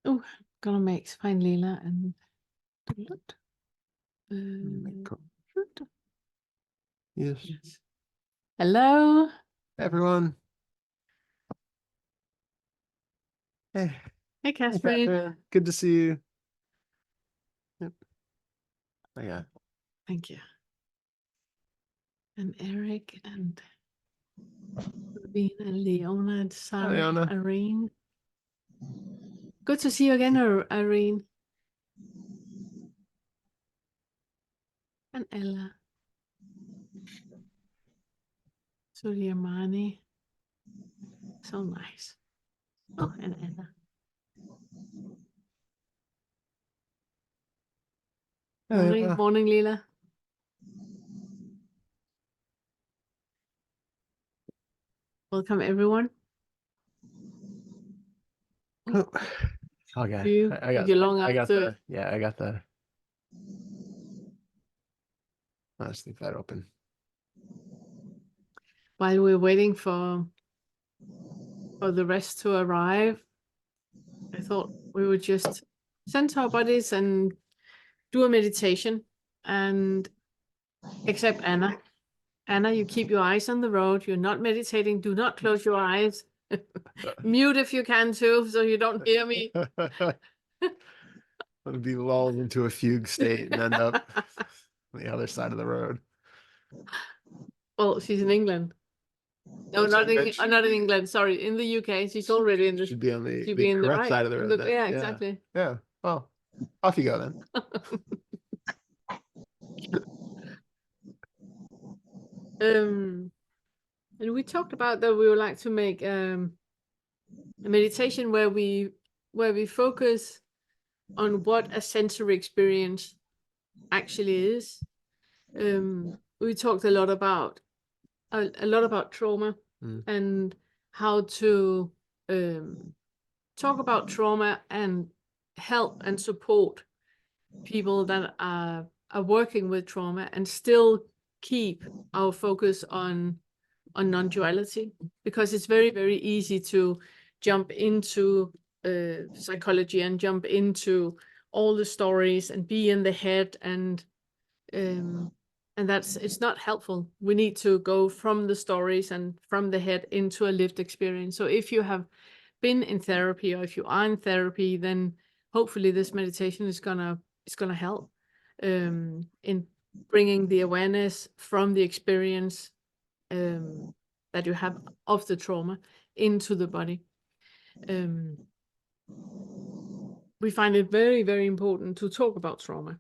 Oh, gonna find Leela and Yes. yes. Hello, Everyone. Hey. hey Hey, Catherine. Catherine. Good to see you. Yep. I got. Thank you. And Eric and Rubina and Leona and Sarah, Leona. Irene. Good to see you again, Irene. And Ella. Suliamani. So nice. Oh, and Ella. Morning, morning, Leela. Welcome, everyone. Oh, okay. You, I got the. I got the. Let's leave that open. While we're waiting for the rest to arrive, I thought we would just center our bodies and do a meditation. And except Anna. Anna, you keep your eyes on the road. You're not meditating. Do not close your eyes. Mute if you can too, so you don't hear me. I'll be lulled into a fugue state and end up on the other side of the road. Well, she's in England. No, not in England. Sorry, in the UK. She's already in the. Should be on the correct right side of the road. Yeah, exactly. Yeah. Well, off you go then. And we talked about that we would like to make a meditation where we focus on what a sensory experience actually is. We talked a lot about trauma and how to talk about trauma and help and support people that are working with trauma and still keep our focus on non-duality, because it's very, very easy to jump into psychology and jump into all the stories and be in the head, and it's not helpful. We need to go from the stories and from the head into a lived experience. So if you have been in therapy, or if you are in therapy, then hopefully this meditation is gonna help in bringing the awareness from the experience that you have of the trauma into the body. We find it very, very important to talk about trauma,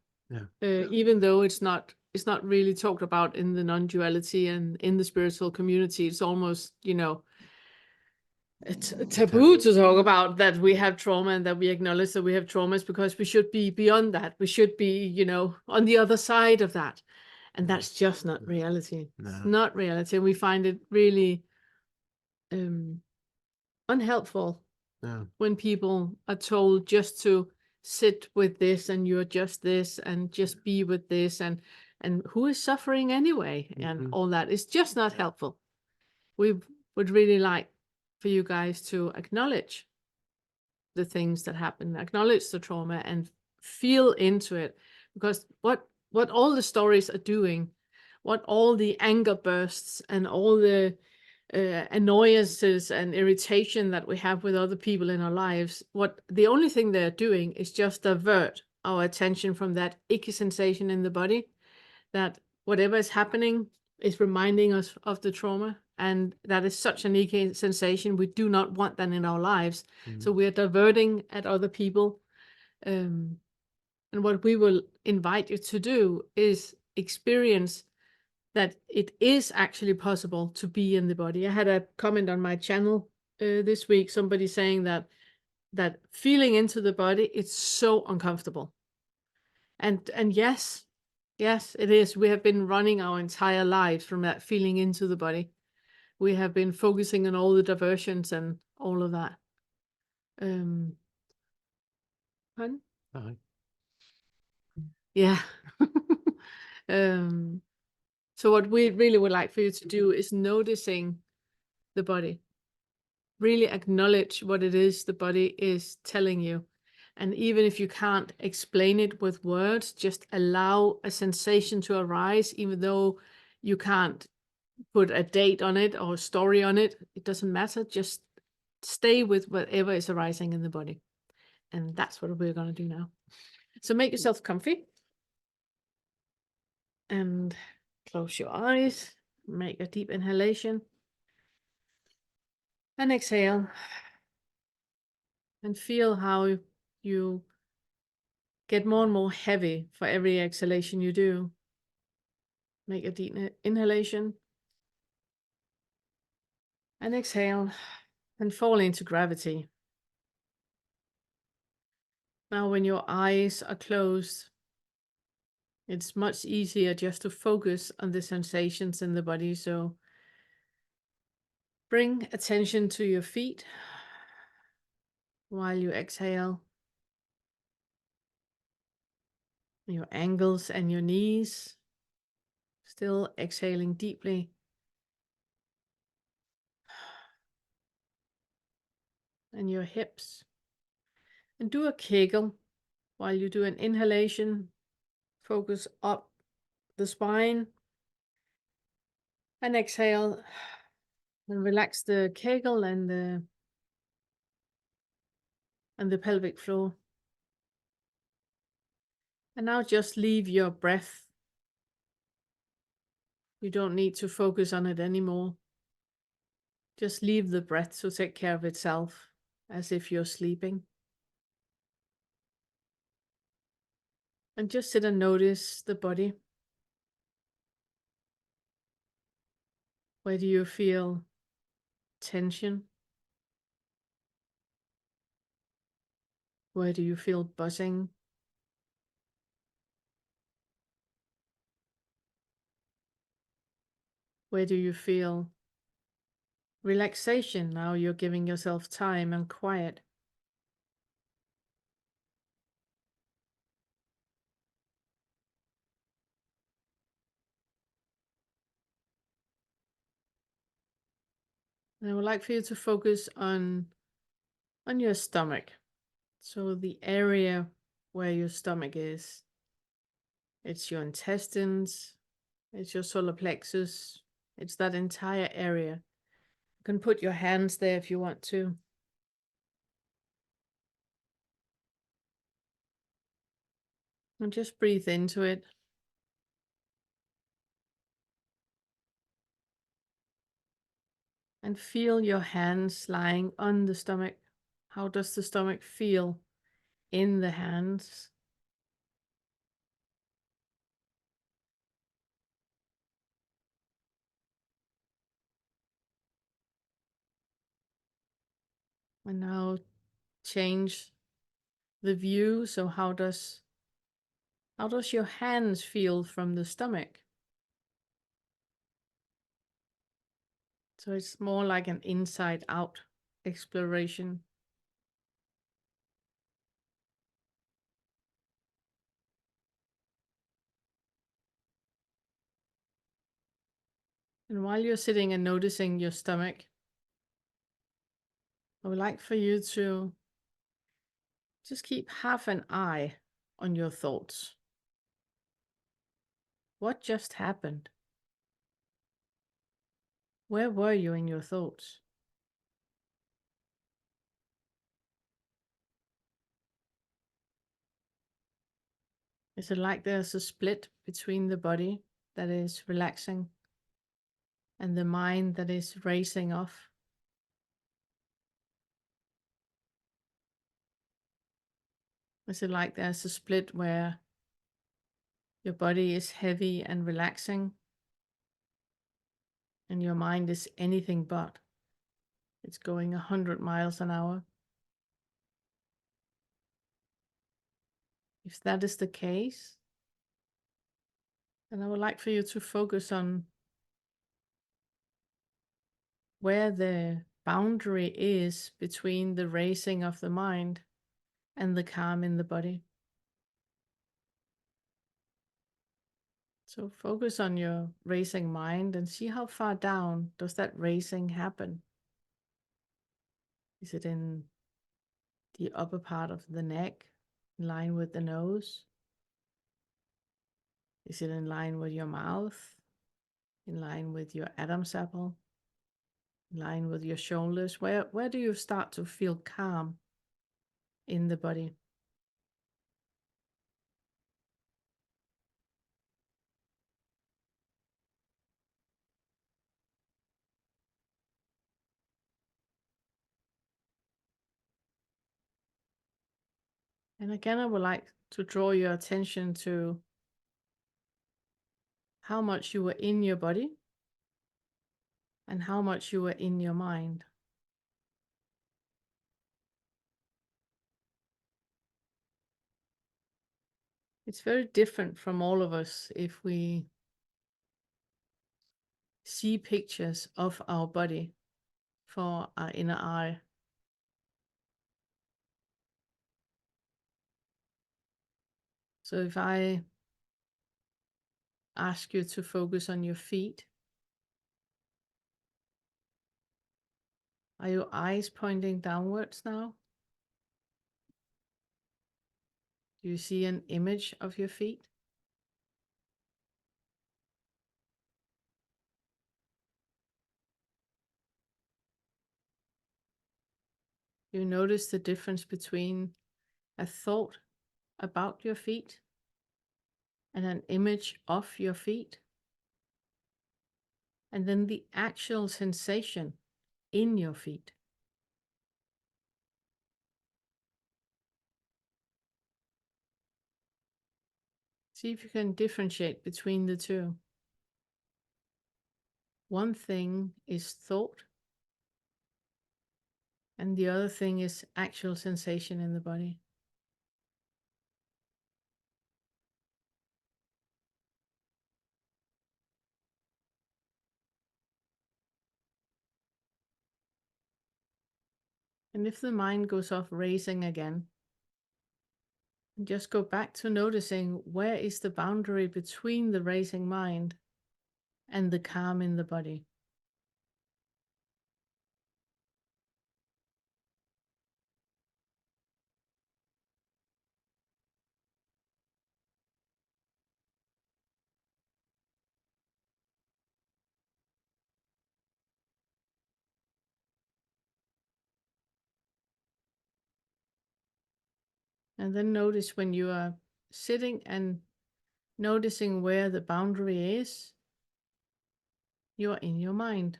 even though it's not really talked about in the non-duality and in the spiritual community. It's almost, it's taboo to talk about that we have trauma and that we acknowledge that we have traumas, because we should be beyond that. We should be, on the other side of that. And that's just not reality. No. It's not reality. We find it really unhelpful when people are told just to sit with this and you're just this and just be with this and who is suffering anyway and all that. It's just not helpful. We would really like for you guys to acknowledge the things that happen, acknowledge the trauma and feel into it, because what all the stories are doing, what all the anger bursts and all the annoyances and irritation that we have with other people in our lives, the only thing they're doing is just divert our attention from that icky sensation in the body, that whatever is happening is reminding us of the trauma, and that is such an icky sensation. We do not want that in our lives. So we are diverting at other people. And what we will invite you to do is experience that it is actually possible to be in the body. I had a comment on my channel this week, somebody saying that feeling into the body, it's so uncomfortable. And yes, it is. We have been running our entire lives from that feeling into the body. We have been focusing on all the diversions and all of that. Pardon? Yeah. So what we really would like for you to do is noticing the body. Really acknowledge what it is the body is telling you. And even if you can't explain it with words, just allow a sensation to arise, even though you can't put a date on it or a story on it. It doesn't matter. Just stay with whatever is arising in the body. And that's what we're going to do now. So make yourself comfy and close your eyes. Make a deep inhalation and exhale. And feel how you get more and more heavy for every exhalation you do. Make a deep inhalation and exhale and fall into gravity. Now, when your eyes are closed, it's much easier just to focus on the sensations in the body. So bring attention to your feet while you exhale, your ankles and your knees, still exhaling deeply. And your hips. And do a Kegel while you do an inhalation. Focus up the spine. And exhale. And relax the Kegel and the pelvic floor. And now just leave your breath. You don't need to focus on it anymore. Just leave the breath to take care of itself, as if you're sleeping. And just sit and notice the body. Where do you feel tension? Where do you feel buzzing? Where do you feel relaxation? Now you're giving yourself time and quiet. And I would like for you to focus on your stomach. So the area where your stomach is. It's your intestines, it's your solar plexus, it's that entire area. You can put your hands there if you want to. And just breathe into it. And feel your hands lying on the stomach. How does the stomach feel in the hands? And now change the view. So how does your hands feel from the stomach? So it's more like an inside out exploration. And while you're sitting and noticing your stomach, I would like for you to just keep half an eye on your thoughts. What just happened? Where were you in your thoughts? Is it like there's a split between the body that is relaxing and the mind that is racing off? Is it like there's a split where your body is heavy and relaxing and your mind is anything but? It's going 100 miles an hour. If that is the case, then I would like for you to focus on where the boundary is between the racing of the mind and the calm in the body. So focus on your racing mind and see how far down does that racing happen. Is it in the upper part of the neck, in line with the nose? Is it in line with your mouth? In line with your Adam's apple? In line with your shoulders? Where do you start to feel calm in the body? And again, I would like to draw your attention to how much you were in your body and how much you were in your mind. It's very different from all of us if we see pictures of our body for our inner eye. So if I ask you to focus on your feet, are your eyes pointing downwards now? Do you see an image of your feet? You notice the difference between a thought about your feet and an image of your feet, and then the actual sensation in your feet. See if you can differentiate between the two. One thing is thought, and the other thing is actual sensation in the body. And if the mind goes off racing again, just go back to noticing where is the boundary between the racing mind and the calm in the body. And then notice when you are sitting and noticing where the boundary is, you are in your mind.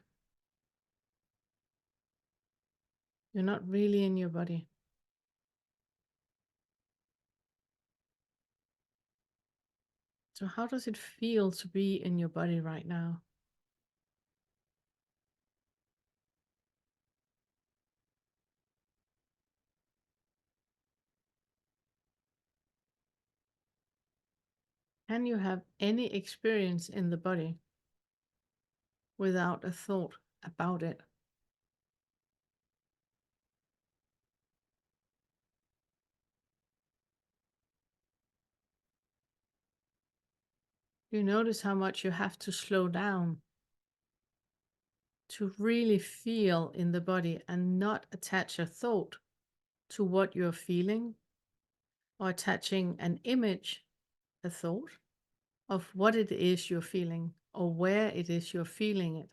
You're not really in your body. So how does it feel to be in your body right now? Can you have any experience in the body without a thought about it? You notice how much you have to slow down to really feel in the body and not attach a thought to what you're feeling or attaching an image, a thought of what it is you're feeling or where it is you're feeling it.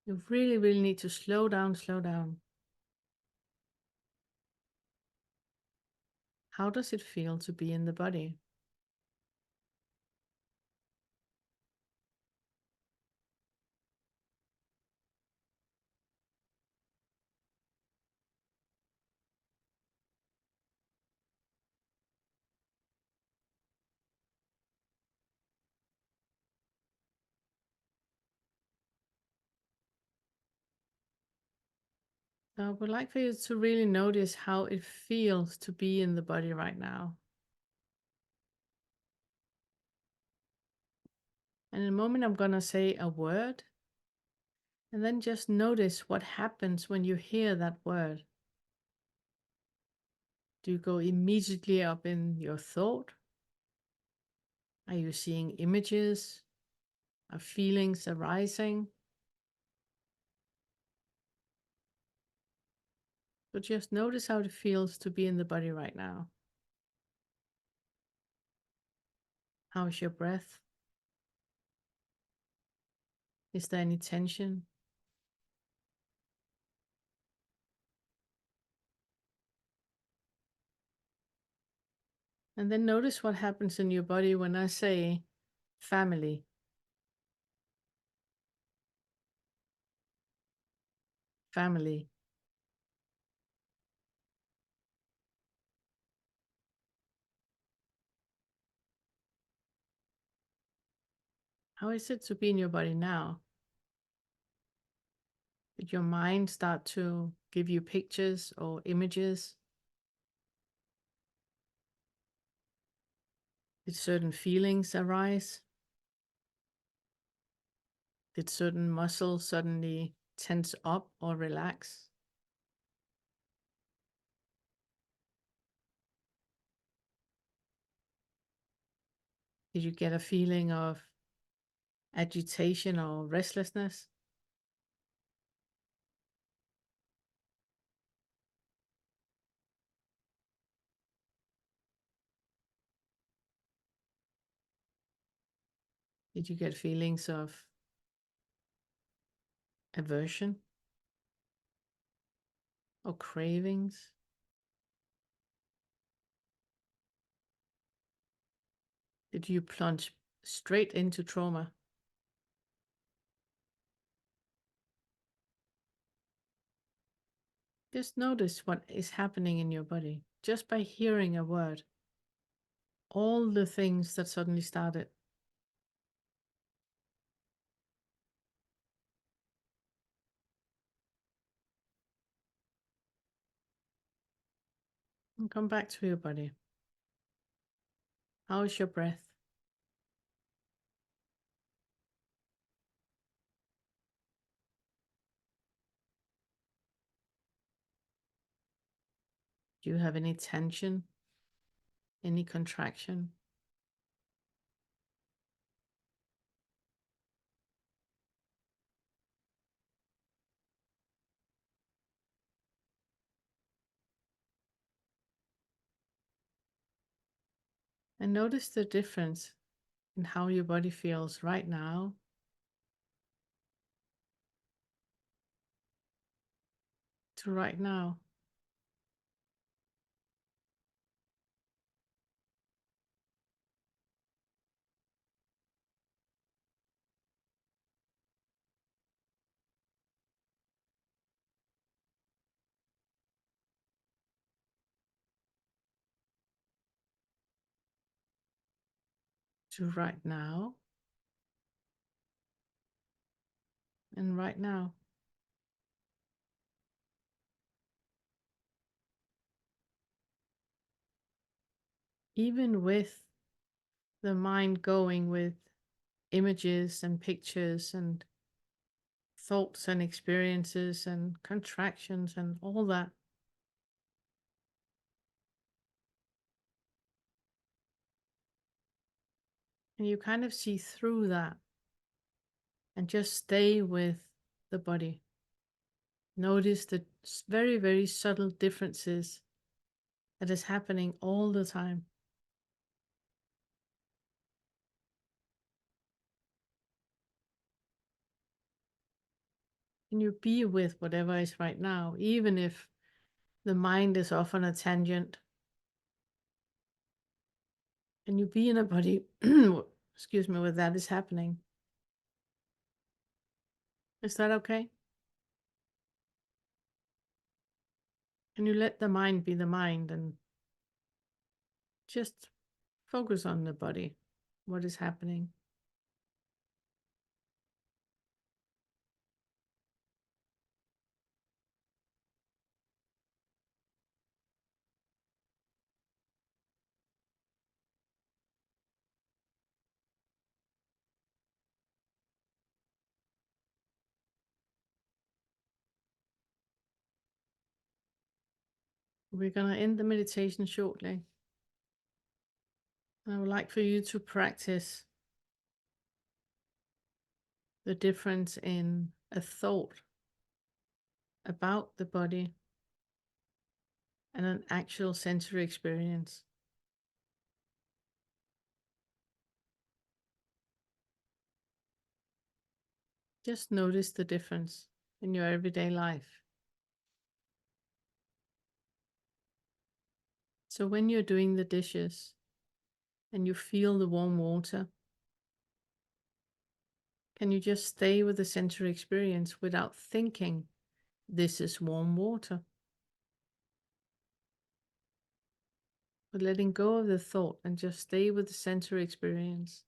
You really, really need to slow down, slow down. How does it feel to be in the body? I would like for you to really notice how it feels to be in the body right now. And in a moment, I'm going to say a word. And then just notice what happens when you hear that word. Do you go immediately up in your thought? Are you seeing images? Are feelings arising? So just notice how it feels to be in the body right now. How's your breath? Is there any tension? And then notice what happens in your body when I say family. Family. How is it to be in your body now? Did your mind start to give you pictures or images? Did certain feelings arise? Did certain muscles suddenly tense up or relax? Did you get a feeling of agitation or restlessness? Did you get feelings of aversion or cravings? Did you plunge straight into trauma? Just notice what is happening in your body just by hearing a word. All the things that suddenly started. And come back to your body. How is your breath? Do you have any tension? Any contraction? And notice the difference in how your body feels right now to right now. To right now. And right now. Even with the mind going with images and pictures and thoughts and experiences and contractions and all that. And you kind of see through that and just stay with the body. Notice the very, very subtle differences that is happening all the time. Can you be with whatever is right now, even if the mind is off on a tangent? Can you be in a body, excuse me, where that is happening? Is that okay? Can you let the mind be the mind and just focus on the body, what is happening? We're going to end the meditation shortly. I would like for you to practice the difference in a thought about the body and an actual sensory experience. Just notice the difference in your everyday life. So when you're doing the dishes and you feel the warm water, can you just stay with the sensory experience without thinking this is warm water? But letting go of the thought and just stay with the sensory experience.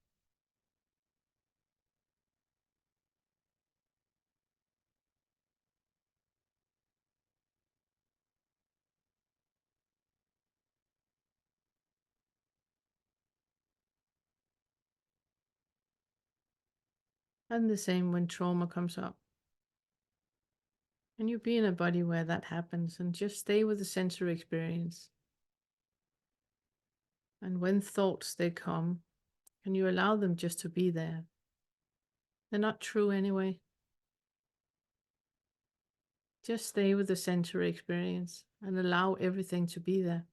And the same when trauma comes up. And you be in a body where that happens and just stay with the sensory experience. And when thoughts they come, and you allow them just to be there. They're not true anyway. Just stay with the sensory experience and allow everything to be there.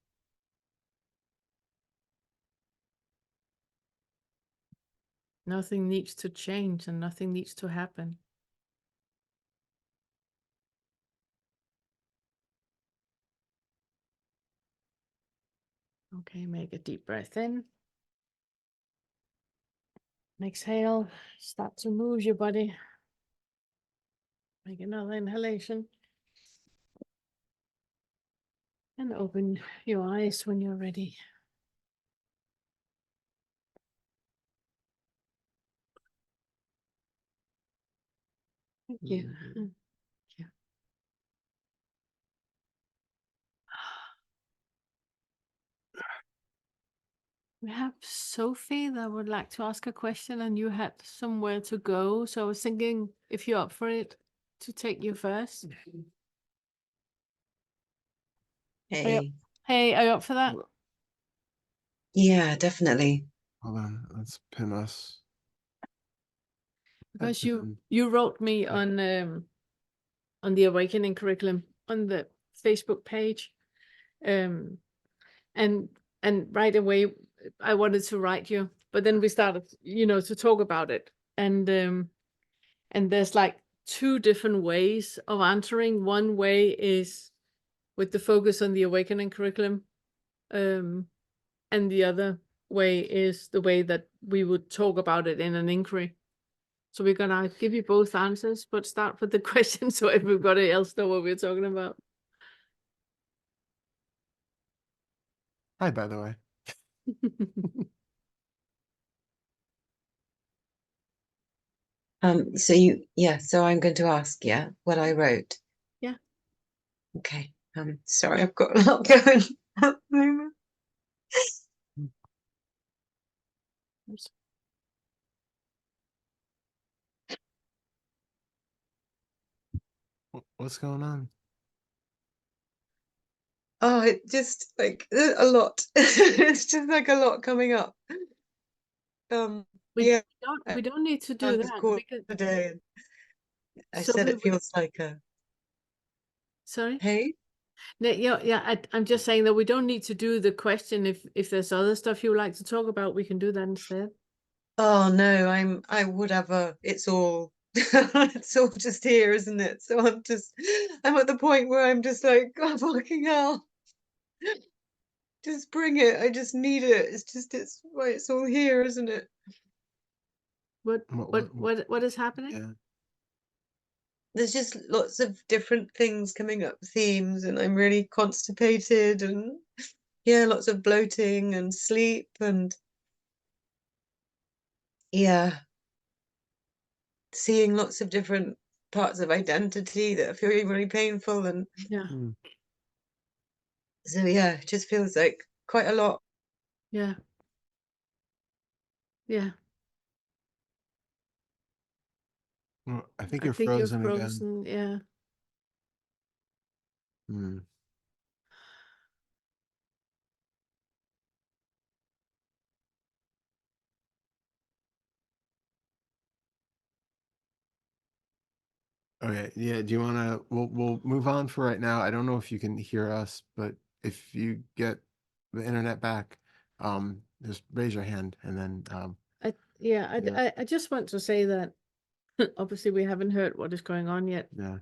Nothing needs to change and nothing needs to happen. Okay, make a deep breath in. Exhale, start to move your body. Make another inhalation. And open your eyes when you're ready. Thank you. Thank you. We have Sophie that would like to ask a question, and you had somewhere to go. So I was thinking if you're up for it, to take you first. Hey, Hey, are you up for that? yeah, definitely. Hold on, let's pin us. Because Pin. you wrote me on the Awakening curriculum on the Facebook page, and right away I wanted to write you, but then we started, to talk about it, and there's like two different ways of answering. One way is with the focus on the Awakening curriculum, and the other way is the way that we would talk about it in an inquiry. So we're gonna give you both answers, but start with the question so everybody else know what we're talking about. Hi, by the way. So I'm going to ask, what I wrote. Yeah. Okay. Sorry, I've got a lot going at the moment. What's going on? Oh, it just like a lot. It's just like a lot coming up. We Yeah, don't need to do I was that. called We can. today, and I So said it feels like a sorry. hey. No, yeah. I'm just saying that we don't need to do the question. If there's other stuff you would like to talk about, we can do that instead. Oh no, whatever. It's all it's all just here, isn't it? So I'm at the point where I'm just like, oh fucking hell. Just bring it. I just need it. It's all here, isn't it? What is happening? Yeah. There's just lots of different things coming up, themes, and I'm really constipated, and yeah, lots of bloating and sleep, and yeah, seeing lots of different parts of identity that are feeling really painful, and Yeah. so yeah, it just feels like quite a lot. Yeah. Yeah. Well, I think I you're think you're frozen again. frozen. Yeah. Hmm. Okay. Yeah. Do you want to? We'll move on for right now. I don't know if you can hear us, but if you get the internet back, just raise your hand, and then I just want to say that obviously we haven't heard what is going on yet. yeah.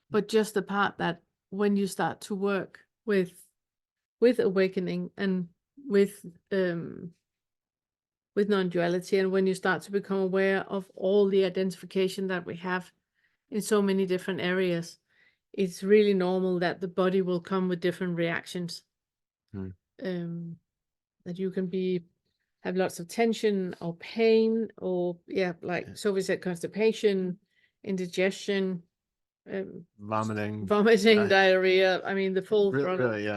But just the part that when you start to work with awakening and with non-duality, and when you start to become aware of all the identification that we have in so many different areas, it's really normal that the body will come with different reactions. That you can have lots of tension or pain, or like Sophie said, constipation, indigestion, Vomiting, diarrhea. I mean, the full throttle. really,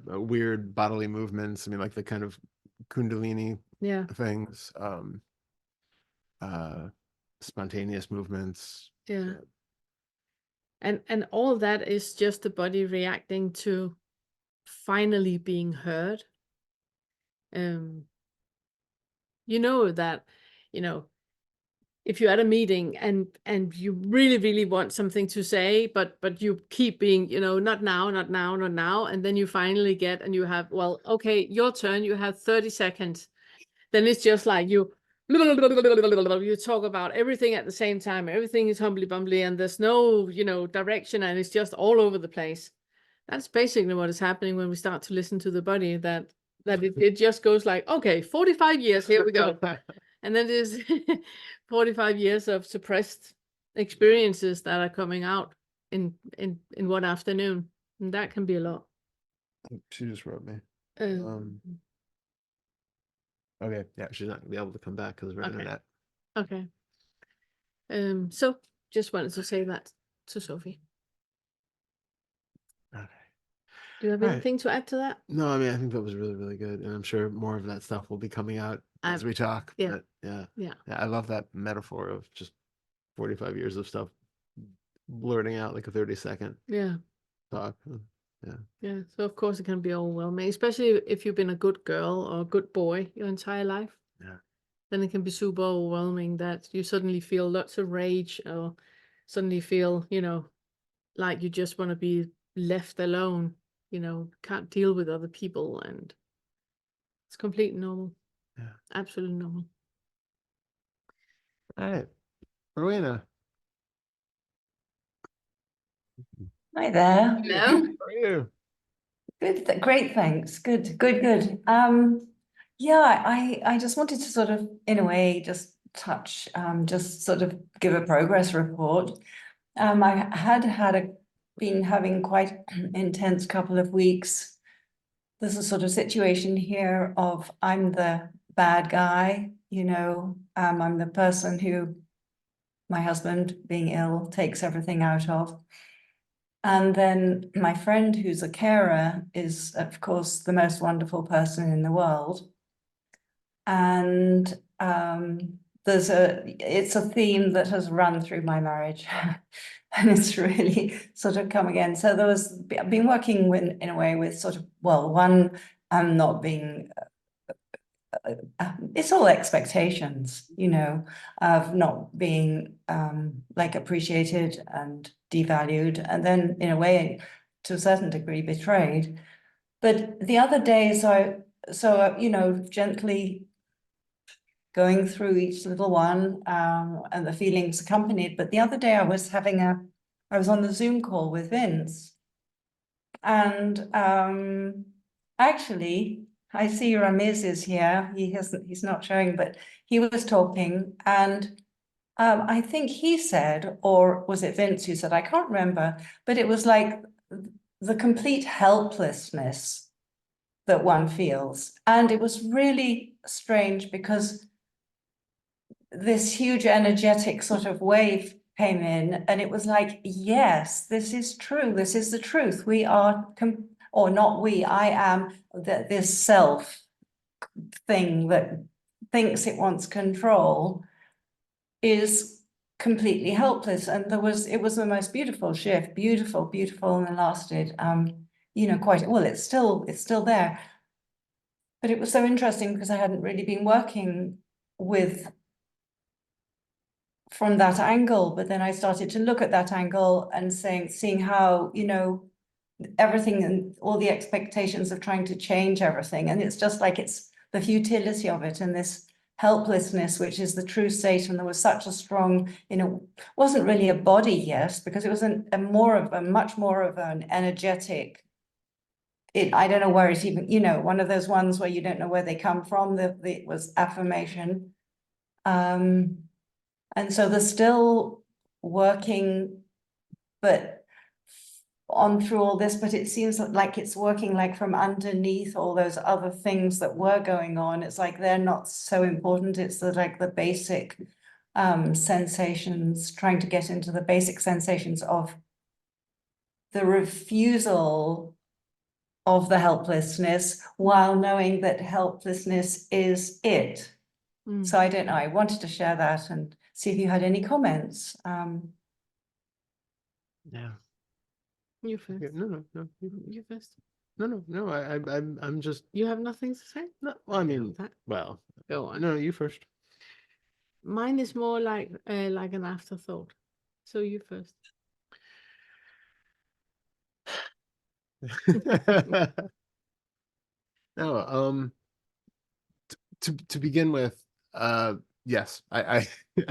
weird bodily movements. I mean, like the kind of Kundalini things, spontaneous movements. And all of that is just the body reacting to finally being heard. You know that, if you're at a meeting and you really, really want something to say, but you keep being, not now, not now, not now, and then you finally get, and you have, well, okay, your turn, you have 30 seconds. Then it's just like you talk about everything at the same time. Everything is humbly bumbly, and there's no, direction, and it's just all over the place. That's basically what is happening when we start to listen to the body, that it just goes like, okay, 45 years, here we go. And then there's 45 years of suppressed experiences that are coming out in one afternoon. And that can be a lot. She just wrote me. Okay, yeah, she's not gonna be able to come back because of her internet. Okay. So just wanted to say that to Sophie. Okay. Do you have anything to add to that? No, I mean, I think that was really, really good, and I'm sure more of that stuff will be coming out as we talk. Yeah. But yeah, I love that metaphor of just 45 years of stuff blurting out like a 30-second talk. Yeah. So of course it can be overwhelming, especially if you've been a good girl or a good boy your entire life. Yeah. Then it can be super overwhelming that you suddenly feel lots of rage, or suddenly feel, like you just want to be left alone, can't deal with other people, and it's completely normal. Yeah. Absolutely normal. All right. Rowena. Hi there. Hello. How are you? Good, great, thanks. Good. Yeah, I just wanted to sort of, in a way, just touch, just sort of give a progress report. I had been having quite an intense couple of weeks. There's a sort of situation here of I'm the bad guy, I'm the person who my husband, being ill, takes everything out of. And then my friend, who's a carer, is, of course, the most wonderful person in the world. And it's a theme that has run through my marriage, and it's really sort of come again. So I've been working in a way with sort of, well, one, I'm not being, it's all expectations, of not being like appreciated and devalued, and then in a way, to a certain degree, betrayed. But the other day, gently going through each little one, and the feelings accompanied. But the other day I was on the Zoom call with Vince, and actually I see Ramiz is here. He's not showing, but he was talking, and I think he said, or was it Vince who said, I can't remember, but it was like the complete helplessness that one feels. And it was really strange because this huge energetic sort of wave came in, and it was like, yes, this is true. This is the truth. We are, or not we, I am this self thing that thinks it wants control is completely helpless. And it was the most beautiful shift, beautiful, and it lasted, quite well. It's still there. But it was so interesting because I hadn't really been working from that angle, but then I started to look at that angle and seeing how, everything and all the expectations of trying to change everything. And it's just like it's the futility of it and this helplessness, which is the true state. And there was such a strong, wasn't really a body, yes, because it was much more of an energetic. I don't know where it's even, one of those ones where you don't know where they come from. It was affirmation. And so they're still working, but on through all this, but it seems like it's working like from underneath all those other things that were going on. It's like they're not so important. It's like the basic sensations, trying to get into the basic sensations of the refusal of the helplessness while knowing that helplessness is it. So I don't know, I wanted to share that and see if you had any comments. Yeah. You first. No. You first. No. I'm just. You have nothing to say? No. Well, I mean, well. Go on. No, you first. Mine is more like an afterthought. So you first. No. To begin with, yes, I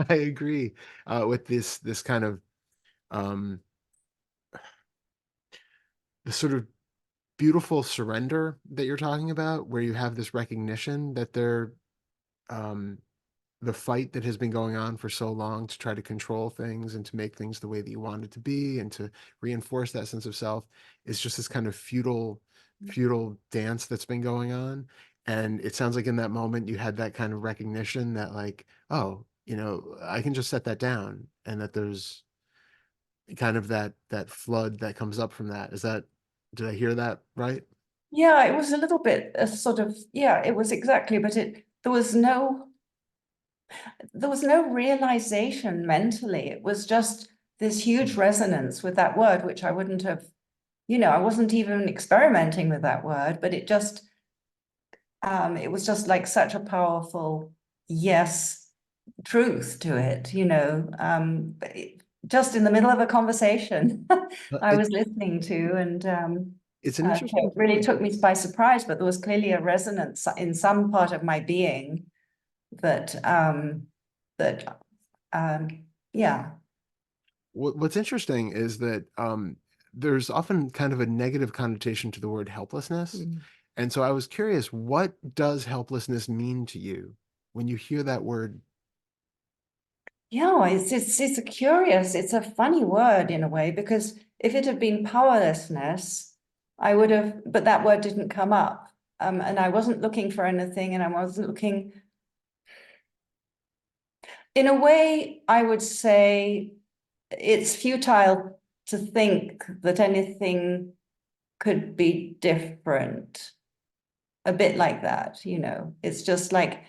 I agree with this kind of the sort of beautiful surrender that you're talking about, where you have this recognition that the fight that has been going on for so long to try to control things and to make things the way that you want it to be and to reinforce that sense of self is just this kind of futile dance that's been going on. And it sounds like in that moment you had that kind of recognition that like, oh, I can just set that down, and that there's kind of that flood that comes up from that. Did I hear that right? Yeah, it was a little bit it was exactly, but there was no realization mentally. It was just this huge resonance with that word, which I wouldn't have, I wasn't even experimenting with that word, but it was just like such a powerful yes truth to it, just in the middle of a conversation I was listening to, and it's an interesting it really took me by surprise, but there was clearly a resonance in some part of my being that yeah. What's interesting is that there's often kind of a negative connotation to the word helplessness. And so I was curious, what does helplessness mean to you when you hear that word? Yeah, it's a funny word in a way, because if it had been powerlessness, I would have, but that word didn't come up. And I wasn't looking for anything, and I wasn't looking. In a way, I would say it's futile to think that anything could be different. A bit like that, it's just like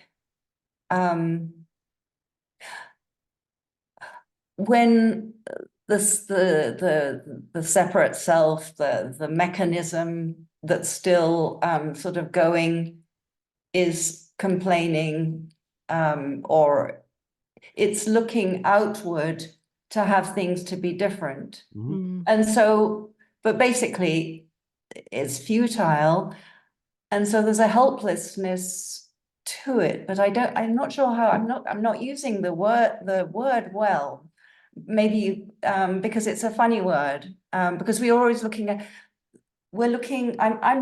when the separate self, the mechanism that's still sort of going is complaining, or it's looking outward to have things to be different. And so, but basically it's futile. And so there's a helplessness to it, but I'm not sure how, I'm not using the word well. Maybe because it's a funny word, because we're always I'm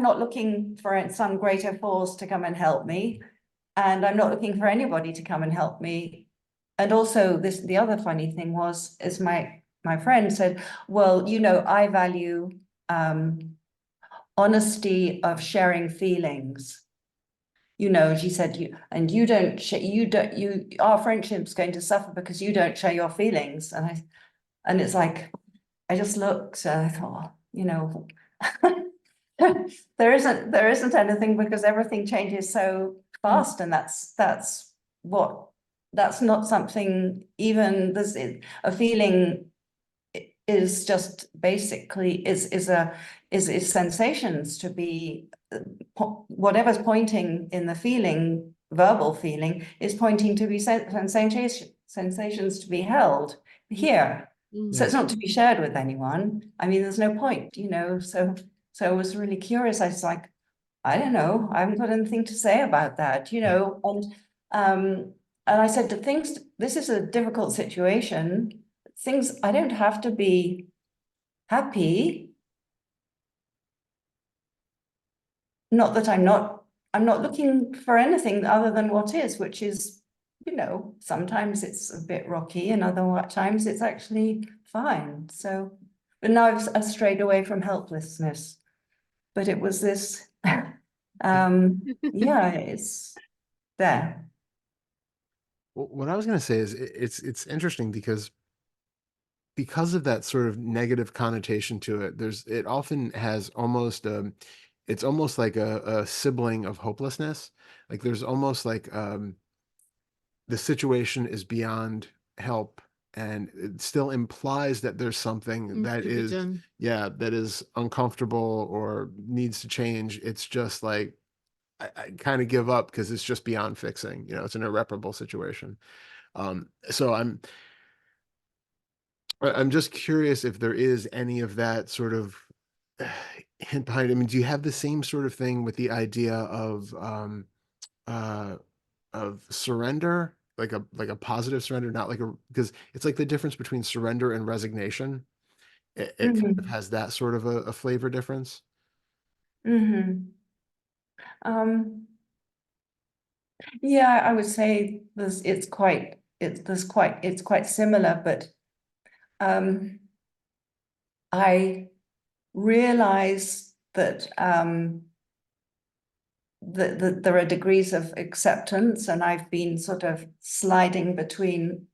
not looking for some greater force to come and help me. And I'm not looking for anybody to come and help me. And also the other funny thing is my friend said, well, I value honesty of sharing feelings. She said, our friendship's going to suffer because you don't share your feelings. And it's like, I just looked and I thought, there isn't anything, because everything changes so fast. And that's not something, even this a feeling is just basically is sensations to be, whatever's pointing in the feeling, verbal feeling, is pointing to be sensations to be held here. So it's not to be shared with anyone. I mean, there's no point, you know, so I was really curious. I was like, I don't know, I haven't got anything to say about that, you know, and I said to things, this is a difficult situation. Things, I don't have to be happy. Not that I'm not looking for anything other than what is, which is, you know, sometimes it's a bit rocky and other times it's actually fine. So, but now I've strayed away from helplessness. But it was this, yeah, it's there. What I was going to say is it's interesting because of that sort of negative connotation to it, it often has almost it's almost like a sibling of hopelessness. Like there's almost like the situation is beyond help, and it still implies that there's something that To be is, done. yeah, that is uncomfortable or needs to change. It's just like I kind of give up because it's just beyond fixing. You know, it's an irreparable situation. So I'm just curious if there is any of that sort of hint behind it. I mean, do you have the same sort of thing with the idea uh, of surrender, like a positive surrender, not like because it's like the difference between surrender and resignation. It kind of has that sort of a flavor difference. Yeah, I would say it's quite similar, but I realize that that there are degrees of acceptance, and I've been sort of sliding between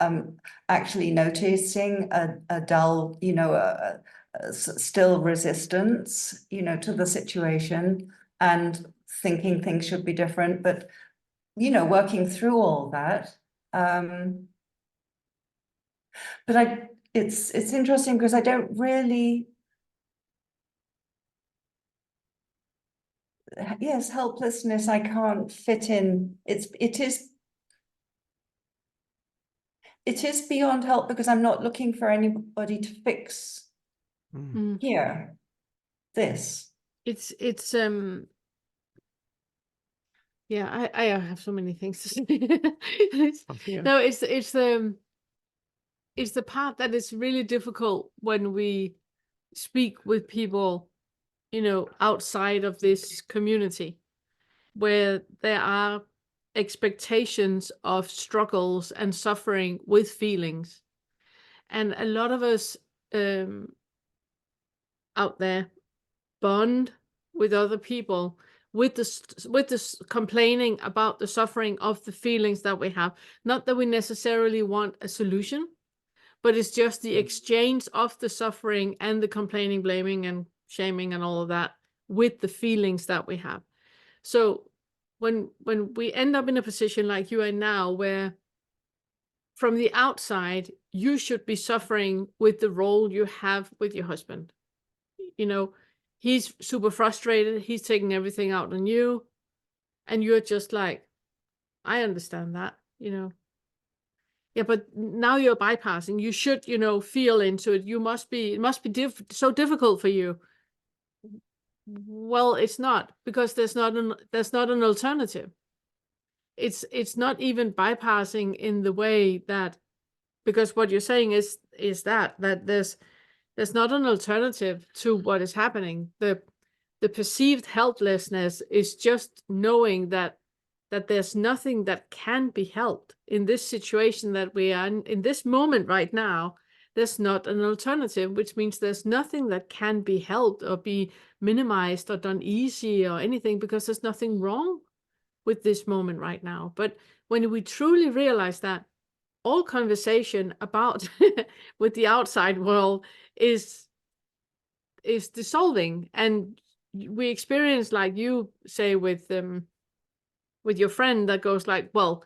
actually noticing a dull, you know, a still resistance, you know, to the situation, and thinking things should be different, but you know, working through all that. But it's interesting because I don't really, yes, helplessness, I can't fit in. It is beyond help because I'm not looking for anybody to fix here, this. It's yeah, I have so many things to say. No, it's the part that is really difficult when we speak with people, you know, outside of this community, where there are expectations of struggles and suffering with feelings. And a lot of us out there bond with other people with this complaining about the suffering of the feelings that we have. Not that we necessarily want a solution, but it's just the exchange of the suffering and the complaining, blaming, and shaming and all of that with the feelings that we have. So when we end up in a position like you are now, where from the outside you should be suffering with the role you have with your husband, you know, he's super frustrated, he's taking everything out on you, and you're just like, I understand that, you know. Yeah, but now you're bypassing. You should, you know, feel into it. It must be so difficult for you. Well, it's not, because there's not an alternative. It's not even bypassing in the way that, because what you're saying is that there's not an alternative to what is happening. The perceived helplessness is just knowing that there's nothing that can be helped in this situation that we are in this moment right now. There's not an alternative, which means there's nothing that can be helped or be minimized or done easy or anything, because there's nothing wrong with this moment right now. But when we truly realize that, all conversation about with the outside world is dissolving, and we experience, like you say with your friend that goes like, well,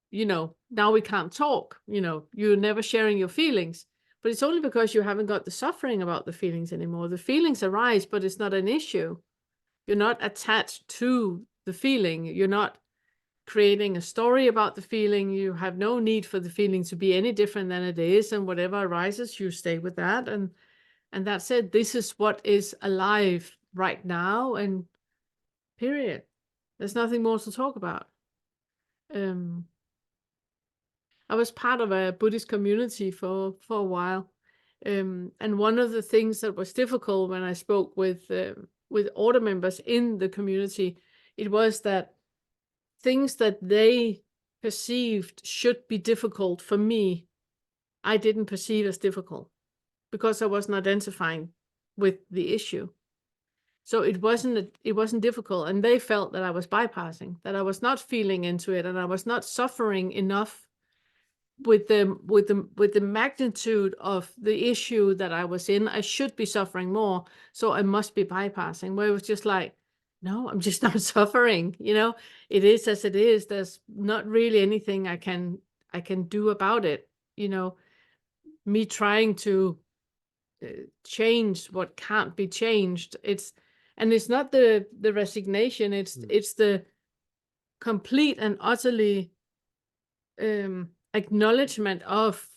you know, now we can't talk, you know, you're never sharing your feelings, but it's only because you haven't got the suffering about the feelings anymore. The feelings arise, but it's not an issue. You're not attached to the feeling. You're not creating a story about the feeling. You have no need for the feeling to be any different than it is, and whatever arises, you stay with that. And that's it. This is what is alive right now, and period. There's nothing more to talk about. I was part of a Buddhist community for a while. And one of the things that was difficult when I spoke with order members in the community, it was that things that they perceived should be difficult for me, I didn't perceive as difficult because I wasn't identifying with the issue. So it wasn't difficult, and they felt that I was bypassing, that I was not feeling into it, and I was not suffering enough with the magnitude of the issue that I was in. I should be suffering more, so I must be bypassing. Where it was just like, no, I'm just not suffering. It is as it is. There's not really anything I can do about it. Me trying to change what can't be changed. It's not the resignation. It's the complete and utterly acknowledgement of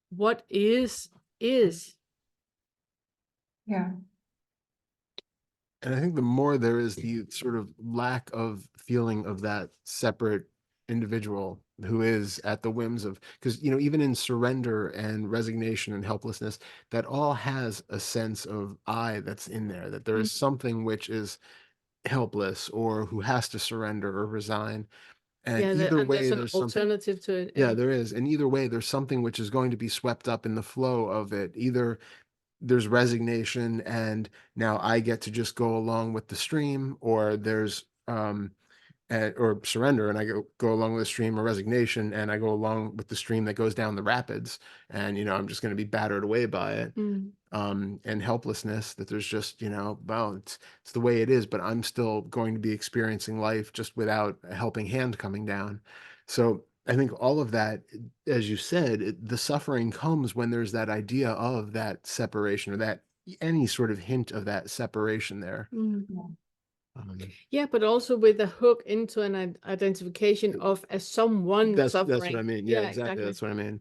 what is. Yeah. And I think the more there is the sort of lack of feeling of that separate individual who is at the whims of, because, even in surrender and resignation and helplessness, that all has a sense of I that's in there, that there is something which is helpless or who has to surrender or resign. And either way, there's an there's something. alternative to it. Yeah, there is. And either way, there's something which is going to be swept up in the flow of it. Either there's resignation and now I get to just go along with the stream, or there's or surrender and I go along with the stream, or resignation and I go along with the stream that goes down the rapids, and I'm just going to be battered away by it. And helplessness, that there's just, well, it's the way it is, but I'm still going to be experiencing life just without a helping hand coming down. So I think all of that, as you said, the suffering comes when there's that idea of that separation, or that any sort of hint of that separation there. Yeah, but also with a hook into an identification of as someone suffering. That's what I mean. Yeah, exactly. That's what I mean.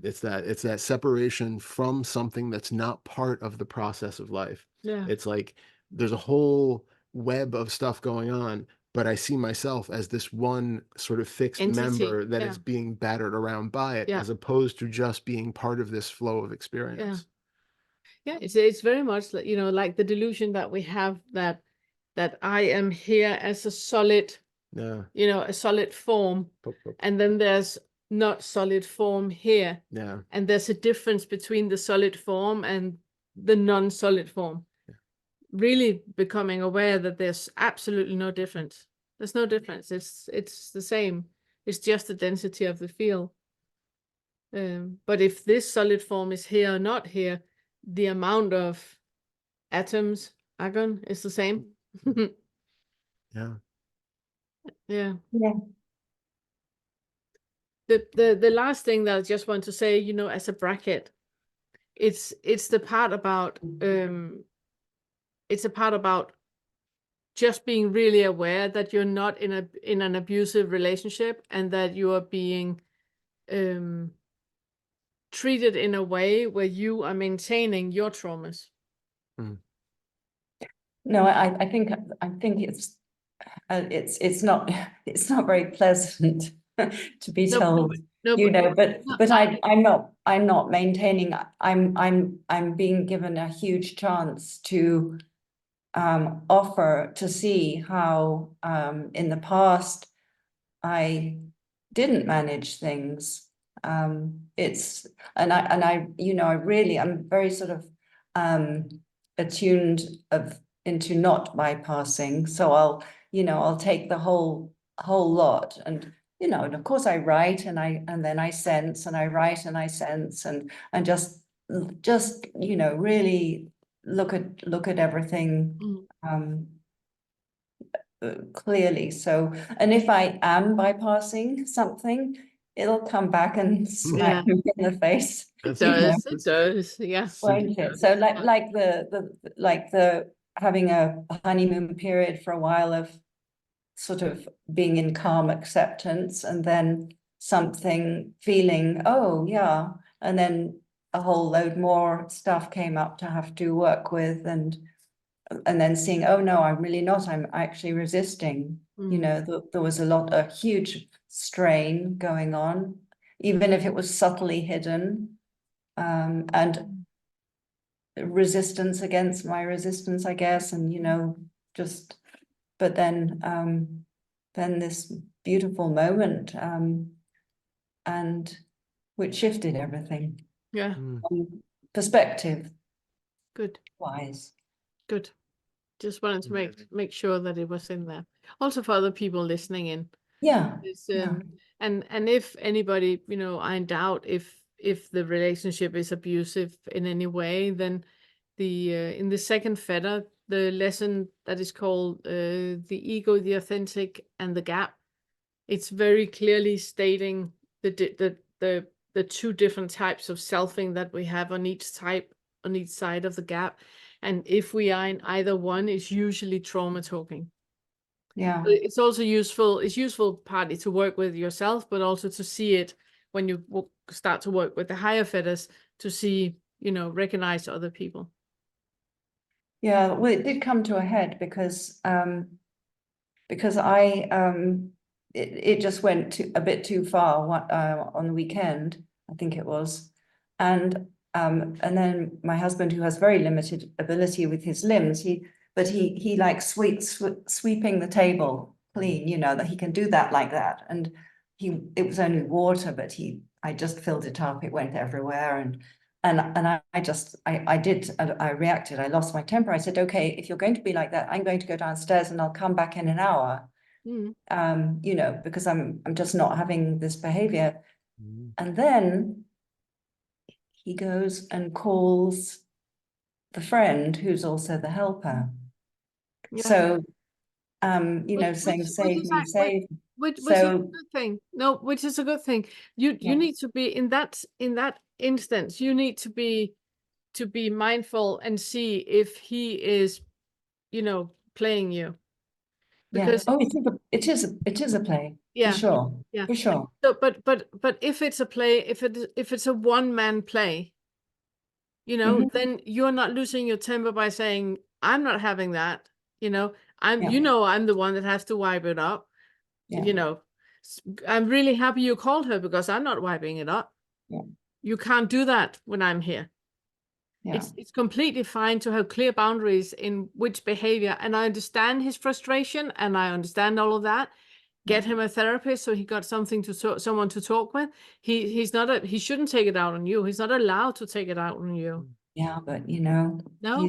It's that separation from something that's not part of the process of life. Yeah. It's like there's a whole web of stuff going on, but I see myself as this one sort of fixed entity member that is being battered around by it, as opposed to just being part of this flow of experience. Yeah, it's very much like, like the delusion that we have that I am here as a solid, a solid form, and then there's not solid form here. Yeah. And there's a difference between the solid form and the non-solid form. Really becoming aware that there's absolutely no difference. There's no difference. It's the same. It's just the density of the field. But if this solid form is here or not here, the amount of atoms, argon, is the same. Yeah. The last thing that I just want to say, as a bracket, it's the part about it's a part about just being really aware that you're not in an abusive relationship, and that you are being treated in a way where you are maintaining your traumas. No, I think it's not very pleasant to be told, but I'm not maintaining. I'm being given a huge chance to offer to see how in the past I didn't manage things. I'm very sort of attuned into not bypassing. So I'll take the whole lot, and and of course I write and then I sense, and I write and I sense, and just really look at everything clearly. So, and if I am bypassing something, it'll come back and smack me in the face. It does. Yes. Won't it? So like the having a honeymoon period for a while of sort of being in calm acceptance, and then something feeling, oh yeah, and then a whole load more stuff came up to have to work with, and then seeing, oh no, I'm really not, I'm actually resisting. You know, there was a huge strain going on, even if it was subtly hidden, and resistance against my resistance, I guess, and you know, just, but then this beautiful moment, and which shifted everything. Yeah. Perspective Good. wise. Good. Just wanted to make sure that it was in there. Also for other people listening in. Yeah. And if anybody, you know, are in doubt if the relationship is abusive in any way, then in the second fetter, the lesson that is called the ego, the authentic, and the gap, it's very clearly stating the two different types of selfing that we have on each side of the gap. And if we are in either one, it's usually trauma talking. Yeah. It's also useful. It's useful partly to work with yourself, but also to see it when you start to work with the higher fetters, to see, you know, recognize other people. Yeah, well, it did come to a head because I it just went a bit too far on the weekend, I think it was, and then my husband, who has very limited ability with his limbs, he likes sweeping the table clean, you know, that he can do that like that, and it was only water, but I just filled it up, it went everywhere, and I reacted, I lost my temper. I said, okay, if you're going to be like that, I'm going to go downstairs and I'll come back in an hour. You know, because I'm just not having this behavior. And then he goes and calls the friend who's also the helper. Yeah. So, you know, saying, save me, save me. Which is a good thing. No, which is a good thing. You need to be in that instance, you need to be mindful and see if he is, you know, playing you. Because it is a play. Yeah. For sure. Yeah. For sure. So, but if it's a play, if it's a one-man play, you know, then you're not losing your temper by saying, I'm not having that, you know, I'm the one that has to wipe it up. You know, I'm really happy you called her because I'm not wiping it up. You can't do that when I'm here. It's completely fine to have clear boundaries in which behavior, and I understand his frustration and I understand all of that. Get him a therapist so he got something someone to talk with. He shouldn't take it out on you. He's not allowed to take it out on you. Yeah, but you know, no,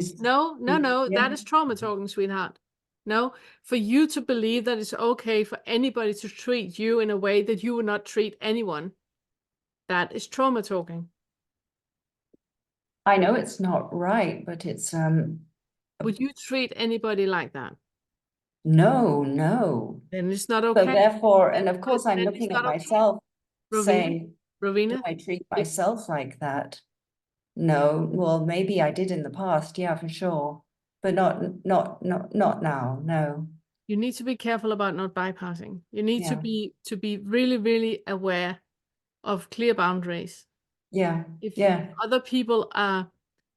that is trauma talking, sweetheart. No, for you to believe that it's okay for anybody to treat you in a way that you would not treat anyone, that is trauma talking. I know it's not right, but it's would you treat anybody like that? No. Then it's not okay. So therefore, and of course I'm looking at myself saying, Rowena, do I treat myself like that? No, well, maybe I did in the past, yeah, for sure. But not now, no. You need to be careful about not bypassing. You need to be really, really aware of clear boundaries. If other people are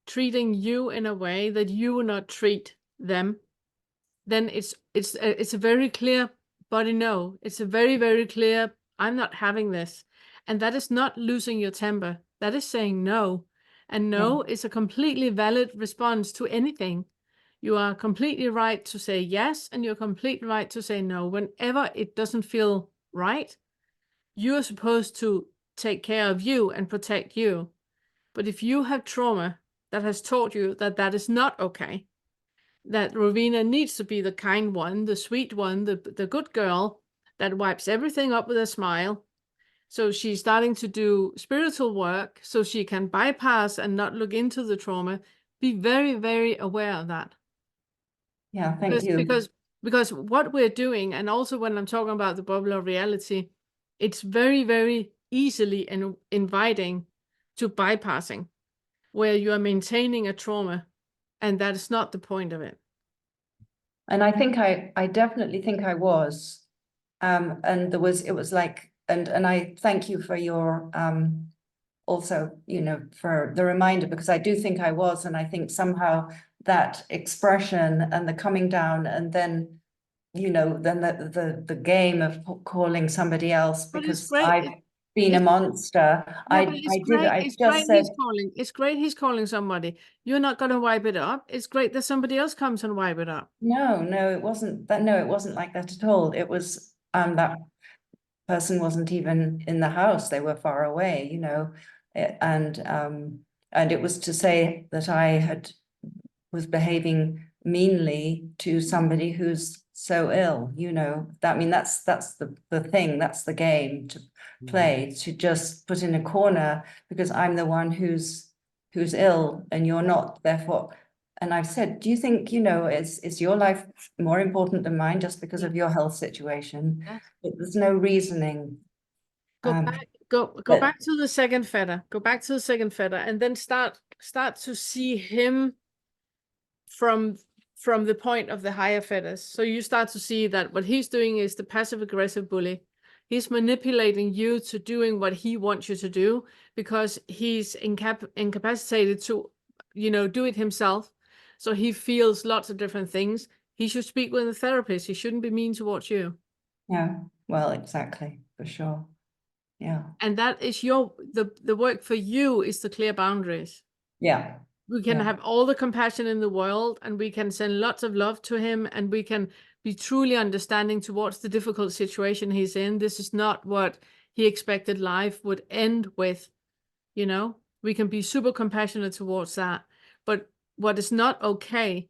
treating you in a way that you will not treat them, then it's a very clear body no. It's a very, very clear, I'm not having this. And that is not losing your temper. That is saying no. And no is a completely valid response to anything. You are completely right to say yes, and you're completely right to say no. Whenever it doesn't feel right, you are supposed to take care of you and protect you. But if you have trauma that has taught you that that is not okay, that Rowena needs to be the kind one, the sweet one, the good girl that wipes everything up with a smile. So she's starting to do spiritual work so she can bypass and not look into the trauma. Be very, very aware of that. Yeah, thank you. Because what we're doing, and also when I'm talking about the bubble of reality, it's very, very easily and inviting to bypassing, where you are maintaining a trauma, and that is not the point of it. And I think I definitely think I was. And it was like, and I thank you for your, also, you know, for the reminder, because I do think I was, and I think somehow that expression and the coming down, and then, you know, then the game of calling somebody else But it's because great. I've been a monster. Yeah, but it's great. I It's just great said, he's calling. It's great he's calling somebody. You're not going to wipe it up. It's great that somebody else comes and wipe it up. no, it wasn't that. No, it wasn't like that at all. It was, that person wasn't even in the house. They were far away, you know, and it was to say that I was behaving meanly to somebody who's so ill, you know. That, I mean, that's the thing, that's the game to play, to just put in a corner because I'm the one who's ill and you're not, therefore. And I've said, do you think, you know, is your life more important than mine just because of your health situation? Yes. There's no reasoning. Go but- back to the second fetter. Go back to the second fetter, and then start to see him from the point of the higher fetters. So you start to see that what he's doing is the passive aggressive bully. He's manipulating you to doing what he wants you to do because he's incapacitated to, you know, do it himself. So he feels lots of different things. He should speak with a therapist. He shouldn't be mean towards you. Yeah, well, exactly, for sure. Yeah. And that is the work for you is to clear boundaries. Yeah. We can have all the compassion in the world, and we can send lots of love to him, and we can be truly understanding towards the difficult situation he's in. This is not what he expected life would end with, you know. We can be super compassionate towards that. But what is not okay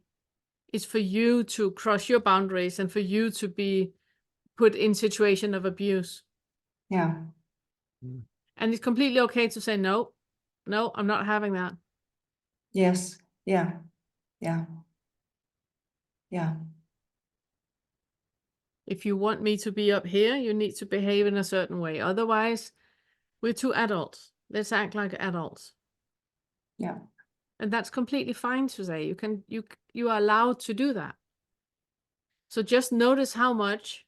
is for you to cross your boundaries and for you to be put in situation of abuse. Yeah. And it's completely okay to say, no, I'm not having that. Yes. Yeah. Yeah. Yeah. If you want me to be up here, you need to behave in a certain way. Otherwise, we're two adults. Let's act like adults. Yeah. And that's completely fine to say. You are allowed to do that. So just notice how much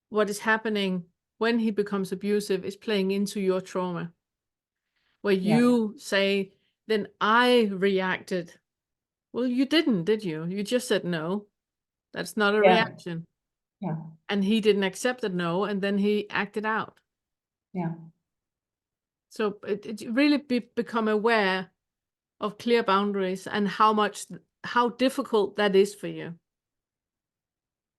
what is happening when he becomes abusive is playing into your trauma. Where you say, then I reacted. Well, you didn't, did you? You just said no. That's not a reaction. Yeah. And he didn't accept the no, and then he acted out. Yeah. So it really become aware of clear boundaries and how difficult that is for you.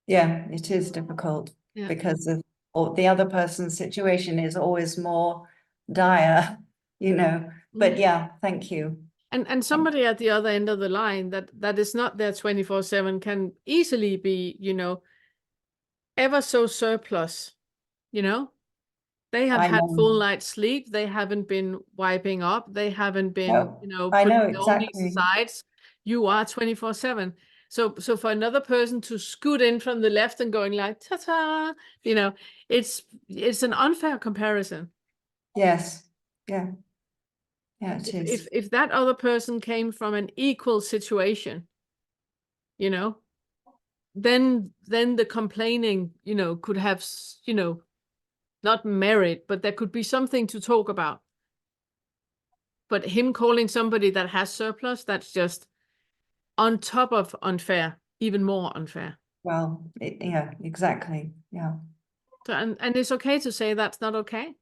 Yeah, it is difficult because of or the other person's situation is always more dire, you know. But yeah, thank you. And somebody at the other end of the line that is not there 24/7 can easily be, you know, ever so surplus, you know. They have had full night's sleep. They haven't been wiping up. They haven't been, you know, I know putting all these exactly. asides. You are 24/7. So for another person to scoot in from the left and going like ta-ta, you know, it's an unfair comparison. Yes. Yeah. Yeah, it is. If that other person came from an equal situation, you know, then the complaining, you know, could have, you know, not merit, but there could be something to talk about. But him calling somebody that has surplus, that's just on top of unfair, even more unfair. Well, yeah, exactly. Yeah. So, and it's okay to say that's not okay.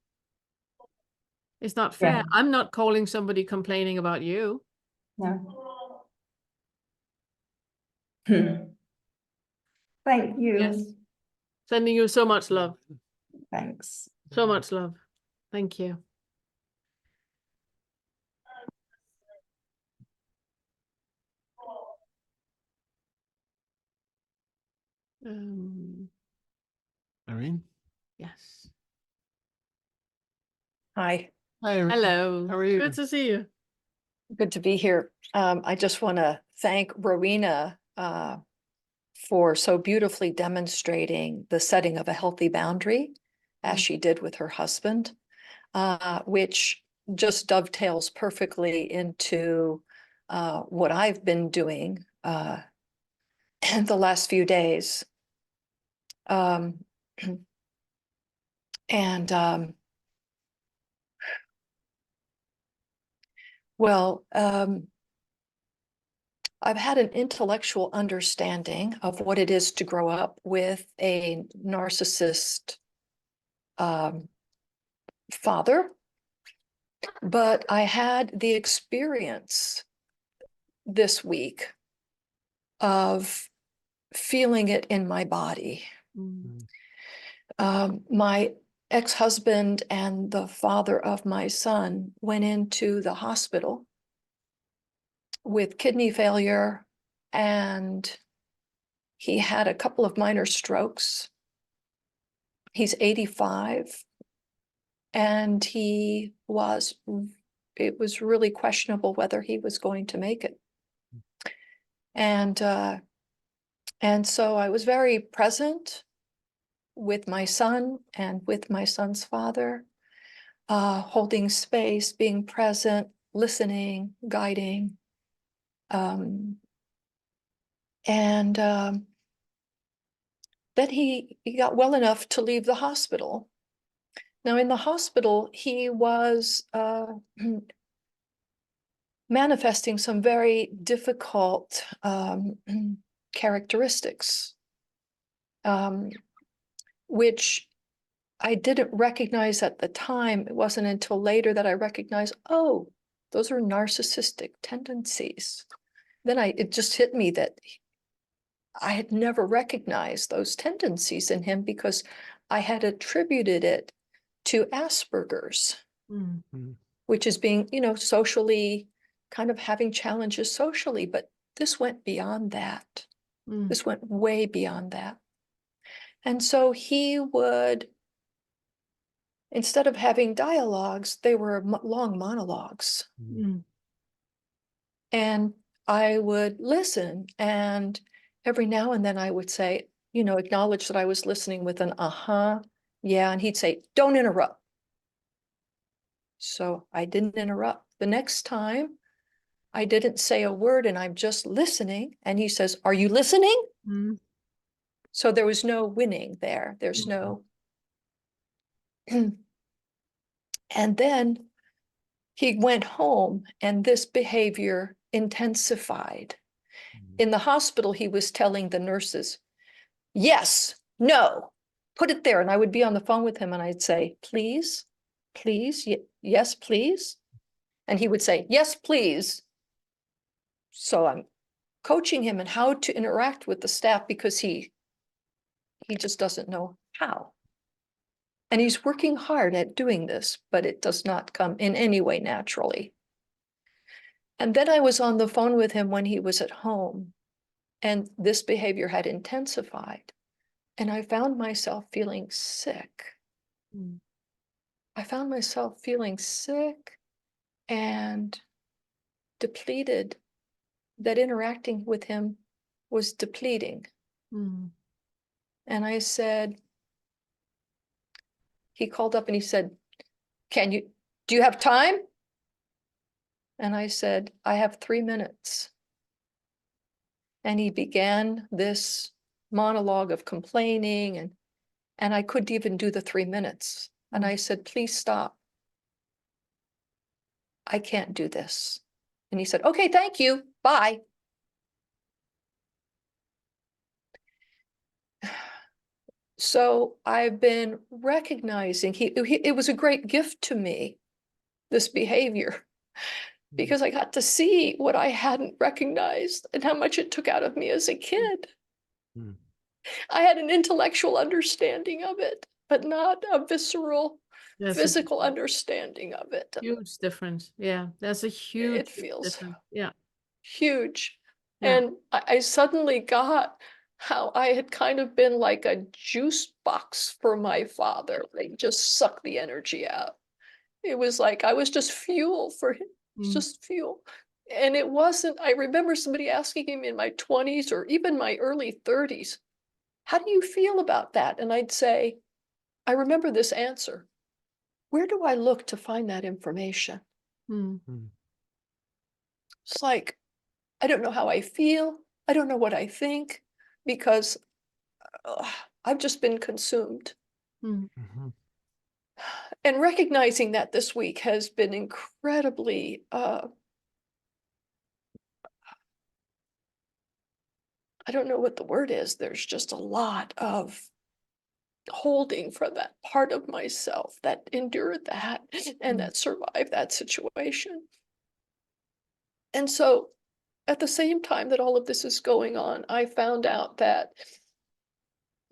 It's not fair. Yeah. I'm not calling somebody complaining about you. No. Thank you. Yes. Sending you so much love. Thanks. So much love. Thank you. Irene? Yes. Hi, Hi, Irene. Hello. How are you? Good to see you. good to be here. I just want to thank Rowena for so beautifully demonstrating the setting of a healthy boundary, as she did with her husband, which just dovetails perfectly into what I've been doing the last few days. And well, I've had an intellectual understanding of what it is to grow up with a narcissist father, but I had the experience this week of feeling it in my body. My ex-husband and the father of my son went into the hospital with kidney failure, and he had a couple of minor strokes. He's 85, and it was really questionable whether he was going to make it. And so I was very present with my son and with my son's father, holding space, being present, listening, guiding. Then he got well enough to leave the hospital. Now, in the hospital, he was manifesting some very difficult characteristics, which I didn't recognize at the time. It wasn't until later that I recognized, oh, those are narcissistic tendencies. Then it just hit me that I had never recognized those tendencies in him because I had attributed it to Asperger's, which is being, socially, kind of having challenges socially, but this went beyond that. This went way beyond that. And so he would, instead of having dialogues, they were long monologues. And I would listen, and every now and then I would say, acknowledge that I was listening with an yeah, and he'd say, don't interrupt. So I didn't interrupt. The next time I didn't say a word and I'm just listening, and he says, are you listening? So there was no winning there. There's no. And then he went home and this behavior intensified. In the hospital, he was telling the nurses, yes, no, put it there. And I would be on the phone with him and I'd say, please, please, yes, please. And he would say, yes, please. So I'm coaching him in how to interact with the staff because he just doesn't know how. And he's working hard at doing this, but it does not come in any way naturally. And then I was on the phone with him when he was at home, and this behavior had intensified. And I found myself feeling sick. I found myself feeling sick and depleted, that interacting with him was depleting. And I said, he called up and he said, do you have time? And I said, I have 3 minutes. And he began this monologue of complaining, and I couldn't even do the 3 minutes. And I said, please stop. I can't do this. And he said, okay, thank you, bye. So I've been recognizing it was a great gift to me, this behavior, because I got to see what I hadn't recognized and how much it took out of me as a kid. I had an intellectual understanding of it, but not a visceral, physical understanding of it. Huge difference. Yeah, that's a huge It feels difference. Yeah. huge. Yeah. And I suddenly got how I had kind of been like a juice box for my father. They just sucked the energy out. It was like I was just fuel for him. It's just fuel. And it wasn't, I remember somebody asking him in my 20s or even my early 30s, how do you feel about that? And I'd say, I remember this answer. Where do I look to find that information? It's like, I don't know how I feel. I don't know what I think. because I've just been consumed. Mm. Mhm. And recognizing that this week has been incredibly, I don't know what the word is. There's just a lot of holding for that part of myself that endured that and that survived that situation. And so at the same time that all of this is going on, I found out that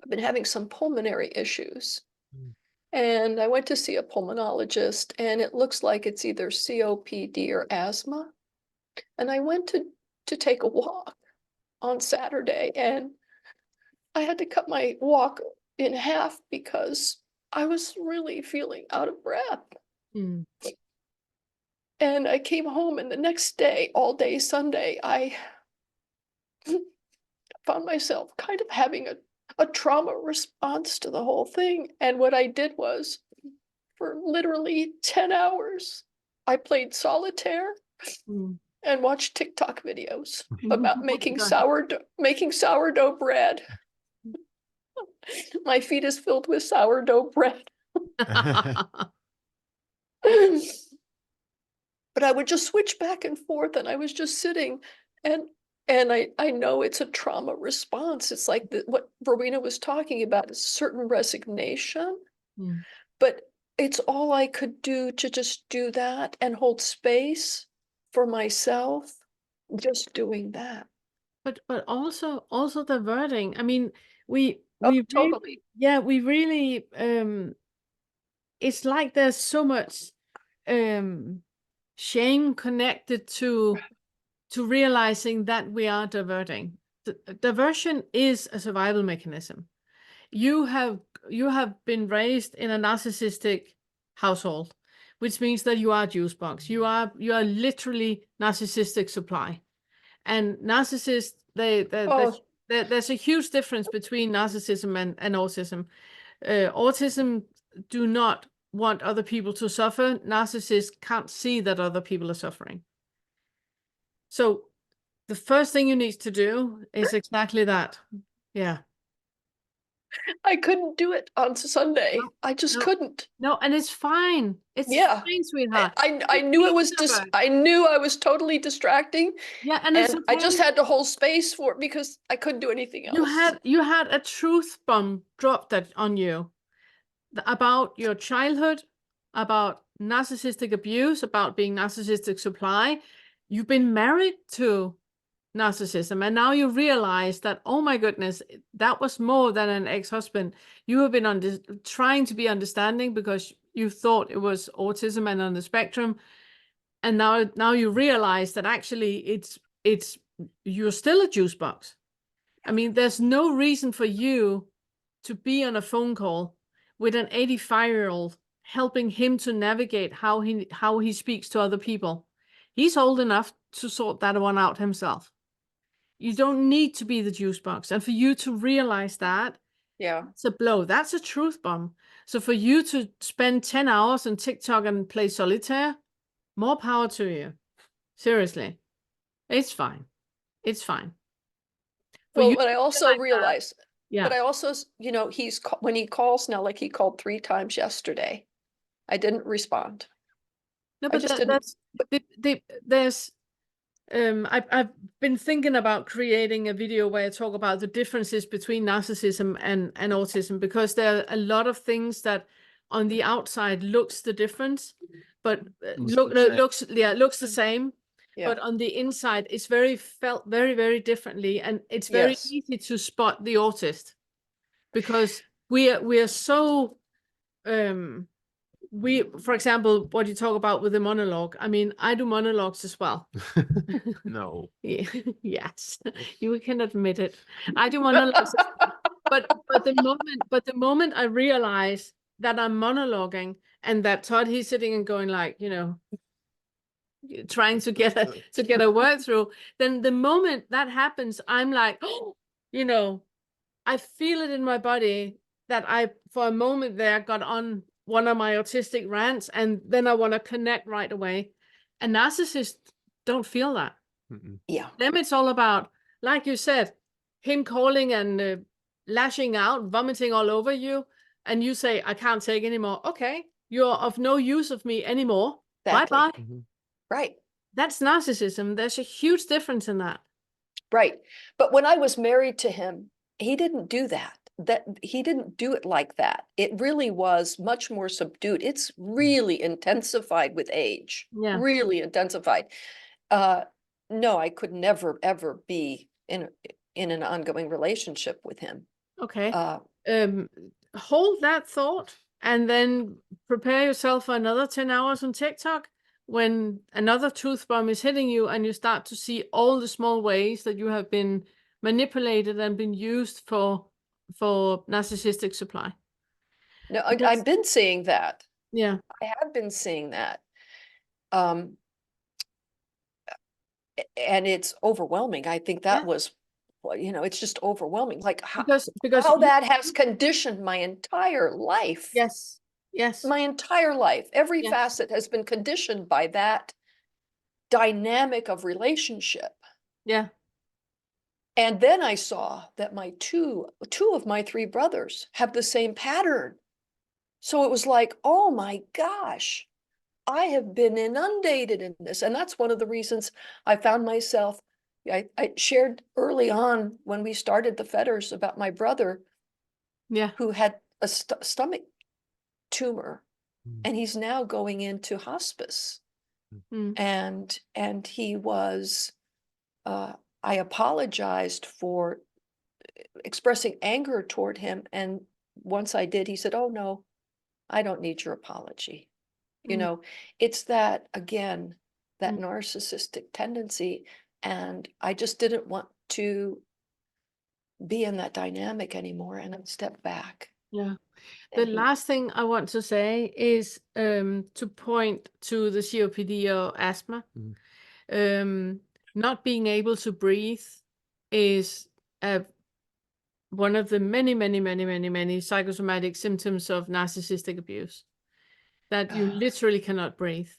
I've been having some pulmonary issues. Mm. And I went to see a pulmonologist, and it looks like it's either COPD or asthma. And I went to take a walk on Saturday, and I had to cut my walk in half because I was really feeling out of breath. Mm. And I came home, and the next day, all day Sunday, I found myself kind of having a trauma response to the whole thing. And what I did was, for literally 10 hours, I played solitaire Mm. and watched TikTok videos Mhm. about Oh my making God. sourdough bread. My feed is filled with sourdough bread. But I would just switch back and forth, and I was just sitting, and I know it's a trauma response. It's like what Rowena was talking about is certain resignation, Mm. but it's all I could do to just do that and hold space for myself, just doing that. But also the wording. I mean, we Oh, we really, totally. yeah, we really it's like there's so much shame connected to realizing that we are diverting. Diversion is a survival mechanism. You have been raised in a narcissistic household, which means that you are a juice box. You are literally narcissistic supply. And narcissists, Oh, there's a huge difference between narcissism and autism. Autism do not want other people to suffer. Narcissists can't see that other people are suffering. So the first thing you need to do is exactly that. Yeah. I couldn't do it on Sunday. No, I just no, couldn't. no, and it's fine. It's Yeah. fine, sweetheart. I knew it was Stubborn. I knew I was totally distracting, Yeah, and it's and I just okay. had to hold space for it because I couldn't do anything You else. had a truth bomb dropped on you about your childhood, about narcissistic abuse, about being narcissistic supply. You've been married to narcissism, and now you realize that, oh my goodness, that was more than an ex-husband. You have been trying to be understanding because you thought it was autism and on the spectrum, and now you realize that actually it's you're still a juice box. I mean, there's no reason for you to be on a phone call with an 85-year-old helping him to navigate how he speaks to other people. He's old enough to sort that one out himself. You don't need to be the juice box. And for you to realize that, Yeah. it's a blow. That's a truth bomb. So for you to spend 10 hours on TikTok and play solitaire, more power to you. Seriously. It's fine. It's fine. For Well, you but I to also realize that, realized, yeah. but I also, when he calls now, like he called 3 times yesterday, I didn't respond. No, I but just didn't. there's I've been thinking about creating a video where I talk about the differences between narcissism and autism, because there are a lot of things that on the outside looks the difference, but looks the same. Yeah. But on the inside, it's felt very, very differently, and it's very Yes. easy to spot the autist because we are so for example, what you talk about with the monologue. I mean, I do monologues as well. No. Yes, you can admit it. I do monologues as well. But the moment I realize that I'm monologuing and that Todd, he's sitting and going like, trying to get a word through, then the moment that happens, I'm like, oh, I feel it in my body that I, for a moment there, got on one of my autistic rants, and then I want to connect right away. And narcissists don't feel that. Mm-mm. Yeah. Them, it's all about, like you said, him calling and lashing out, vomiting all over you, and you say, I can't take anymore. Okay, you're of no use of me anymore. Exactly. Bye-bye. Right. That's narcissism. There's a huge difference in that. Right. But when I was married to him, he didn't do that. He didn't do it like that. It really was much more subdued. It's really intensified with age. Yeah. Really intensified. No, I could never ever be in an ongoing relationship with him. Okay. Uh, Hold that thought and then prepare yourself for another 10 hours on TikTok when another truth bomb is hitting you and you start to see all the small ways that you have been manipulated and been used for narcissistic supply. no, Because- I've been seeing that. Yeah. I have been seeing that. And it's overwhelming. I think that Yeah. was, well, you know, it's just overwhelming. Like how Because how you- that has conditioned my entire life. Yes. Yes. My entire life, every Yes. facet has been conditioned by that dynamic of relationship. Yeah. And then I saw that my two of my three brothers have the same pattern. So it was like, oh my gosh, I have been inundated in this. And that's one of the reasons I found myself, I shared early on when we started the Fetters about my brother Yeah. who had a stomach tumor, Mm. and he's now going into hospice. Mm. And he was, I apologized for expressing anger toward him. And once I did, he said, oh no, I don't need your apology. You Mm. know, it's that, again, that Mm. narcissistic tendency. And I just didn't want to be in that dynamic anymore, and I stepped back. Yeah. The And he- last thing I want to say is to point to the COPD or asthma. Not being able to breathe is one of the many psychosomatic symptoms of narcissistic abuse, that you literally cannot breathe.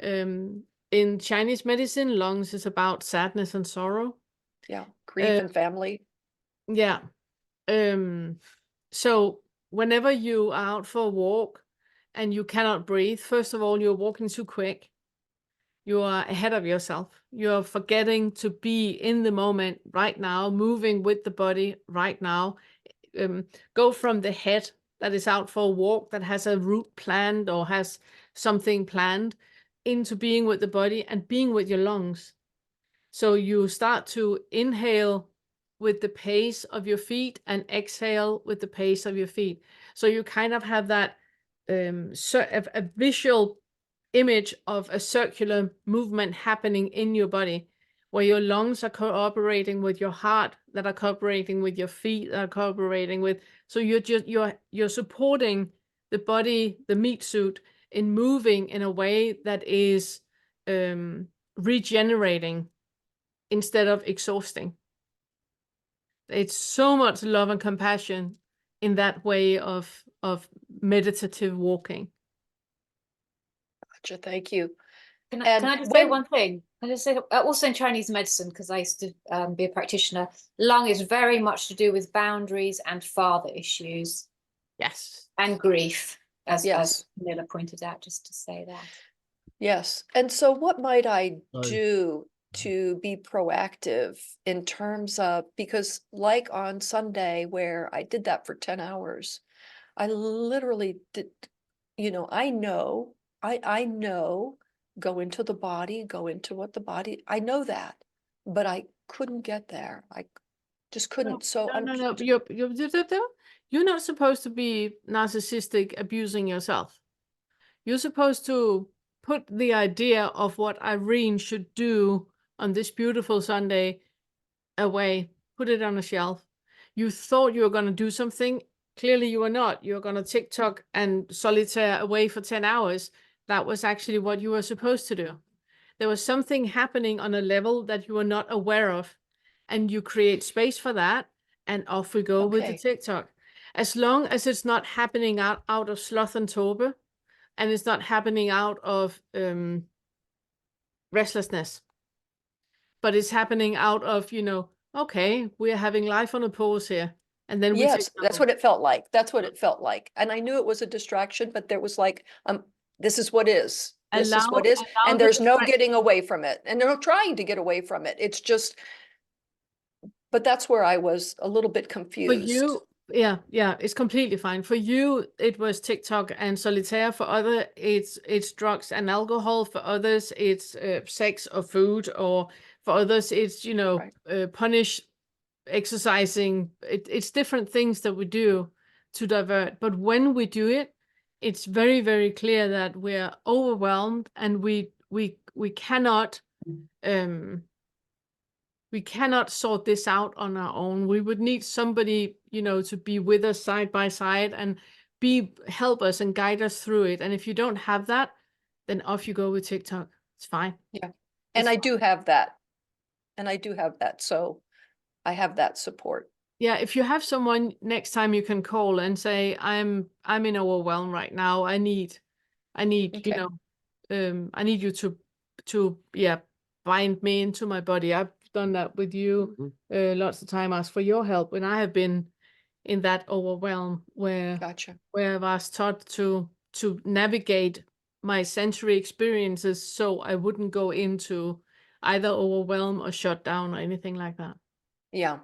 In Chinese medicine, lungs is about sadness and sorrow. yeah, grief and family. Yeah. So whenever you are out for a walk and you cannot breathe, first of all, you're walking too quick. You are ahead of yourself. You're forgetting to be in the moment right now, moving with the body right now. Go from the head that is out for a walk, that has a route planned or has something planned, into being with the body and being with your lungs. So you start to inhale with the pace of your feet and exhale with the pace of your feet. So you kind of have that a visual image of a circular movement happening in your body, where your lungs are cooperating with your heart, that are cooperating with your feet, that are cooperating with. So you're supporting the body, the meat suit, in moving in a way that is regenerating instead of exhausting. It's so much love and compassion in that way of meditative walking. Gotcha, thank you. Can And I just say when- one thing? Can I just say, also in Chinese medicine, because I used to be a practitioner, lung is very much to do with boundaries and father issues Yes. and grief, as Yes. Pernille pointed out, just to say that. Yes. And so what might I Sorry. do to be proactive in terms of, because like on Sunday where I did that for 10 hours, I literally did, you know, I know, go into the body, go into what the body, I know that, but I couldn't get there. I just couldn't. So I'm No. You're not supposed to be narcissistic abusing yourself. You're supposed to put the idea of what Irene should do on this beautiful Sunday away, put it on a shelf. You thought you were going to do something. Clearly you were not. You're going to TikTok and solitaire away for 10 hours. That was actually what you were supposed to do. There was something happening on a level that you were not aware of, and you create space for that, and off we go with the Okay. TikTok. As long as it's not happening out of sloth and torpor, and it's not happening out of restlessness, but it's happening out of, okay, we're having life on a pause here. And then we take Yes, that's some- what it felt like. That's what it felt like. And I knew it was a distraction, but there was like, this is what is. This is what is, allow and the there's no distraction. getting away from it. And they're not trying to get away from it. It's just, but that's where I was a little bit For confused. you, yeah, it's completely fine. For you, it was TikTok and solitaire. For other, it's drugs and alcohol. For others, it's sex or food. Or for others, it's Right. punish, exercising. It's different things that we do to divert. But when we do it, it's very, very clear that we're overwhelmed and we cannot we cannot sort this out on our own. We would need somebody, to be with us side by side and help us and guide us through it. And if you don't have that, then off you go with TikTok. It's fine. Yeah. And I do have that. And I do have that. So I have that support. Yeah, if you have someone next time you can call and say, I'm in overwhelm right now. I need, Okay. I need you to bind me into my body. I've done that with you lots of time, ask for your help when I have been in that overwhelm where Gotcha. I was taught to navigate my sensory experiences so I wouldn't go into either overwhelm or shut down or anything like that. Yeah.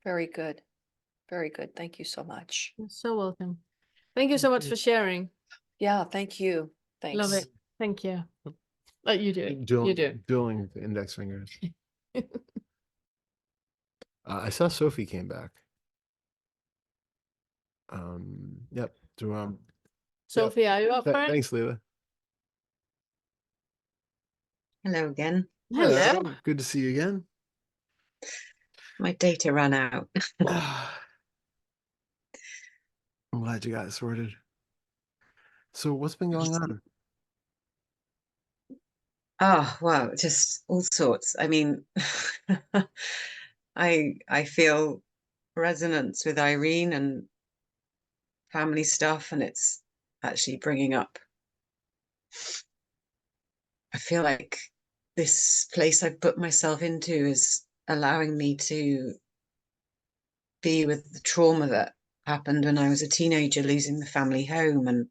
Very good. Very good. Thank you so much. You're so welcome. Thank you so much for sharing. Yeah, thank you. Thanks. Love it. Thank you. You do it. You do. Dueling with the index fingers. I saw Sophie came back. Yep. So, Sophie, are you up for it? thanks, Leila. Hello again. Hello. Good to see you again. My data ran out. I'm glad you got it sorted. So what's been going on? Oh, wow, just all sorts. I mean, I feel resonance with Irene and family stuff, and it's actually bringing up. I feel like this place I've put myself into is allowing me to be with the trauma that happened when I was a teenager, losing the family home. And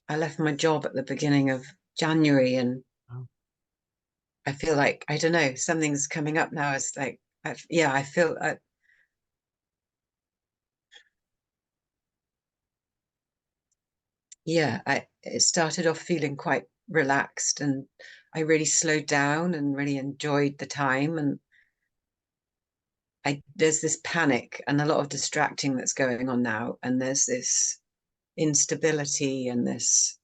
I left my job at the beginning of January, and I feel like, I don't know, something's coming up now. It's like, I feel it started off feeling quite relaxed, and I really slowed down and really enjoyed the time. And there's this panic and a lot of distracting that's going on now, and there's this instability and this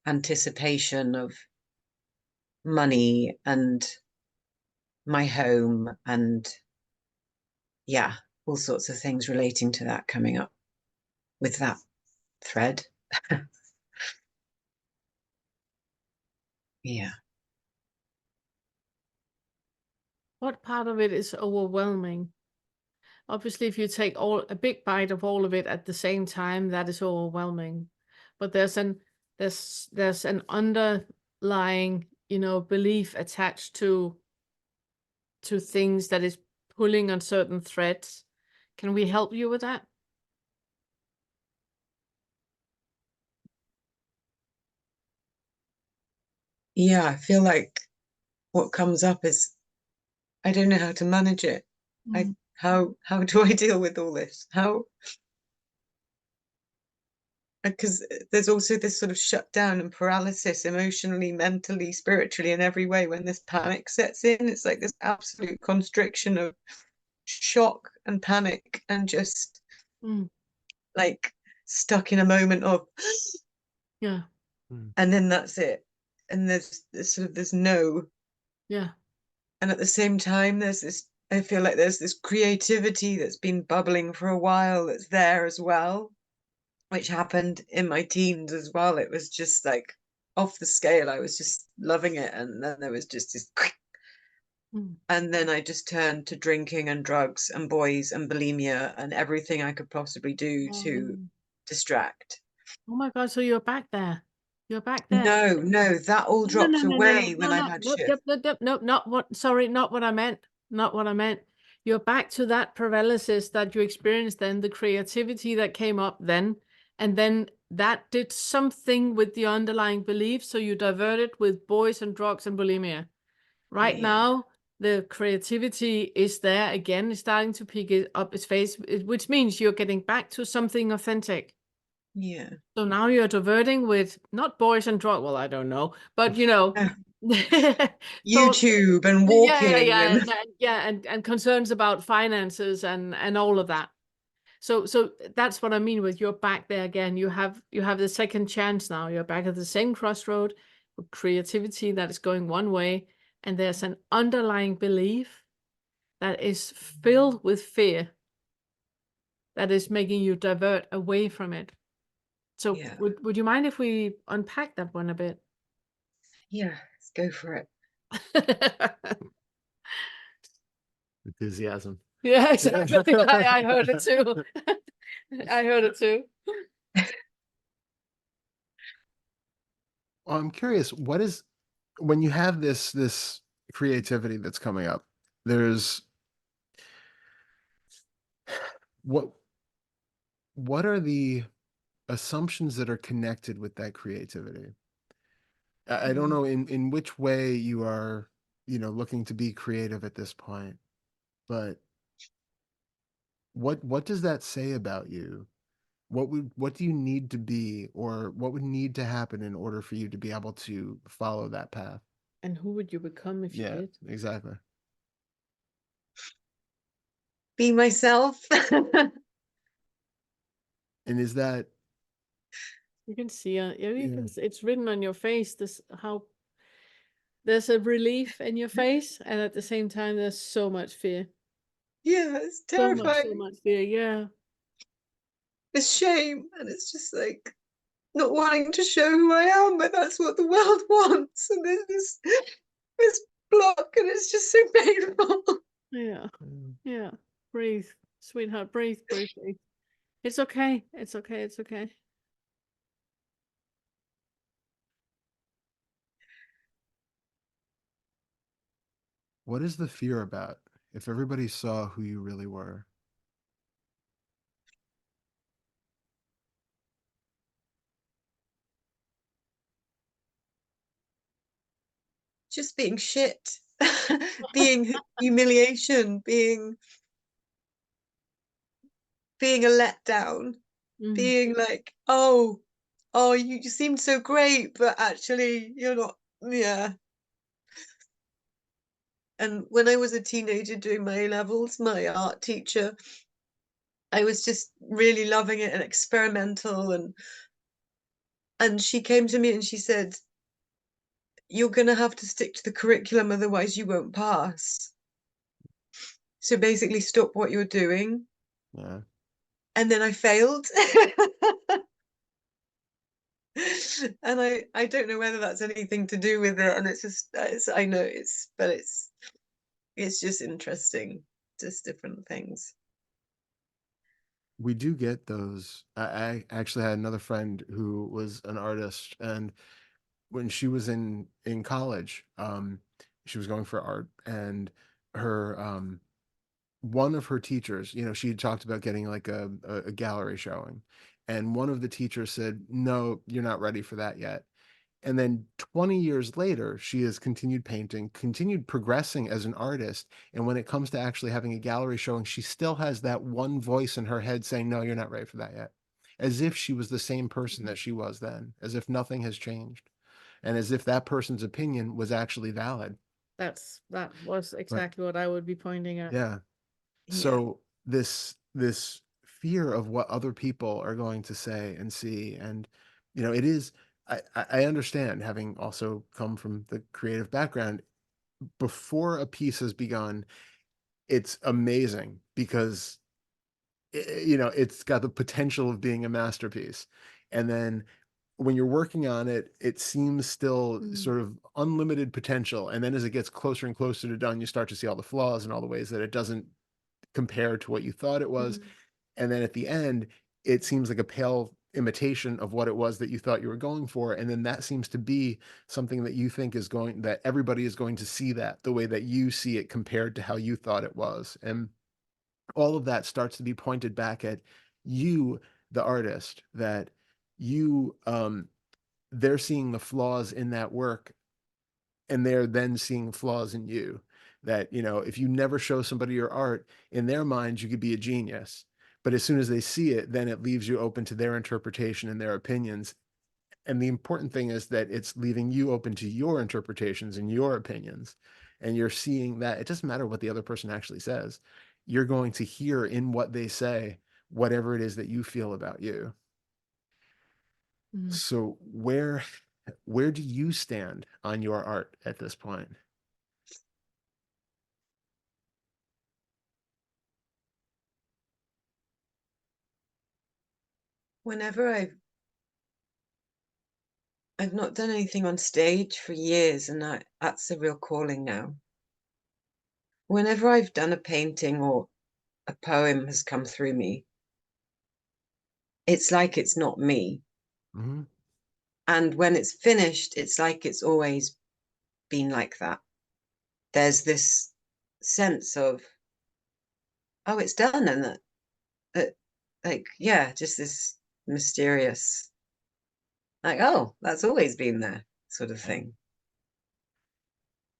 anticipation of money and my home and all sorts of things relating to that coming up with that thread. Yeah. What part of it is overwhelming? Obviously, if you take a big bite of all of it at the same time, that is overwhelming. But there's an underlying, belief attached to things that is pulling on certain threads. Can we help you with that? Yeah, I feel like what comes up is I don't know how to manage it. How do I deal with all this? Because there's also this sort of shutdown and paralysis emotionally, mentally, spiritually, in every way when this panic sets in. It's like this absolute constriction of shock and panic and just like stuck in a moment of yeah. And then that's it. And there's no. Yeah. And at the same time, I feel like there's this creativity that's been bubbling for a while that's there as well, which happened in my teens as well. It was just like off the scale. I was just loving it. And then there was just this. And then I just turned to drinking and drugs and boys and bulimia and everything I could possibly do to distract. Oh my God, so you're back there. You're back there. No, that all dropped away when I had shift. No, not what, sorry, not what I meant. Not what I meant. You're back to that paralysis that you experienced then, the creativity that came up then, and then that did something with the underlying belief. So you diverted with boys and drugs and bulimia. Right Yeah. now, the creativity is there again, it's starting to pick it up its face, which means you're getting back to something authentic. Yeah. So now you're diverting with not boys and drugs. Well, I don't know, but you know, thoughts- YouTube and walking and and concerns about finances and all of that. So that's what I mean with you're back there again. You have the second chance now. You're back at the same crossroad with creativity that is going one way, and there's an underlying belief that is filled with fear that is making you divert away from it. So Yeah. would you mind if we unpack that one a bit? yeah, let's go for it. Enthusiasm. Yeah, exactly. I heard it too. I heard it too. Well, I'm curious, what is, when you have this creativity that's coming up, there's what are the assumptions that are connected with that creativity? I don't know in which way you are, looking to be creative at this point, but what does that say about you? What do you need to be, or what would need to happen in order for you to be able to follow that path? And who would you become if you Yeah, did? exactly. Be myself. And is that, You can see Yeah. it's written on your face, this how there's a relief in your face, and at the same time there's so much fear. Yeah, it's So terrifying. much fear, yeah. It's shame, and it's just like not wanting to show who I am, but that's what the world wants. And there's this block, and it's just so painful. Yeah. Yeah. Breathe, sweetheart, breathe. It's okay. It's okay. It's okay. what is the fear about if everybody saw who you really were? Just being shit, being humiliation, being a letdown, Mhm. being like, you seemed so great, but actually you're not. Yeah. And when I was a teenager doing my A-levels, my art teacher, I was just really loving it and experimental, and she came to me and she said, you're gonna have to stick to the curriculum, otherwise you won't pass. So basically stop what you're doing. Yeah. And then I failed. And I don't know whether that's anything to do with it, and it's just I know it's just interesting, just different things. We do get those. I actually had another friend who was an artist, and when she was in college, she was going for art, and her one of her teachers, she had talked about getting like a gallery showing, and one of the teachers said, "No, you're not ready for that yet." And then 20 years later, she has continued painting, continued progressing as an artist. And when it comes to actually having a gallery showing, she still has that one voice in her head saying, "No, you're not ready for that yet." As if she was the same person that she was then, as if nothing has changed, and as if that person's opinion was actually valid. That was But exactly what I would be pointing at. yeah. Yeah. So this fear of what other people are going to say and see, and it is, I understand, having also come from the creative background, before a piece has begun, it's amazing because it's got the potential of being a masterpiece. And then when you're working on it, it seems still sort of unlimited potential. And then as it gets closer and closer to done, you start to see all the flaws and all the ways that it doesn't compare to what you thought it was. And then at the end, it seems like a pale imitation of what it was that you thought you were going for. And then that seems to be something that you think is going, that everybody is going to see that the way that you see it compared to how you thought it was. And all of that starts to be pointed back at you, the artist, that you, they're seeing the flaws in that work, and they're then seeing flaws in you. That, you know, if you never show somebody your art, in their minds, you could be a genius. But as soon as they see it, then it leaves you open to their interpretation and their opinions. And the important thing is that it's leaving you open to your interpretations and your opinions. And you're seeing that it doesn't matter what the other person actually says. You're going to hear in what they say, whatever it is that you feel about you. So where do you stand on your art at this point? Whenever I've not done anything on stage for years, and that's a real calling now. Whenever I've done a painting or a poem has come through me, it's like it's not me. Mm-hmm. And when it's finished, it's like it's always been like that. There's this sense of, oh, it's done, and that like, yeah, just this mysterious, like, oh, that's always been there sort of thing.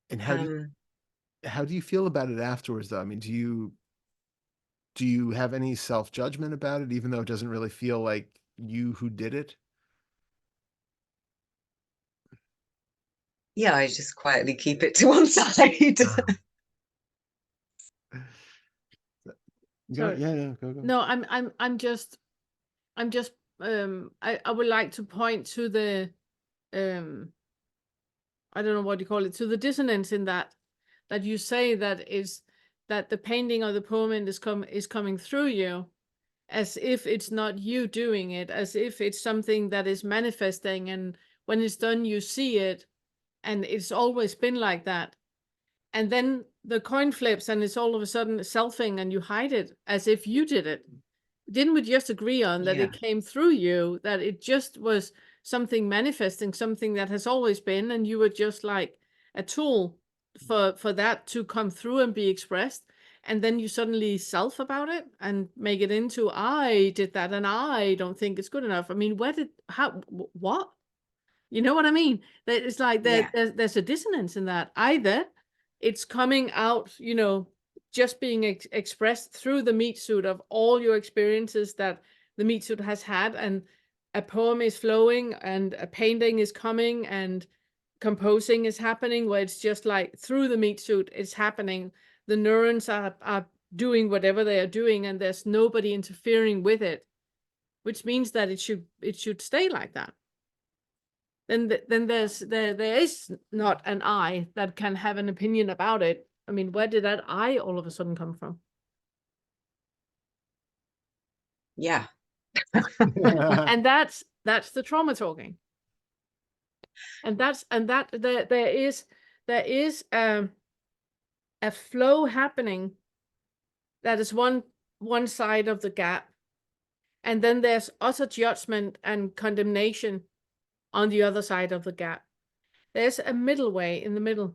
And how do you feel about it afterwards, though? I mean, do you have any self-judgment about it, even though it doesn't really feel like you who did it? Yeah, I just quietly keep it to one side. Sorry. Go. No, I'm just I would like to point to the I don't know what you call it, to the dissonance in that you say that the painting or the poem is coming through you, as if it's not you doing it, as if it's something that is manifesting, and when it's done you see it, and it's always been like that. And then the coin flips and it's all of a sudden selfing, and you hide it as if you did it. Didn't we just agree on that? Yeah. It came through you, that it just was something manifesting, something that has always been, and you were just like a tool for that to come through and be expressed. And then you suddenly self about it and make it into, I did that and I don't think it's good enough. I mean, what? You know what I mean? That it's like Yeah. there's a dissonance in that. Either it's coming out, you know, just being expressed through the meat suit of all your experiences that the meat suit has had, and a poem is flowing and a painting is coming and composing is happening, where it's just like through the meat suit it's happening. The neurons are doing whatever they are doing, and there's nobody interfering with it, which means that it should stay like that. Then there is not an I that can have an opinion about it. I mean, where did that I all of a sudden come from? Yeah. And that's the trauma talking. And there is a flow happening that is one side of the gap, and then there's utter judgment and condemnation on the other side of the gap. There's a middle way in the middle.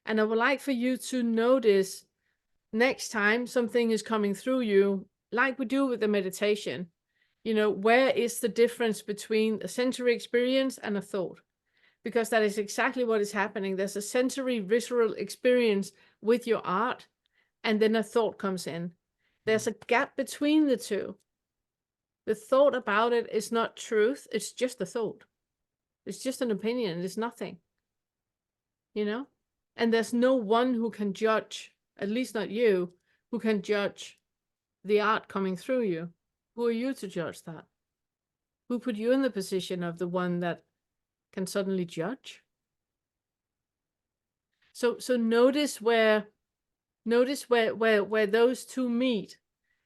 And I would like for you to notice next time something is coming through you, like we do with the meditation, you know, where is the difference between a sensory experience and a thought? Because that is exactly what is happening. There's a sensory visceral experience with your art, and then a thought comes in. There's a gap between the two. The thought about it is not truth. It's just a thought. It's just an opinion. It's nothing, you know? And there's no one who can judge, at least not you, who can judge the art coming through you. Who are you to judge that? Who put you in the position of the one that can suddenly judge? So notice where those two meet,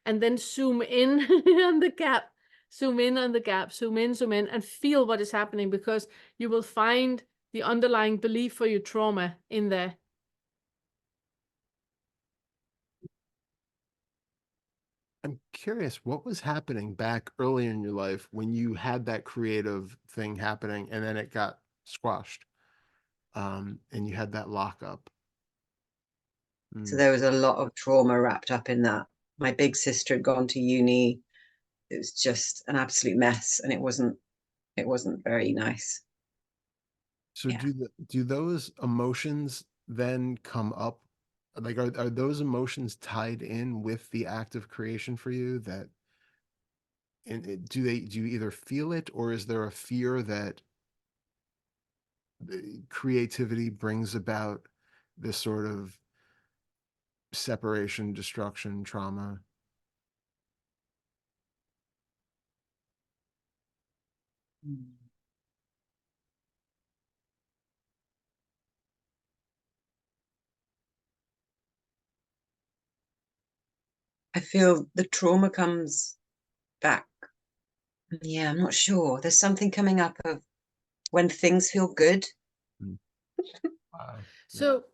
and then zoom in on the gap. Zoom in on the gap, zoom in, and feel what is happening, because you will find the underlying belief for your trauma in there. I'm curious, what was happening back early in your life when you had that creative thing happening and then it got squashed, and you had that lockup? So there was a lot of trauma wrapped up in that. My big sister had gone to uni. It was just an absolute mess, and it wasn't very nice. So Yeah. do those emotions then come up? Like, are those emotions tied in with the act of creation for you? That, and do you either feel it, or is there a fear that the creativity brings about this sort of separation, destruction, trauma? I feel the trauma comes back. Yeah, I'm not sure. There's something coming up of when things feel good. Wow. So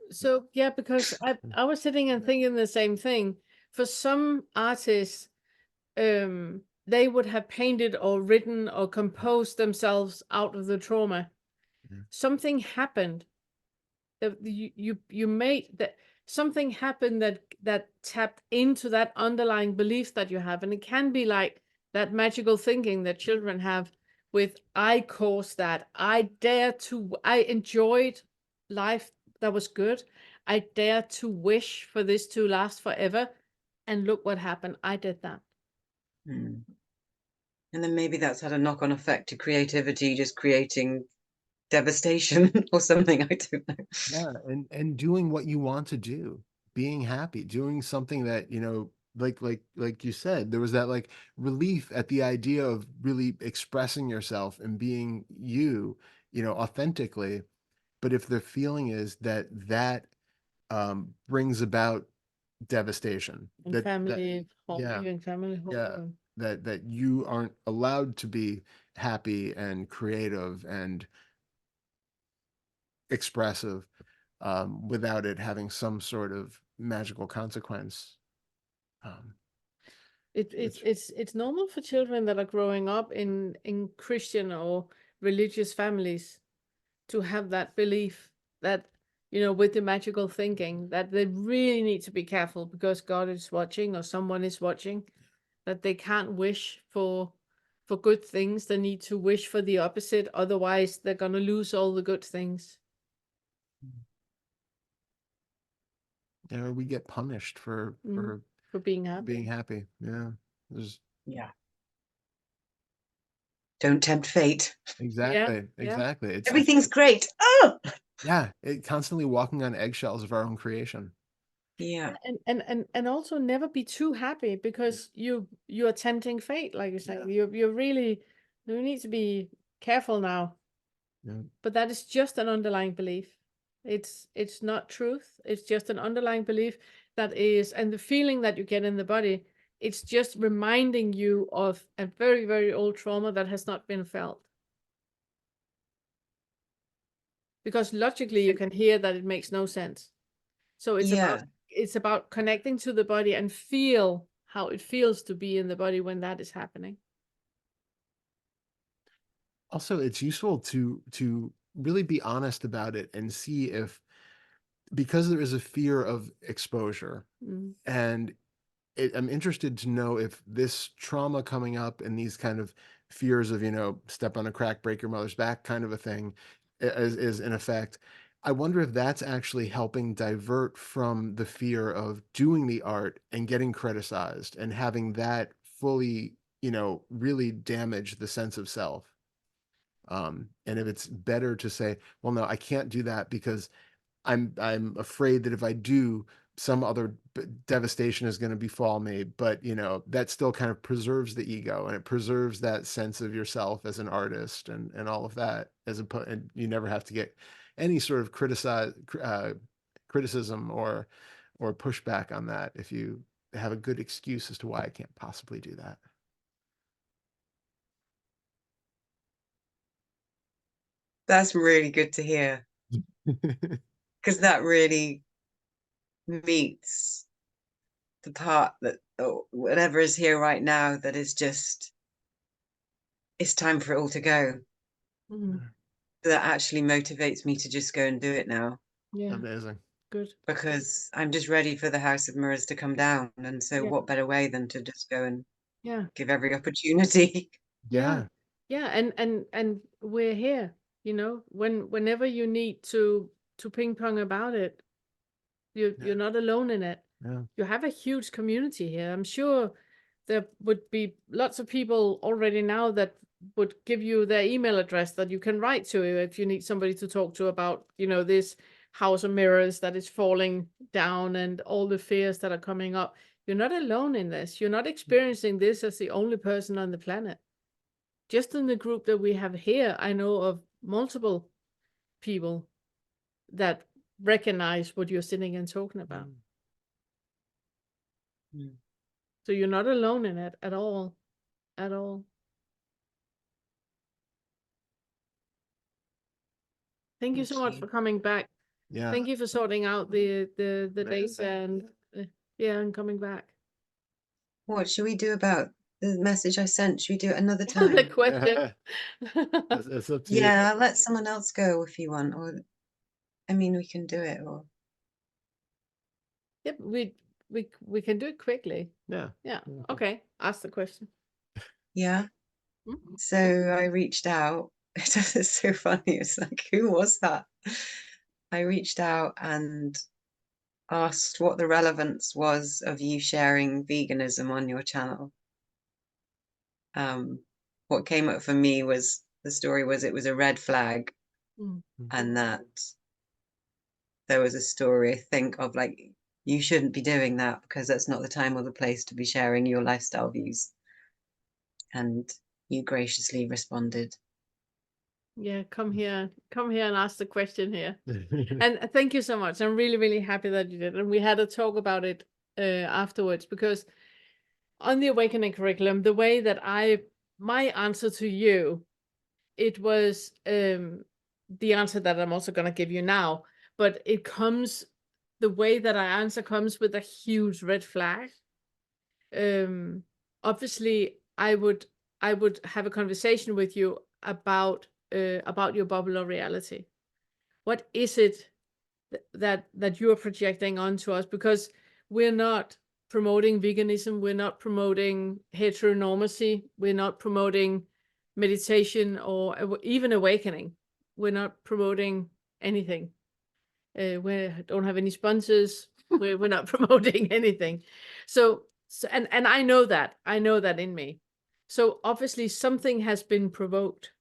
yeah, because I was sitting and thinking the same thing. For some artists, they would have painted or written or composed themselves out of the trauma. Something happened that you made, that something happened that tapped into that underlying belief that you have, and it can be like that magical thinking that children have with, I caused that, I enjoyed life that was good, I dare to wish for this to last forever, and look what happened, I did that. And then maybe that's had a knock-on effect to creativity, just creating devastation or something. I don't know. Yeah, and doing what you want to do, being happy, doing something that, like you said, there was that like relief at the idea of really expressing yourself and being you, authentically. But if the feeling is that brings about devastation, And that family yeah, even family yeah, home. that you aren't allowed to be happy and creative and expressive, without it having some sort of magical consequence. Um, It's normal for children that are growing up in Christian or religious families to have that belief that, with the magical thinking, that they really need to be careful because God is watching or someone is watching, that they can't wish for good things. They need to wish for the opposite, otherwise they're gonna lose all the good things. we get punished for For being happy. being happy. Yeah, there's Yeah. Don't tempt fate. exactly, Yeah. exactly. It's Everything's great. Oh, yeah, constantly walking on eggshells of our own creation. yeah. And also never be too happy, because you are tempting fate, like you said. You need to be careful now. Yeah. But that is just an underlying belief. It's not truth. It's just an underlying belief that is, and the feeling that you get in the body, it's just reminding you of a very, very old trauma that has not been felt. Because logically you can hear that it makes no sense. So it's about connecting to the body and feel how it feels to be in the body when that is happening. Also, it's useful to really be honest about it and see if, because there is a fear of exposure, and I'm interested to know if this trauma coming up and these kind of fears of, step on a crack, break your mother's back kind of a thing is in effect. I wonder if that's actually helping divert from the fear of doing the art and getting criticized and having that fully, really damage the sense of self. And if it's better to say, well, no, I can't do that because I'm afraid that if I do, some other devastation is going to befall me. But that still kind of preserves the ego, and it preserves that sense of yourself as an artist and all of that. And you never have to get any sort of criticism or pushback on that if you have a good excuse as to why I can't possibly do that. That's really good to hear, because that really meets the part that, or whatever is here right now, that is just, it's time for it all to go. Mhm. That actually motivates me to just go and do it now, Yeah, Amazing. good. because I'm just ready for the House of Mirrors to come down. And so Yeah. what better way than to just go and Yeah. give every opportunity. Yeah. Yeah, and we're here, you know, whenever you need to ping pong about it, you're not alone in it. Yeah. You have a huge community here. I'm sure there would be lots of people already now that would give you their email address that you can write to if you need somebody to talk to about, you know, this house of mirrors that is falling down and all the fears that are coming up. You're not alone in this. You're not experiencing this as the only person on the planet. Just in the group that we have here, I know of multiple people that recognize what you're sitting and talking about. Mm. So you're not alone in it at all. At all. Thank you so much for coming back. Yeah. Thank you for sorting out the dates and yeah, and coming back. What should we do about the message I sent? Should we do it another time? The question. It's up to you. Yeah, I'll let someone else go if you want, or I mean, we can do it, or Yep, we can do it quickly. Yeah. Yeah. Yeah. Okay. Ask the question. yeah. Mhm. So I reached out. It's so funny. It's like, who was that? I reached out and asked what the relevance was of you sharing veganism on your channel. What came up for me was, the story was, it was a red flag, Mm. and that there was a story, I think, of like, you shouldn't be doing that because that's not the time or the place to be sharing your lifestyle views. And you graciously responded. Yeah, come here and ask the question here. And thank you so much. I'm really, really happy that you did. And we had a talk about it afterwards, because on the Awakening curriculum, the way that my answer to you, it was the answer that I'm also going to give you now, but it comes, the way that I answer comes with a huge red flag. Obviously, I would have a conversation with you about your bubble of reality. What is it that you are projecting onto us? Because we're not promoting veganism, we're not promoting heteronormacy, we're not promoting meditation or even awakening. We're not promoting anything. We don't have any sponsors. We're not promoting anything. So and I know that in me. So obviously something has been provoked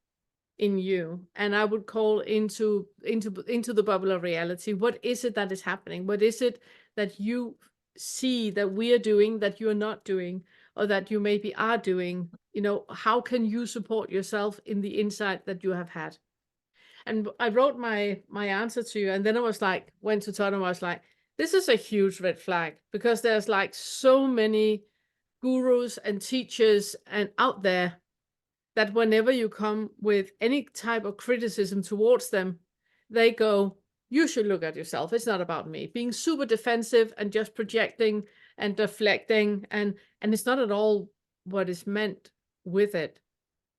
in you, and I would call into the bubble of reality. What is it that is happening? What is it that you see that we are doing that you're not doing, or that you maybe are doing? You know, how can you support yourself in the insight that you have had? And I wrote my answer to you, and then I was like, went to Todd and was like, this is a huge red flag, because there's like so many gurus and teachers and out there that whenever you come with any type of criticism towards them, they go, you should look at yourself. It's not about me. Being super defensive and just projecting and deflecting, and it's not at all what is meant with it.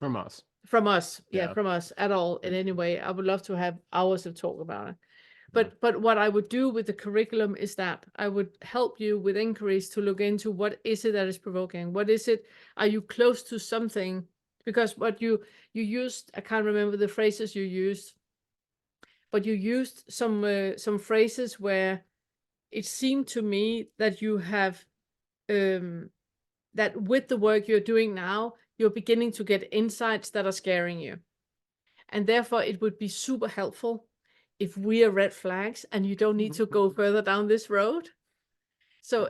From us. From us. Yeah, Yeah. from us at all in any way. I would love to have hours of talk about it. But what I would do with the curriculum is that I would help you with inquiries to look into what is it that is provoking? What is it? Are you close to something? Because what you used, I can't remember the phrases you used, but you used some phrases where it seemed to me that you have that with the work you're doing now, you're beginning to get insights that are scaring you. And therefore it would be super helpful if we are red flags and you don't need to go further down this road. So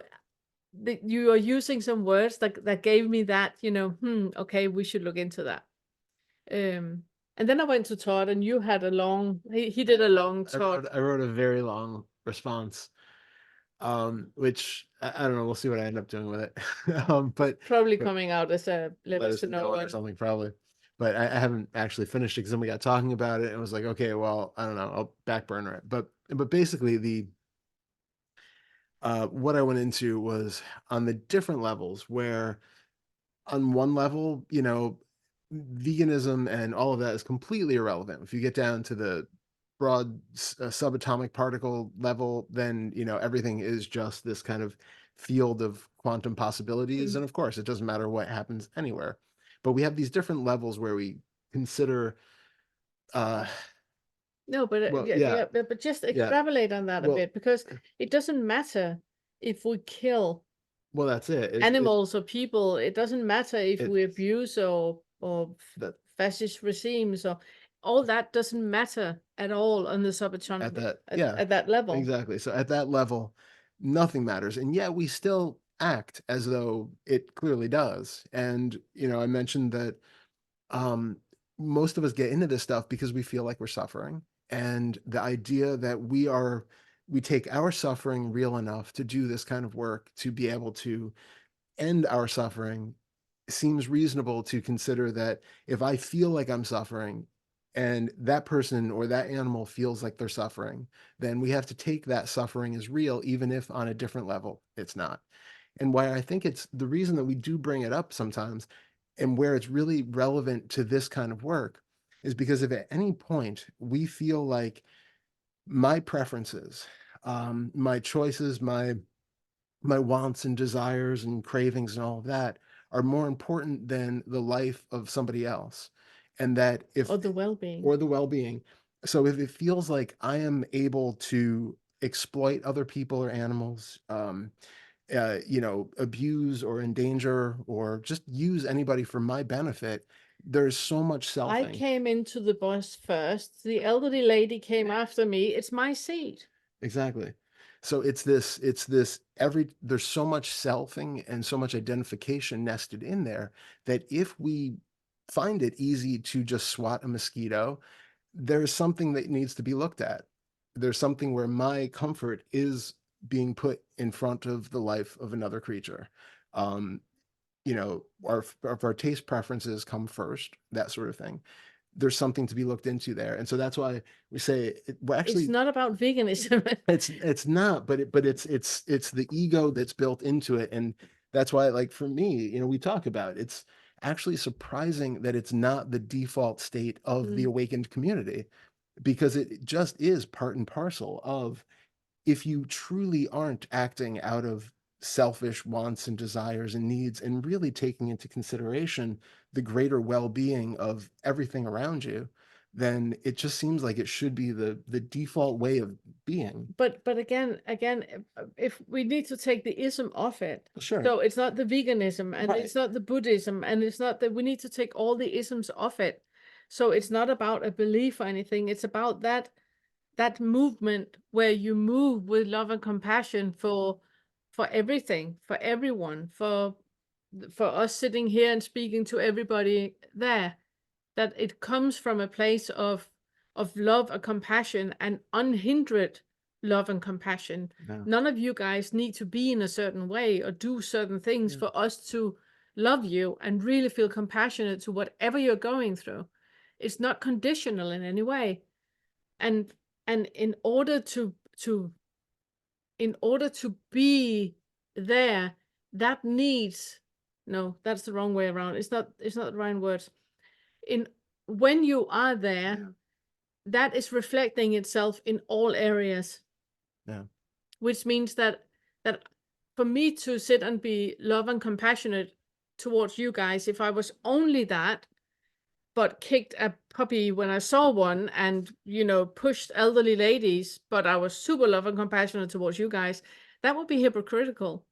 you are using some words that gave me that, you know, okay, we should look into that. And then I went to Todd, and you had a long, he did a long talk. I wrote a very long response, which I don't know. We'll see what I end up doing with it. But Probably coming out as a let us know or something, probably. But I haven't actually finished it, because then we got talking about it and it was like, okay, well, I don't know, I'll back burner it. But basically what I went into was on the different levels where on one level, you know, veganism and all of that is completely irrelevant. If you get down to the broad subatomic particle level, then, you know, everything is just this kind of field of quantum possibilities. And of course, it doesn't matter what happens anywhere. But we have these different levels where we consider, No, but well, yeah, yeah, but just yeah. extrapolate on that a Well, bit, because it doesn't matter if we kill well, that's it. animals or people. It doesn't matter if it- we abuse or That- fascist regimes, or all that doesn't matter at all on the at subatomic that, yeah, at that level. exactly. So at that level, nothing matters. And yet we still act as though it clearly does. And, you know, I mentioned that um, most of us get into this stuff because we feel like we're suffering. And the idea that we take our suffering real enough to do this kind of work, to be able to end our suffering, seems reasonable to consider that if I feel like I'm suffering and that person or that animal feels like they're suffering, then we have to take that suffering as real, even if on a different level it's not. And why I think it's the reason that we do bring it up sometimes and where it's really relevant to this kind of work is because if at any point we feel like my preferences, my choices, my wants and desires and cravings and all of that are more important than the life of somebody else, and that if Or the well-being. or the well-being. So if it feels like I am able to exploit other people or animals, you know, abuse or endanger or just use anybody for my benefit, there's so much I selfing. came into the bus first. The elderly lady came after me. It's my seat. Exactly. So it's this there's so much selfing and so much identification nested in there that if we find it easy to just swat a mosquito, there's something that needs to be looked at. There's something where my comfort is being put in front of the life of another creature. Um, you know, our taste preferences come first, that sort of thing. There's something to be looked into there. And so that's why we say, well, actually, It's not about veganism. it's not, but it's the ego that's built into it. And that's why, like, for me, you know, we talk about it's actually surprising that it's not the default state of the awakened community, because it just is part and parcel of, if you truly aren't acting out of selfish wants and desires and needs and really taking into consideration the greater well-being of everything around you, then it just seems like it should be the default way of being. But again, if we need to take the ism off it, Sure. so it's not the veganism and Right. it's not the Buddhism and it's not that we need to take all the isms off it. So it's not about a belief or anything. It's about that movement where you move with love and compassion for everything, for everyone, for us sitting here and speaking to everybody there, that it comes from a place of love and compassion and unhindered love and compassion. Yeah. None of you guys need to be in a certain way or do certain things for us to love you and really feel compassionate to whatever you're going through. It's not conditional in any way. And in order to be there, that needs, no, that's the wrong way around. It's not the right words. When you are there, that is reflecting itself in all areas. Yeah. Which means that for me to sit and be love and compassionate towards you guys, if I was only that, but kicked a puppy when I saw one and, you know, pushed elderly ladies, but I was super love and compassionate towards you guys, that would be hypocritical.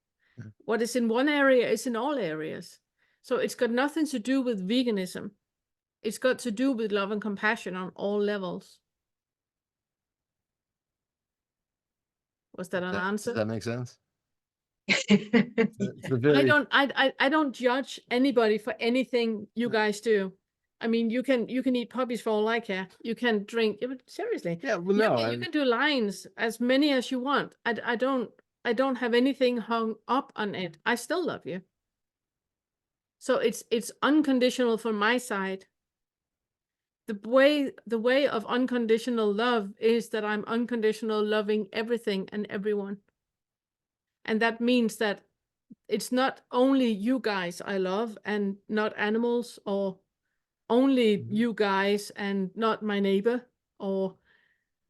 What is in one area is in all areas. So it's got nothing to do with veganism. It's got to do with love and compassion on all levels. Was that an answer? Does that make sense? I don't judge anybody for anything you guys do. I mean, you can eat puppies for all I care. You can drink, seriously. Yeah, well, You can do lines as many as you want. I don't have anything hung up on it. I still love you. So it's unconditional from my side. The way of unconditional love is that I'm unconditional loving everything and everyone. And that means that it's not only you guys I love and not animals, or only you guys and not my neighbor, or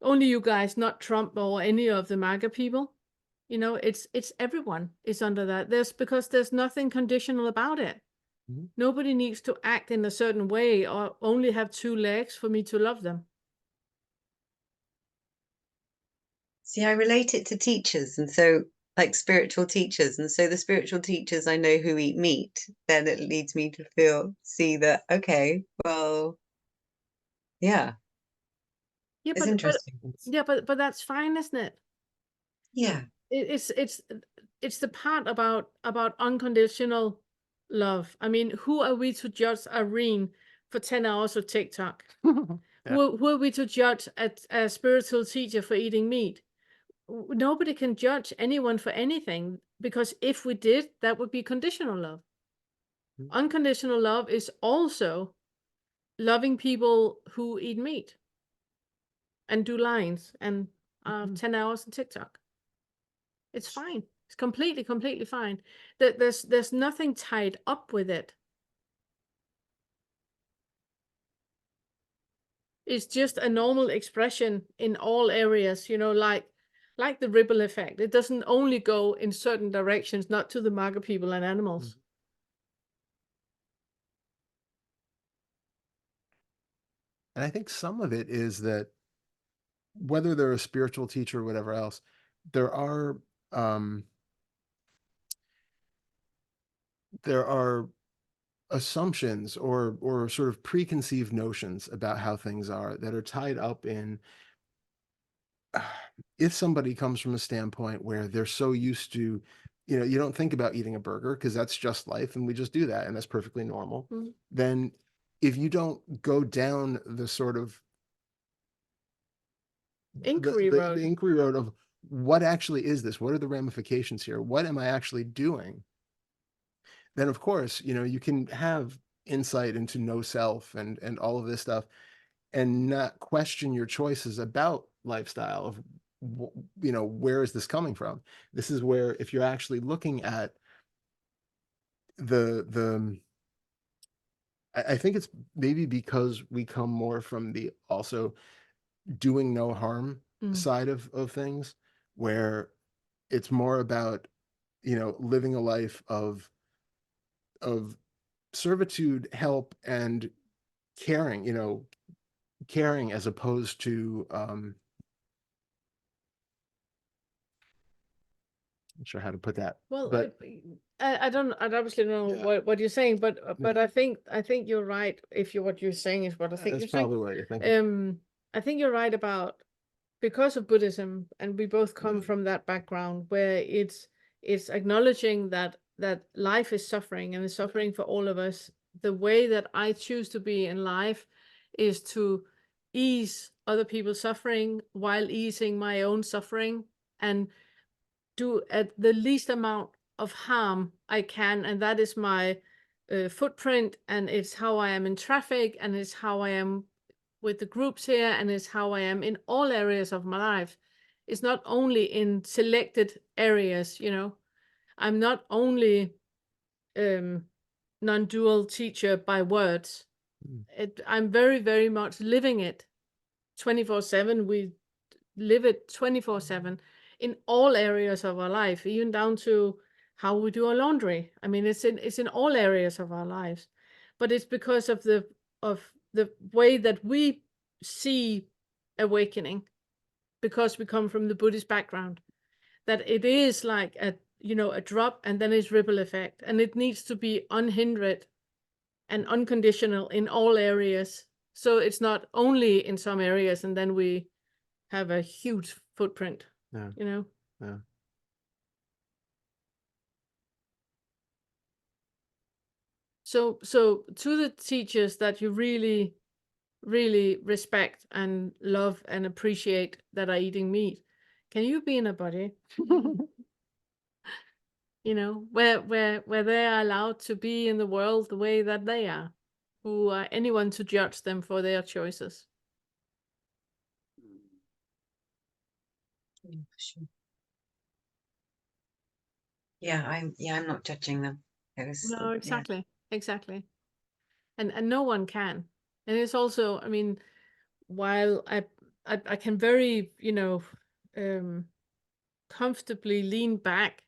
only you guys, not Trump or any of the MAGA people. You know, it's everyone is under that. Because there's nothing conditional about it. Nobody needs to act in a certain way or only have 2 legs for me to love them. See, I relate it to teachers, and so like spiritual teachers, and so the spiritual teachers I know who eat meat, then it leads me to see that, okay, well, yeah, Yeah, it's interesting. but that's fine, isn't it? Yeah. It's the part about unconditional love. I mean, who are we to judge Irene for 10 hours of TikTok? Who are we to judge a spiritual teacher for eating meat? Nobody can judge anyone for anything, because if we did, that would be conditional love. Unconditional love is also loving people who eat meat and do lines and 10 hours on TikTok. It's fine. It's completely fine. There's nothing tied up with it. It's just a normal expression in all areas, you know, like the ripple effect. It doesn't only go in certain directions, not to the MAGA people and animals. And I think some of it is that whether they're a spiritual teacher or whatever else, there are assumptions or sort of preconceived notions about how things are that are tied up in if somebody comes from a standpoint where they're so used to, you know, you don't think about eating a burger because that's just life and we just do that and that's perfectly normal. Then if you don't go down the sort of inquiry road. The inquiry road of what actually is this? What are the ramifications here? What am I actually doing? Then of course, you know, you can have insight into no self and all of this stuff and not question your choices about lifestyle of, you know, where is this coming from? This is where, if you're actually looking at I think it's maybe because we come more from the also doing no harm side of things, where it's more about, you know, living a life of servitude, help, and caring, you know, caring as opposed to not sure how to put that. Well, but I obviously don't know what you're saying, but I think you're right. If what you're saying is what I think that's you're saying. probably what you're thinking. I think you're right about, because of Buddhism, and we both come from that background where it's acknowledging that life is suffering and is suffering for all of us. The way that I choose to be in life is to ease other people's suffering while easing my own suffering, and do at the least amount of harm I can. And that is my footprint, and it's how I am in traffic, and it's how I am with the groups here, and it's how I am in all areas of my life. It's not only in selected areas, you know. I'm not only non-dual teacher by words. I'm very, very much living it 24/7. We live it 24/7 in all areas of our life, even down to how we do our laundry. I mean, it's in all areas of our lives, but it's because of the way that we see awakening, because we come from the Buddhist background, that it is like a drop, and then it's ripple effect, and it needs to be unhindered and unconditional in all areas. So it's not only in some areas and then we have a huge footprint. You know. So to the teachers that you really, really respect and love and appreciate that are eating meat, can you be in a body you know, where they are allowed to be in the world the way that they are? Who are anyone to judge them for their choices? Yeah, for sure. Yeah, I'm not judging them. It was, No, yeah. exactly, exactly. And no one can. And it's also, I mean, while I can very, comfortably lean back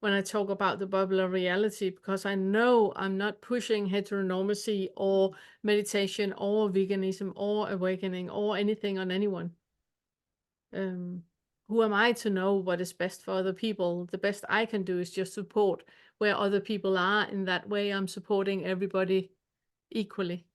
when I talk about the bubble of reality, because I know I'm not pushing heteronormacy or meditation or veganism or awakening or anything on anyone. Who am I to know what is best for other people? The best I can do is just support where other people are. In that way, I'm supporting everybody equally.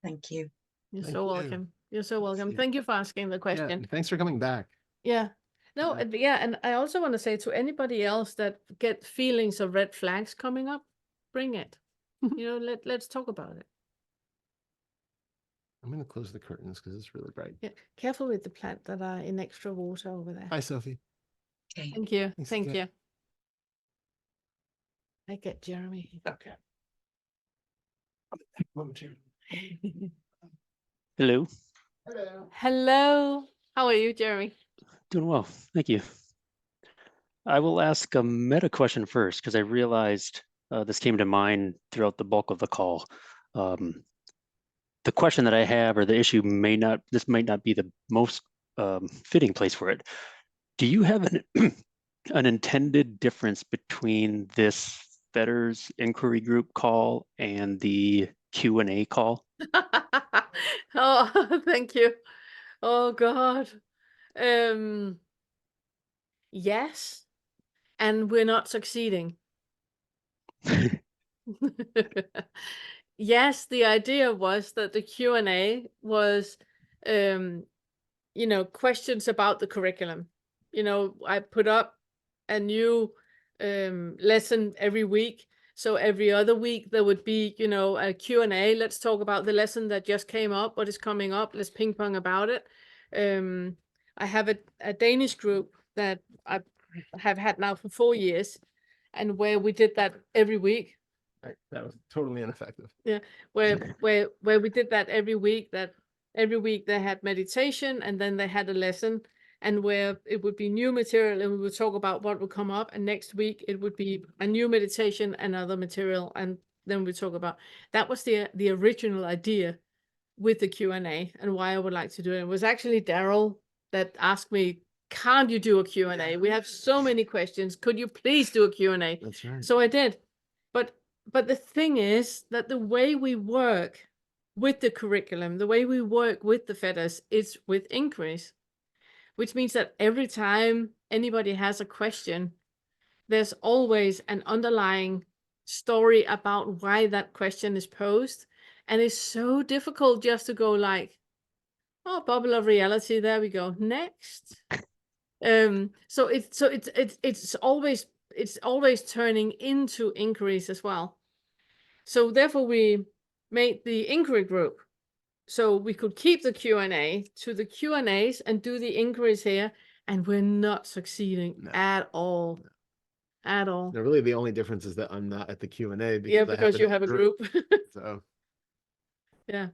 Thank you. You're Thank so you. welcome. You're so welcome. Yeah. Thank you for asking the Yeah, question. and thanks for coming back. Yeah. No, Yeah. yeah, and I also want to say to anybody else that get feelings of red flags coming up, bring it. Let's talk about it. I'm going to close the curtains because it's really bright. Yeah. Careful with the plant that are in extra water over there. Hi, Sophie. Okay. Thank you. Thanks Thank again. you. I get Jeremy. Okay. Hello, Hello. Hello. How are you, Jeremy? doing well, thank you. I will ask a meta question first because I realized this came to mind throughout the bulk of the call. The question that I have, or the issue might not be the most fitting place for it. Do you have an intended difference between this Fetter's Inquiry Group call and the Q&A call? Oh, thank you. Oh God. Yes, and we're not succeeding. Yes, the idea was that the Q&A was, questions about the curriculum. I put up a new lesson every week. So every other week there would be, a Q&A. Let's talk about the lesson that just came up. What is coming up? Let's ping pong about it. I have a Danish group that I have had now for 4 years, and where we did that every week. Right. That was totally ineffective. Yeah, where we did that every week. That every week they had meditation, and then they had a lesson, and where it would be new material, and we would talk about what would come up, and next week it would be a new meditation, another material, and then we talk about that. Was the original idea with the Q&A, and why I would like to do it. It was actually Daryl that asked me, can't you do a Q&A? We have so many questions. Could you please do a Q&A? That's right. So I did. But the thing is that the way we work with the curriculum, the way we work with the Fetters, is with inquiries, which means that every time anybody has a question, there's always an underlying story about why that question is posed. And it's so difficult just to go like, oh, bubble of reality, there we go, next. So it's always turning into inquiries as well. So therefore we made the inquiry group so we could keep the Q&A to the Q&As and do the inquiries here, and we're not succeeding at all. At all. No, really the only difference is that I'm not at the Q&A because Yeah, I because you have a group. So Yeah.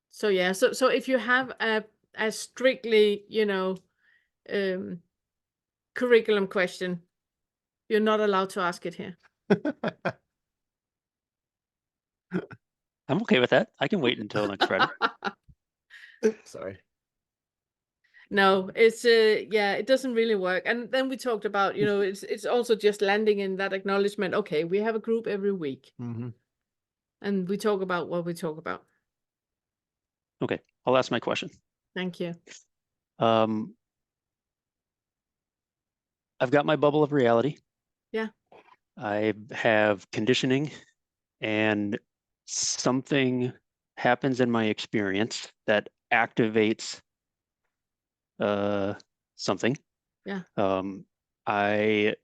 So yeah, so if you have a strictly, curriculum question, you're not allowed to ask it here. I'm okay with that. I can wait until next Friday. sorry. No, it's yeah, it doesn't really work. And then we talked about, it's also just landing in that acknowledgement. Okay, we have a group every week, and we talk about what we talk about. Okay, I'll ask my question. Thank you. I've got my bubble of reality. Yeah. I have conditioning, and something happens in my experience that activates something. Yeah. I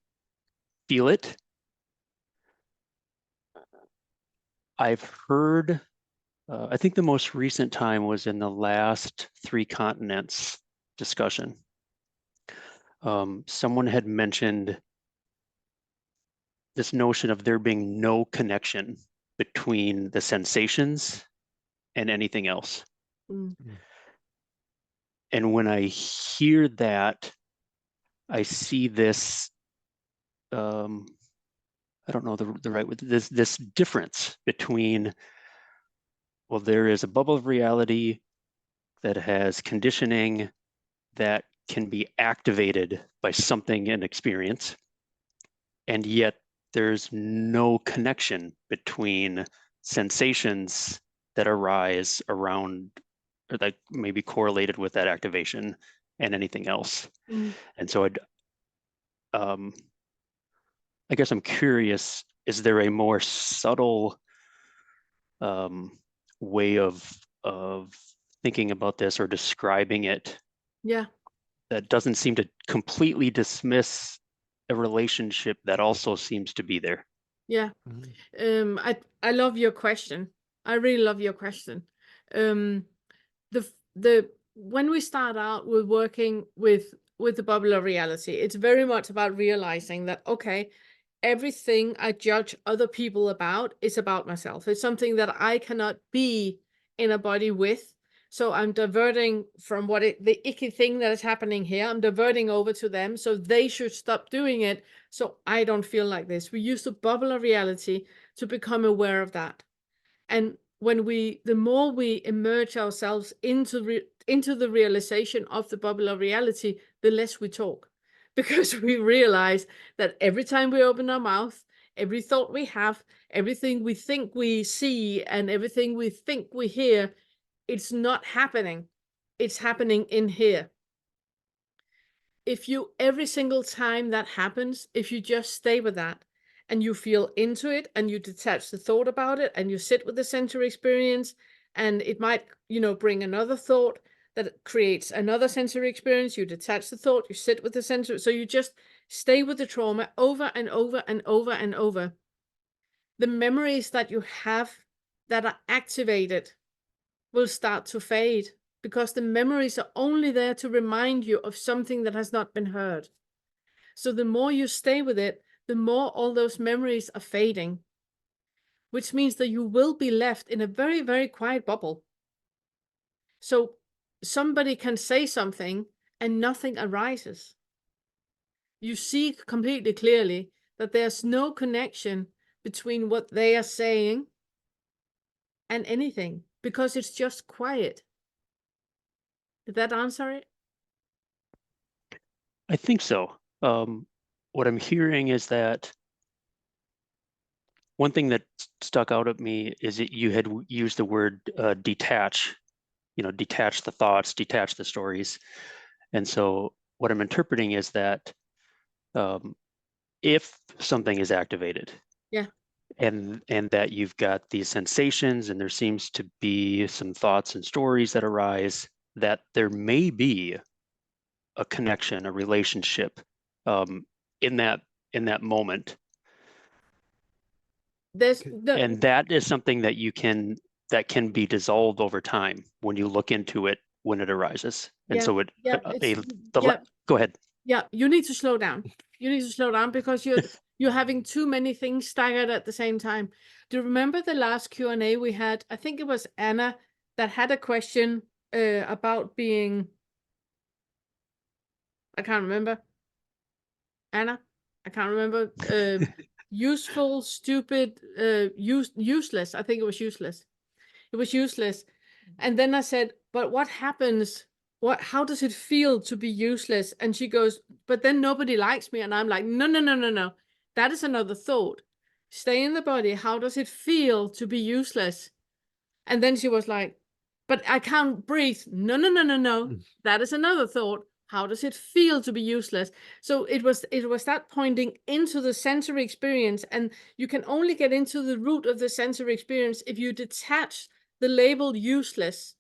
feel it. I've heard, I think the most recent time was in the last 3 continents discussion. Someone had mentioned this notion of there being no connection between the sensations and anything else. Mm. And when I hear that, I see this, I don't know the right word, this difference between, well, there is a bubble of reality that has conditioning that can be activated by something in experience, and yet there's no connection between sensations that arise around or that may be correlated with that activation and anything else. Mm. And so I guess I'm curious, is there a more subtle way of thinking about this or describing it Yeah. that doesn't seem to completely dismiss a relationship that also seems to be there? Yeah. Mhm. I love your question. I really love your question. The when we start out with working with the bubble of reality, it's very much about realizing that, okay, everything I judge other people about is about myself. It's something that I cannot be in a body with. So I'm diverting from the icky thing that is happening here. I'm diverting over to them, so they should stop doing it, so I don't feel like this. We use the bubble of reality to become aware of that. And the more we immerse ourselves into the realization of the bubble of reality, the less we talk, because we realize that every time we open our mouth, every thought we have, everything we think we see, and everything we think we hear, it's not happening. It's happening in here. If you, every single time that happens, if you just stay with that and you feel into it and you detach the thought about it and you sit with the sensory experience, and it might, bring another thought that creates another sensory experience, you detach the thought, you sit with the sensory, so you just stay with the trauma over and over and over and over. The memories that you have that are activated will start to fade, because the memories are only there to remind you of something that has not been heard. So the more you stay with it, the more all those memories are fading, which means that you will be left in a very, very quiet bubble. So somebody can say something and nothing arises. You see completely clearly that there's no connection between what they are saying and anything, because it's just quiet. Did that answer it? I think so. What I'm hearing is that one thing that stuck out at me is that you had used the word detach, detach the thoughts, detach the stories. And so what I'm interpreting is that if something is activated, Yeah. and that you've got these sensations and there seems to be some thoughts and stories that arise, that there may be a connection, a relationship in that moment. And that is something that that can be dissolved over time when you look into it when it arises. And so go ahead. Yeah, you need to slow down. You need to slow down, because you're having too many things staggered at the same time. Do you remember the last Q&A we had? I think it was Anna that had a question about being, I can't remember. Anna? I can't remember. Useful, stupid, useless. I think it was useless. It was useless. And then I said, but what happens? How does it feel to be useless? And she goes, but then nobody likes me. And I'm like, no. That is another thought. Stay in the body. How does it feel to be useless? And then she was like, but I can't breathe. No. That is another thought. How does it feel to be useless? So it was that pointing into the sensory experience, and you can only get into the root of the sensory experience if you detach the label useless,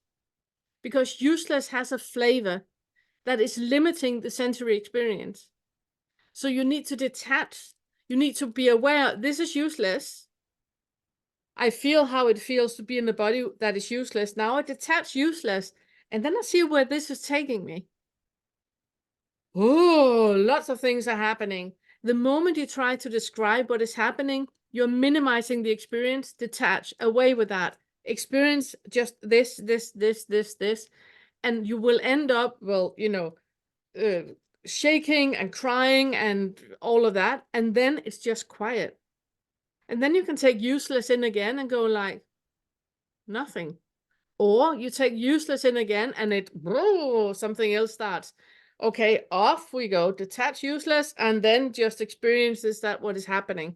because useless has a flavor that is limiting the sensory experience. So you need to detach. You need to be aware, this is useless. I feel how it feels to be in the body that is useless. Now I detach useless, and then I see where this is taking me. Oh, lots of things are happening. The moment you try to describe what is happening, you're minimizing the experience. Detach, away with that. experience just this, and you will end up, well, shaking and crying and all of that, and then it's just quiet. And then you can take useless in again and go like, nothing. Or you take useless in again and something else starts. Okay, off we go, detach useless, and then just experience that what is happening.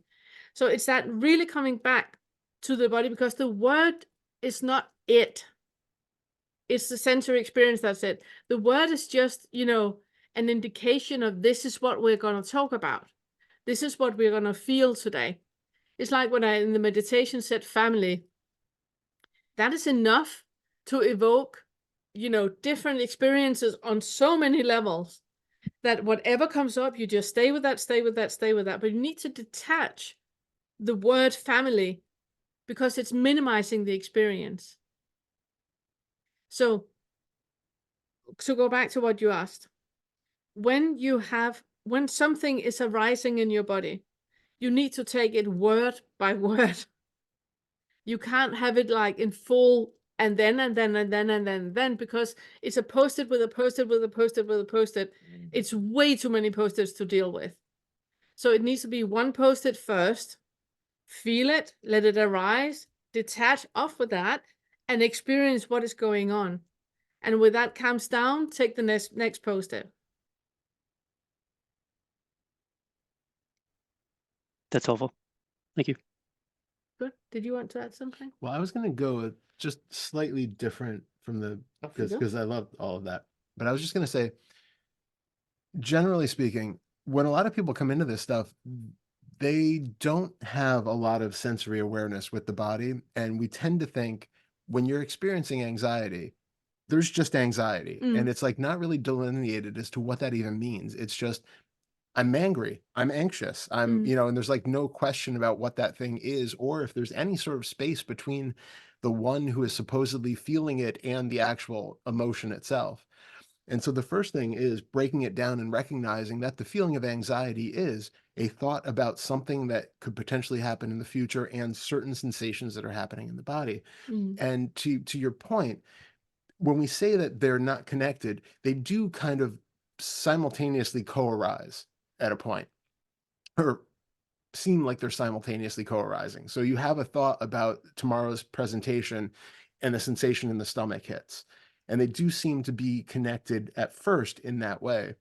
So it's that really coming back to the body, because the word is not it. It's the sensory experience, that's it. The word is just, an indication of this is what we're going to talk about. This is what we're going to feel today. It's like when I, in the meditation, said family. That is enough to evoke, different experiences on so many levels, that whatever comes up, you just stay with that, stay with that, stay with that. But you need to detach the word family, because it's minimizing the experience. So go back to what you asked. When something is arising in your body, you need to take it word by word. You can't have it like in full and then, because it's a post-it with a post-it with a post-it with a post-it. It's way too many post-its to deal with. So it needs to be one post-it first, feel it, let it arise, detach off with that, and experience what is going on. And when that calms down, take the next post-it. That's helpful. Thank you. Good. Did you want to add something? Well, I was going to go with just slightly different from Off you go. because I love all of that. But I was just going to say, generally speaking, when a lot of people come into this stuff, they don't have a lot of sensory awareness with the body. And we tend to think when you're experiencing anxiety, there's just anxiety. And it's like not really delineated as to what that even means. It's just, I'm angry, I'm anxious, I'm, and there's like no question about what that thing is, or if there's any sort of space between the one who is supposedly feeling it and the actual emotion itself. And so the first thing is breaking it down and recognizing that the feeling of anxiety is a thought about something that could potentially happen in the future and certain sensations that are happening in the body. And to your point, when we say that they're not connected, they do kind of simultaneously co-arise at a point, or seem like they're simultaneously co-arising. So you have a thought about tomorrow's presentation and the sensation in the stomach hits. And they do seem to be connected at first in that way.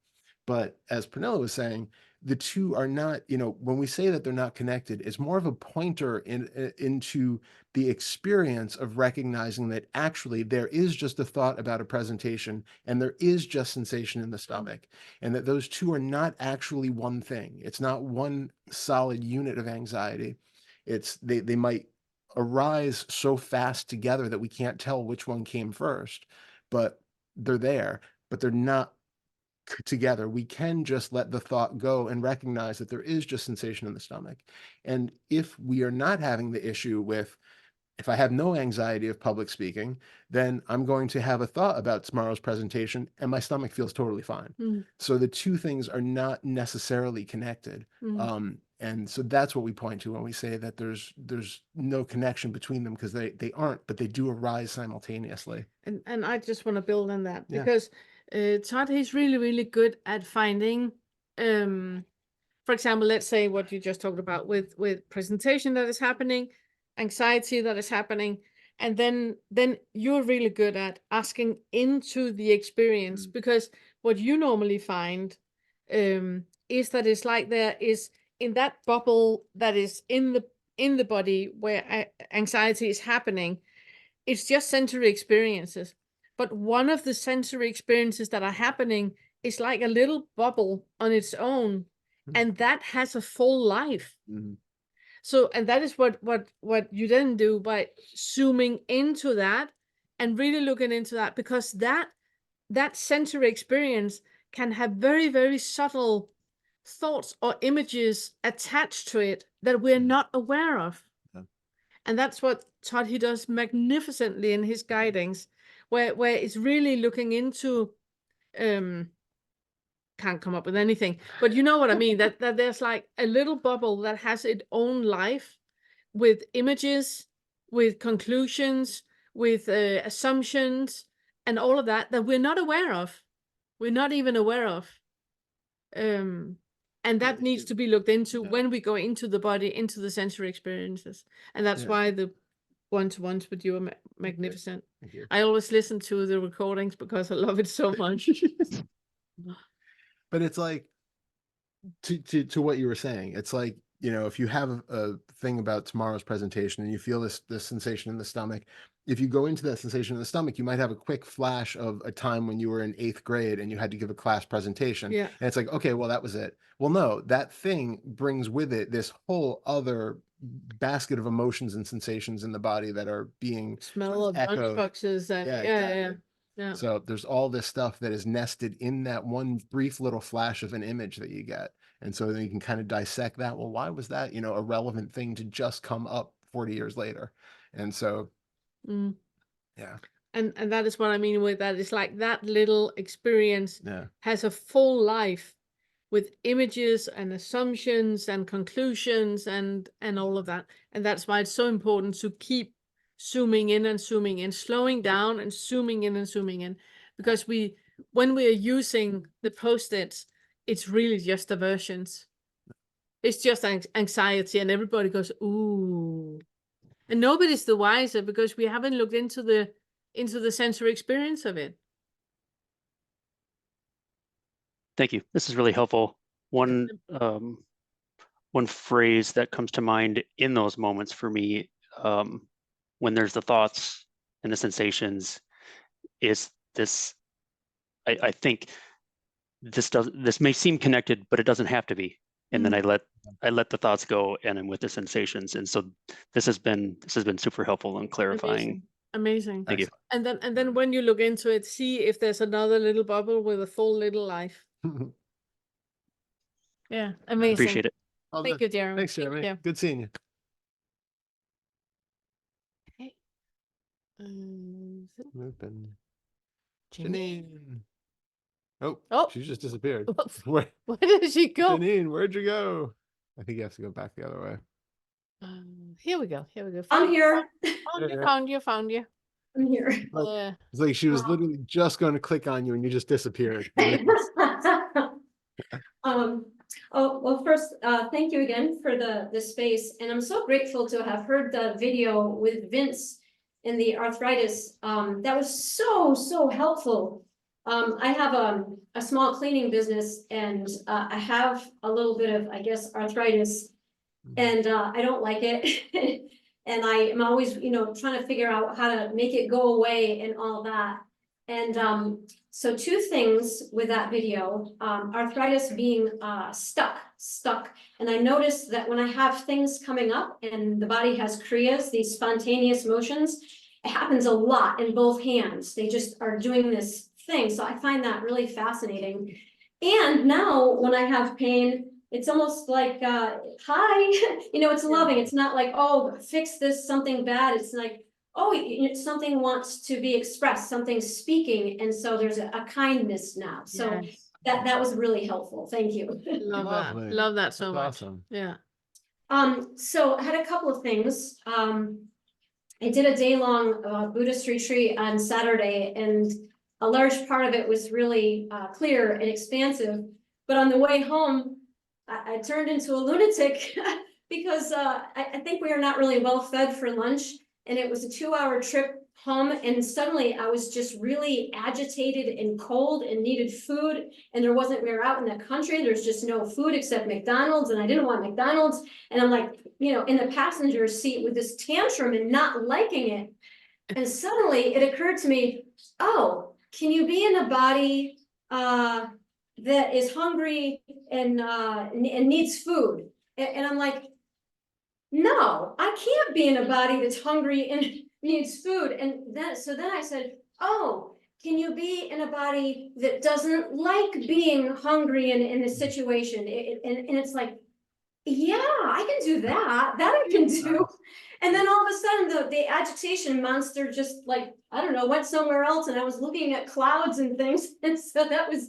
But as Pernille was saying, the two are not, when we say that they're not connected, it's more of a pointer into the experience of recognizing that actually there is just a thought about a presentation and there is just sensation in the stomach, and that those two are not actually one thing. It's not one solid unit of anxiety. It's they might arise so fast together that we can't tell which one came first, but they're there, but they're not together. We can just let the thought go and recognize that there is just sensation in the stomach. And if we are not having the issue with, if I have no anxiety of public speaking, then I'm going to have a thought about tomorrow's presentation and my stomach feels totally fine. So the two things are not necessarily connected. And so that's what we point to when we say that there's no connection between them, because they aren't, but they do arise simultaneously. And I just want to build on that, because Todd, he's really, really good at finding, for example, let's say what you just talked about with presentation that is happening, anxiety that is happening, and then you're really good at asking into the experience, because what you normally find is that it's like there is, in that bubble that is in the body where anxiety is happening, it's just sensory experiences. But one of the sensory experiences that are happening is like a little bubble on its own, and that has a full life. So, and that is what you then do by zooming into that and really looking into that, because that sensory experience can have very, very subtle thoughts or images attached to it that we're not aware of. And that's what Todd, he does magnificently in his guidings, where it's really looking into, can't come up with anything, but you know what I mean, that there's like a little bubble that has its own life with images, with conclusions, with assumptions, and all of that we're not aware of. We're not even aware of. And that needs to be looked into when we go into the body, into the sensory experiences. And that's why the one-to-ones with you are magnificent. Thank you. I always listen to the recordings because I love it so much. But it's like, to what you were saying, it's like, you know, if you have a thing about tomorrow's presentation and you feel this sensation in the stomach, if you go into that sensation in the stomach, you might have a quick flash of a time when you were in 8th grade and you had to give a class presentation. Yeah. And it's like, okay, well, that was it. Well, no, that thing brings with it this whole other basket of emotions and sensations in the body that are being Smell of echoed. lunchboxes and Yeah, yeah. exactly. Yeah. So there's all this stuff that is nested in that one brief little flash of an image that you get. And so then you can kind of dissect that. Well, why was that, you know, a relevant thing to just come up 40 years later? And so, yeah. And that is what I mean with that. It's like that little experience Yeah. has a full life with images and assumptions and conclusions and all of that. And that's why it's so important to keep zooming in and zooming in, slowing down and zooming in and zooming in. Because when we are using the Post-its, it's really just diversions. It's just anxiety, and everybody goes, ooh. And nobody's the wiser because we haven't looked into the sensory experience of it. Thank you. This is really helpful. One phrase that comes to mind in those moments for me, when there's the thoughts and the sensations, is this. I think this may seem connected, but it doesn't have to be. And then I let the thoughts go, and I'm with the sensations. And so this has been super helpful and clarifying. Amazing. Thank you. And then when you look into it, see if there's another little bubble with a full little life. Yeah, amazing. Appreciate it. Thank you, Jeremy. Thanks, Jeremy. Thank you. Good seeing you. Okay. Janine. Oh, Oh. she just disappeared. Whoops. Where did she go? Janine, where'd you go? I think you have to go back the other way. Here we go. I'm here. Found you. I'm here. Yeah. It's like she was literally just going to click on you and you just disappeared. Oh, well, first, thank you again for the space. And I'm so grateful to have heard the video with Vince in the arthritis. That was so helpful. I have a small cleaning business, and I have a little bit of, I guess, arthritis, and I don't like it. And I am always, trying to figure out how to make it go away and all that. And so 2 things with that video, arthritis being stuck. And I noticed that when I have things coming up and the body has kriyas, these spontaneous motions, it happens a lot in both hands. They just are doing this thing. So I find that really fascinating. And now when I have pain, it's almost like, hi, it's loving. It's not like, oh, fix this, something bad. It's like, oh, something wants to be expressed, something's speaking. And so there's a kindness now. So Yes. that was really helpful. Thank you. Lovely. Love that so That's much. awesome. Yeah. So I had a couple of things. I did a day-long Buddhist retreat on Saturday, and a large part of it was really clear and expansive. But on the way home, I turned into a lunatic because I think we are not really well fed for lunch, and it was a 2-hour trip home, and suddenly I was just really agitated and cold and needed food, and we were out in the country, there's just no food except McDonald's, and I didn't want McDonald's, and I'm like, in the passenger seat with this tantrum and not liking it. And suddenly it occurred to me, oh, can you be in a body that is hungry and needs food? And I'm like, no, I can't be in a body that's hungry and needs food. And so then I said, oh, can you be in a body that doesn't like being hungry in a situation? And it's like, yeah, I can do that. That I can do. And then all of a sudden the agitation monster just, like, I don't know, went somewhere else, and I was looking at clouds and things. And so that was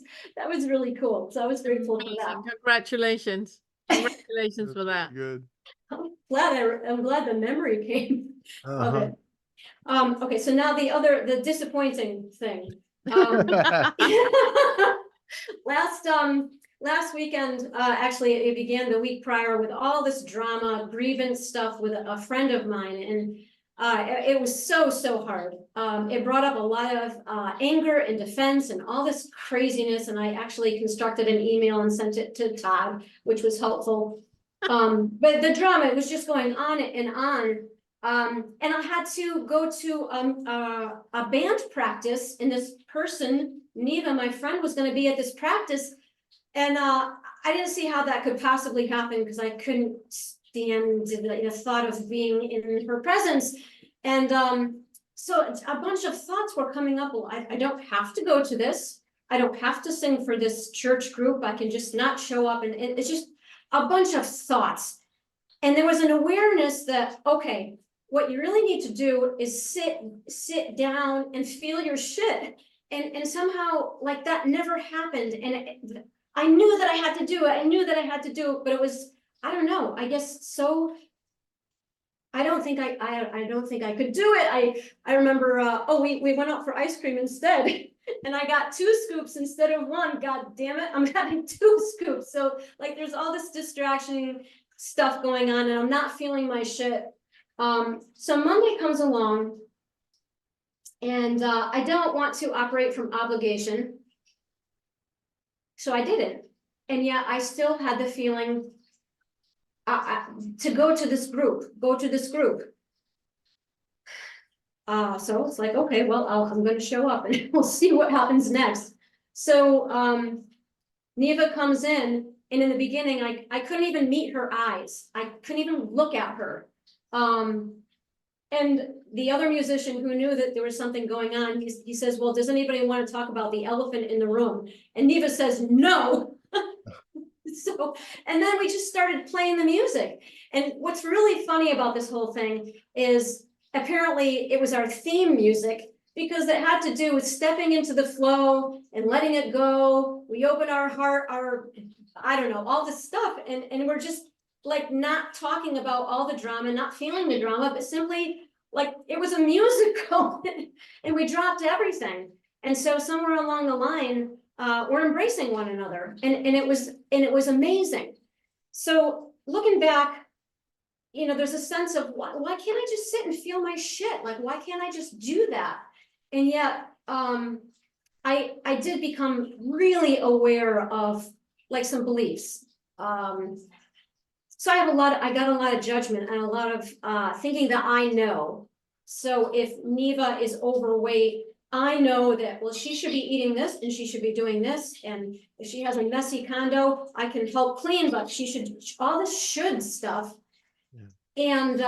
really cool. So I was grateful for that. Congratulations. Congratulations for that. Good. I'm glad the memory came of Uh-huh. it. Okay, so now the disappointing thing. Last weekend, actually, it began the week prior with all this drama, grievance stuff with a friend of mine, and it was so hard. It brought up a lot of anger and defense and all this craziness, and I actually constructed an email and sent it to Todd, which was helpful. But the drama, it was just going on and on. And I had to go to a band practice, and this person, Neva, my friend, was going to be at this practice, and I didn't see how that could possibly happen because I couldn't stand the thought of being in her presence. And so a bunch of thoughts were coming up. Well, I don't have to go to this. I don't have to sing for this church group. I can just not show up, and it's just a bunch of thoughts. And there was an awareness that, okay, what you really need to do is sit down and feel your shit. And somehow, like, that never happened. And I knew that I had to do it. I knew that I had to do it, but it was, I don't know, I guess so. I don't think I could do it. I remember, we went out for ice cream instead. And I got 2 scoops instead of 1. God damn it, I'm having 2 scoops. So like, there's all this distraction stuff going on, and I'm not feeling my shit. So Monday comes along, and I don't want to operate from obligation. So I didn't. And yet I still had the feeling to go to this group. So it's like, okay, well, I'm going to show up and we'll see what happens next. So Neva comes in, and in the beginning, I couldn't even meet her eyes. I couldn't even look at her. And the other musician who knew that there was something going on, he says, well, does anybody want to talk about the elephant in the room? And Neva says, no. So, and then we just started playing the music. And what's really funny about this whole thing is apparently it was our theme music, because it had to do with stepping into the flow and letting it go. We open our heart, I don't know, all this stuff. And we're just like not talking about all the drama, not feeling the drama, but simply like it was a musical and we dropped everything. And so somewhere along the line, we're embracing one another, and it was amazing. So looking back, there's a sense of why can't I just sit and feel my shit? Like, why can't I just do that? And yet, I did become really aware of like some beliefs. So I got a lot of judgment and a lot of thinking that I know. So if Neva is overweight, I know that, well, she should be eating this and she should be doing this. And if she has a messy condo, I can help clean, but she should, all this should stuff. Yeah. And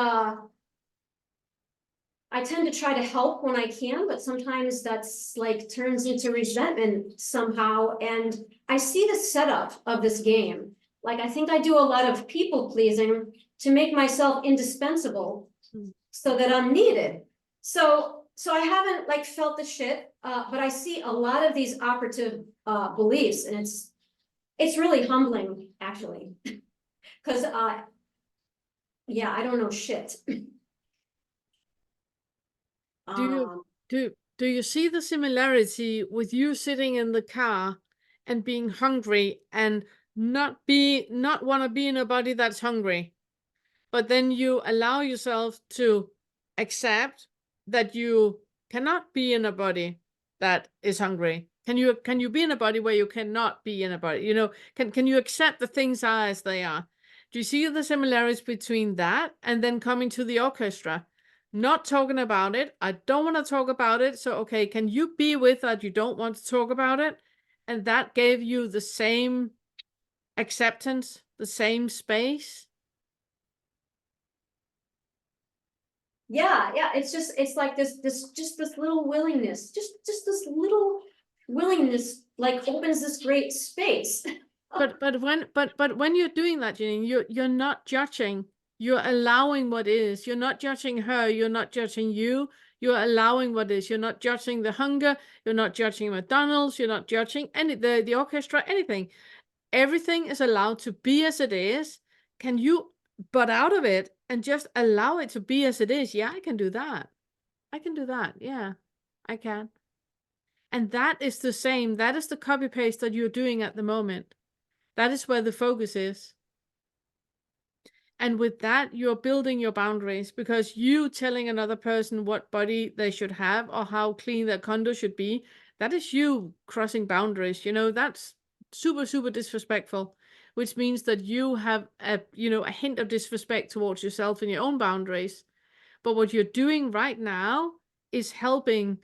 I tend to try to help when I can, but sometimes that's like turns into resentment somehow. And I see the setup of this game. Like, I think I do a lot of people pleasing to make myself indispensable so that I'm needed. So I haven't like felt the shit, but I see a lot of these operative beliefs, and it's really humbling actually, because yeah, I don't know shit. Do you see the similarity with you sitting in the car and being hungry and not want to be in a body that's hungry, but then you allow yourself to accept that you cannot be in a body that is hungry? Can you be in a body where you cannot be in a body? Can you accept the things are as they are? Do you see the similarities between that and then coming to the orchestra? Not talking about it. I don't want to talk about it. So, okay, can you be with that? You don't want to talk about it. And that gave you the same acceptance, the same space. Yeah. It's like this little willingness, just this little willingness, like opens this great space. But when you're doing that, Janine, you're not judging. You're allowing what is. You're not judging her. You're not judging you. You're allowing what is. You're not judging the hunger. You're not judging McDonald's. You're not judging the orchestra, anything. Everything is allowed to be as it is. Can you butt out of it and just allow it to be as it is. Yeah, I can do that. I can do that. Yeah, I can. And that is the same. That is the copy paste that you're doing at the moment. That is where the focus is. And with that, you're building your boundaries, because you telling another person what body they should have or how clean their condo should be, that is you crossing boundaries. You know, that's super, super disrespectful, which means that you have a hint of disrespect towards yourself and your own boundaries. But what you're doing right now is helping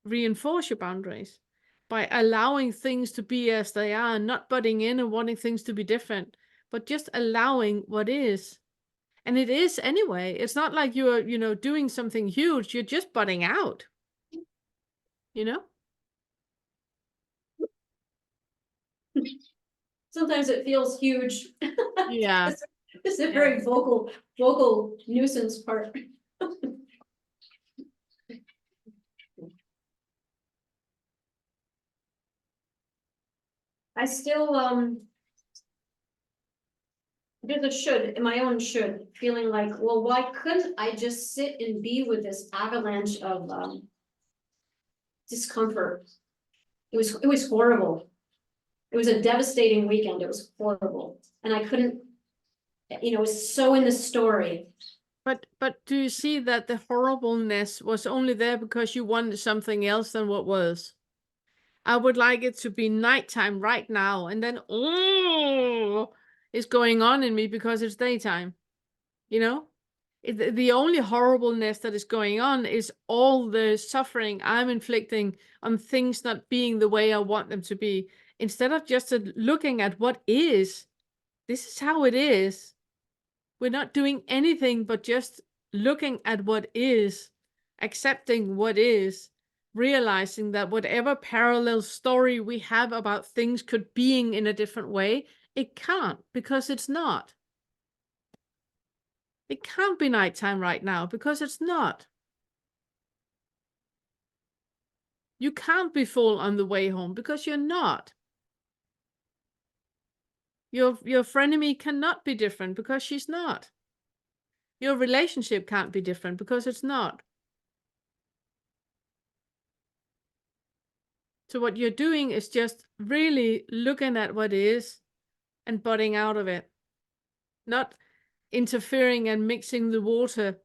reinforce your boundaries by allowing things to be as they are, not butting in and wanting things to be different, but just allowing what is. And it is anyway. It's not like you're, doing something huge. You're just butting out, you know? Sometimes it feels huge. Yeah. It's a very vocal nuisance part. I still, there's a should, in my own should, feeling like, well, why couldn't I just sit and be with this avalanche of discomfort? It was horrible. It was a devastating weekend. It was horrible. And I couldn't, it was so in the story. But do you see that the horribleness was only there because you wanted something else than what was? I would like it to be nighttime right now, and then is going on in me because it's daytime. You know, the only horribleness that is going on is all the suffering I'm inflicting on things not being the way I want them to be. Instead of just looking at what is, this is how it is. We're not doing anything but just looking at what is, accepting what is, realizing that whatever parallel story we have about things could being in a different way, it can't, because it's not. It can't be nighttime right now because it's not. You can't be full on the way home because you're not. Your frenemy cannot be different because she's not. Your relationship can't be different because it's not. So what you're doing is just really looking at what is and butting out of it. Not interfering and mixing the water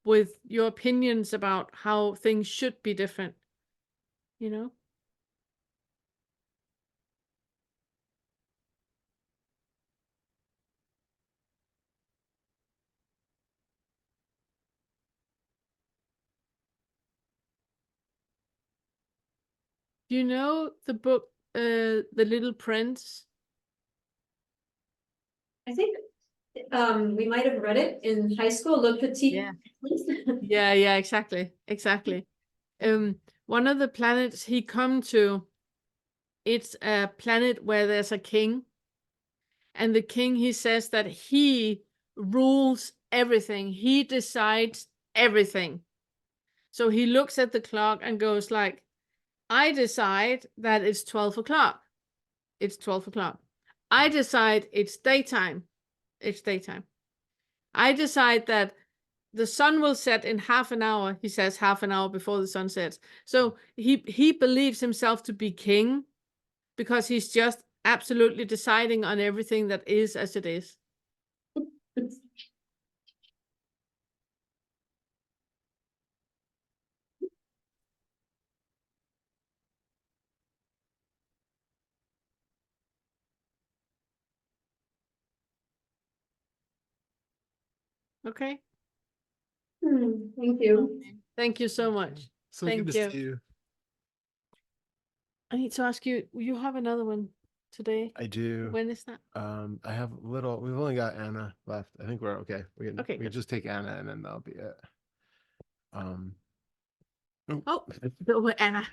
with your opinions about how things should be different. You know? Do you know the book, The Little Prince? I think we might have read it in high school, Le Petit. Yeah. Yeah, exactly. One of the planets he come to, it's a planet where there's a king, and the king, he says that he rules everything. He decides everything. So he looks at the clock and goes like, I decide that it's 12 o'clock. It's 12 o'clock. I decide it's daytime. It's daytime. I decide that the sun will set in half an hour. He says half an hour before the sun sets. So he believes himself to be king because he's just absolutely deciding on everything that is as it is. Okay. Thank you. Thank you so much. So Thank good you. to see you. I need to ask you, you have another one today? I do. When is that? I have little. We've only got Anna left. I think we're okay. We can Okay, we can good. just take Anna and then that'll be it. Oh, where Anna?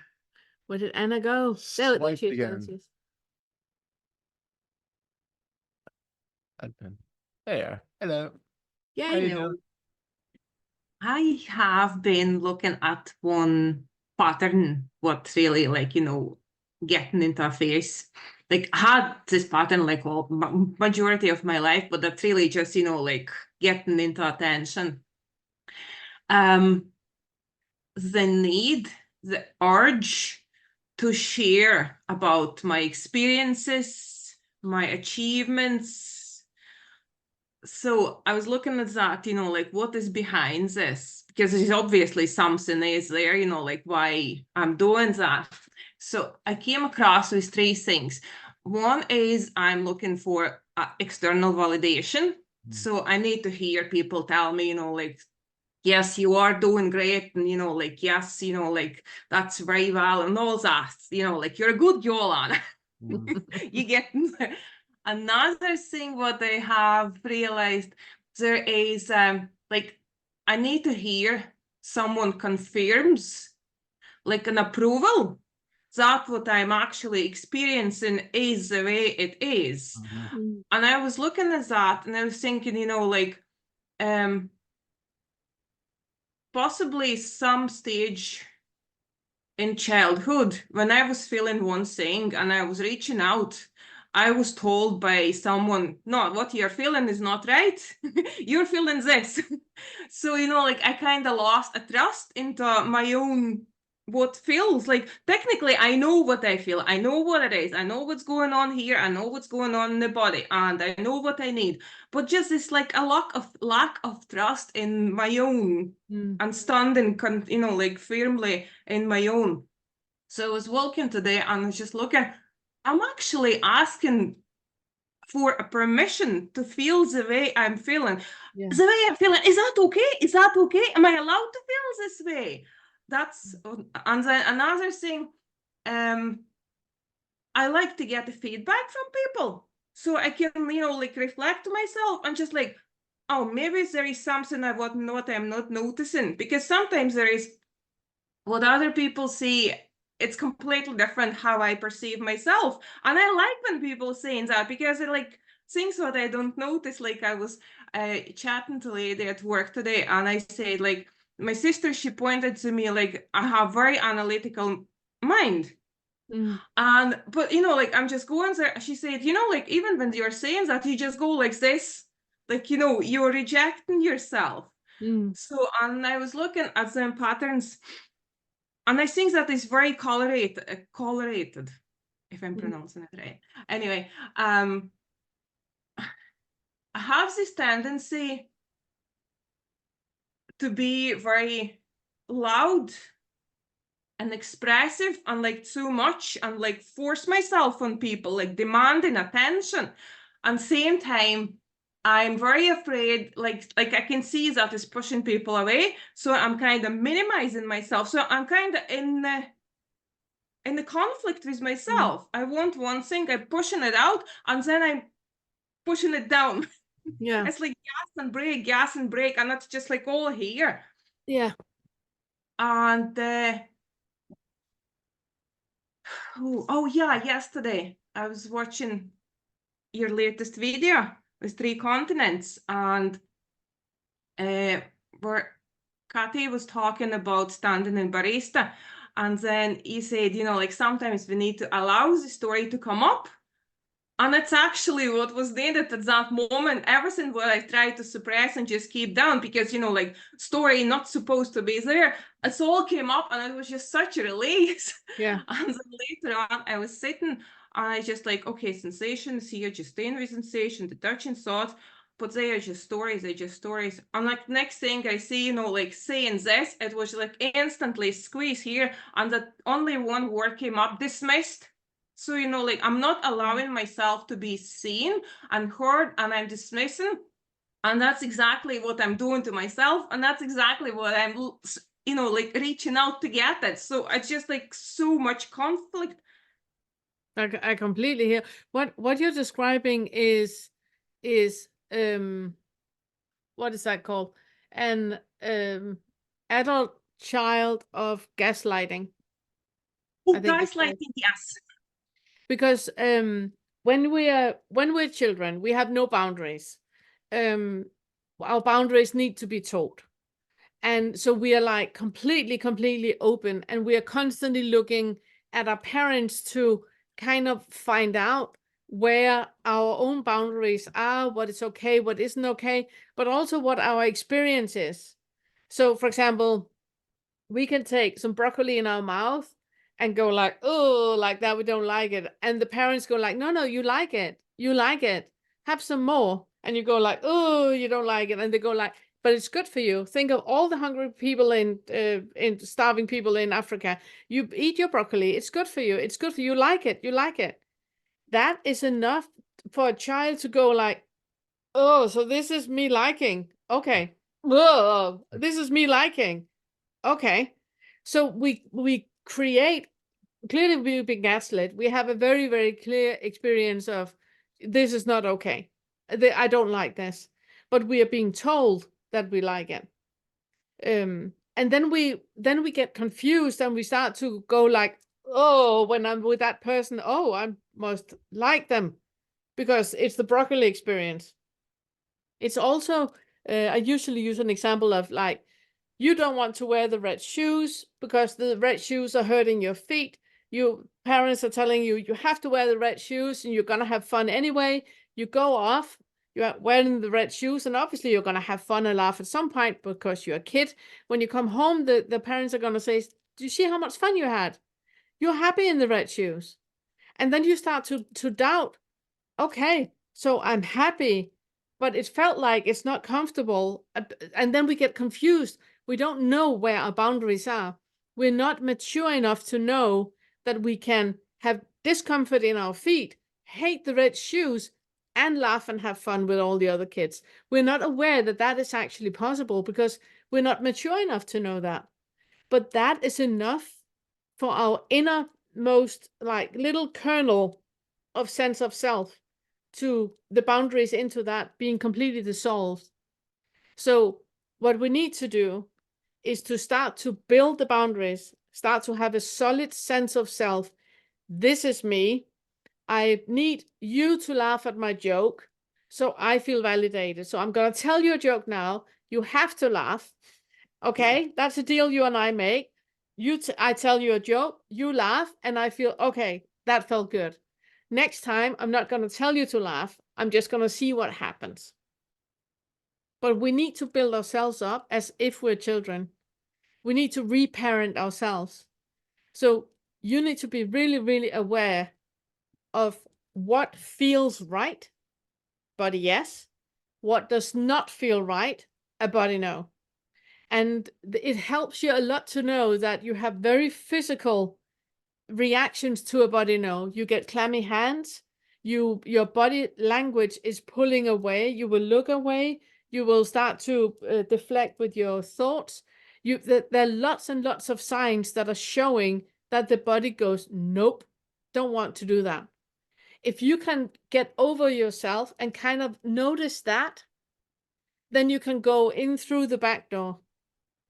Where did Anna go? There Swiped she is. again. There she is. Admin. There. Hello. Yeah, How you yeah. doing? I have been looking at one pattern, what really like, getting into a phase like had this pattern like all majority of my life, but that's really just, you know, like getting into attention. The need, the urge to share about my experiences, my achievements. So I was looking at that, you know, like what is behind this? Because there's obviously something is there, you know, like why I'm doing that. So I came across with 3 things. One is I'm looking for external validation. So I need to hear people tell me, you know, like, yes, you are doing great. And, you know, like, yes, you know, like, that's very well. And all that, you know, like, you're a good girl, Anna. You get another thing what I have realized, there is like, I need to hear someone confirms like an approval that what I'm actually experiencing is the way it is. And I was looking at that and I was thinking, you know, like possibly some stage in childhood when I was feeling one thing and I was reaching out, I was told by someone, no, what you're feeling is not right. You're feeling this. So, you know, like I kind of lost a trust into my own what feels like. Technically I know what I feel, I know what it is, I know what's going on here, I know what's going on in the body, and I know what I need, but just it's like a lack of trust in my own and standing you know, like firmly in my own. So I was walking today and I was just looking, I'm actually asking for a permission to feel the way I'm feeling. The way I'm feeling, is that okay? Is that okay? Am I allowed to feel this way? That's, and then another thing, I like to get the feedback from people. So I can, you know, like reflect to myself and just like, oh, maybe there is something I'm not noticing. Because sometimes there is what other people see, it's completely different how I perceive myself. And I like when people saying that because it like things that I don't notice. Like I was chatting to a lady at work today and I said like, my sister, she pointed to me like, I have very analytical mind. And but you know, like I'm just going there. She said, you know, like even when you're saying that, you just go like this, like, you know, you're rejecting yourself. So and I was looking at some patterns, and I think that is very correlated, if I'm pronouncing it right. Anyway, I have this tendency to be very loud and expressive and like too much and like force myself on people, like demanding attention. And same time, I'm very afraid, like I can see that is pushing people away. So I'm kind of minimizing myself. So I'm kind of in the conflict with myself. I want one thing, I'm pushing it out, and then I'm pushing it down. Yeah. It's like gas and brake, and that's just like all here. Yeah. And oh yeah, yesterday I was watching your latest video with 3 continents, and where Kathy was talking about standing in barista, and then he said, you know, like sometimes we need to allow the story to come up. And it's actually what was needed at that moment. Everything what I tried to suppress and just keep down because, you know, like story not supposed to be there. It all came up and it was just such a release. Yeah. And then later on, I was sitting and I just like, okay, sensations here, just staying with sensation, the touching thoughts, but they are just stories, they're just stories. And like next thing I see, you know, like saying this, it was like instantly squeeze here and that only one word came up, dismissed. So, you know, like I'm not allowing myself to be seen and heard and I'm dismissing. And that's exactly what I'm doing to myself. And that's exactly what I'm, you know, like reaching out to get at. So it's just like so much conflict. I completely hear what you're describing is what is that called? An adult child of gaslighting. Oh, I think it's gaslighting, yes. Because when we're children, we have no boundaries. Our boundaries need to be taught. And so we are like completely open, and we are constantly looking at our parents to kind of find out where our own boundaries are, what is okay, what isn't okay, but also what our experience is. So, for example, we can take some broccoli in our mouth and go like, oh, like that, we don't like it. And the parents go like, no, you like it. You like it. Have some more. And you go like, oh, you don't like it. And they go like, but it's good for you. Think of all the hungry people in starving people in Africa. You eat your broccoli. It's good for you. It's good for you. You like it. You like it. That is enough for a child to go like, oh, so this is me liking. Okay. Whoa, this is me liking. Okay. So we create, clearly we've been gaslit. We have a very, very clear experience of this is not okay. I don't like this. But we are being told that we like it. And then we get confused and we start to go like, oh, when I'm with that person, oh, I must like them because it's the broccoli experience. It's also, I usually use an example of like, you don't want to wear the red shoes because the red shoes are hurting your feet. Your parents are telling you, you have to wear the red shoes and you're going to have fun anyway. You go off, you're wearing the red shoes, and obviously you're going to have fun and laugh at some point because you're a kid. When you come home, the parents are going to say, do you see how much fun you had? You're happy in the red shoes. And then you start to doubt, okay, so I'm happy, but it felt like it's not comfortable. And then we get confused. We don't know where our boundaries are. We're not mature enough to know that we can have discomfort in our feet, hate the red shoes, and laugh and have fun with all the other kids. We're not aware that that is actually possible because we're not mature enough to know that. But that is enough for our innermost, like little kernel of sense of self, to the boundaries into that being completely dissolved. So what we need to do is to start to build the boundaries, start to have a solid sense of self. This is me. I need you to laugh at my joke so I feel validated. So I'm going to tell you a joke now. You have to laugh. Okay, that's a deal you and I make. I tell you a joke, you laugh, and I feel, okay, that felt good. Next time, I'm not going to tell you to laugh. I'm just going to see what happens. But we need to build ourselves up as if we're children. We need to reparent ourselves. So you need to be really, really aware of what feels right, body yes, what does not feel right, a body no. And it helps you a lot to know that you have very physical reactions to a body no. You get clammy hands, your body language is pulling away, you will look away, you will start to deflect with your thoughts. There are lots and lots of signs that are showing that the body goes, nope, don't want to do that. If you can get over yourself and kind of notice that, then you can go in through the back door.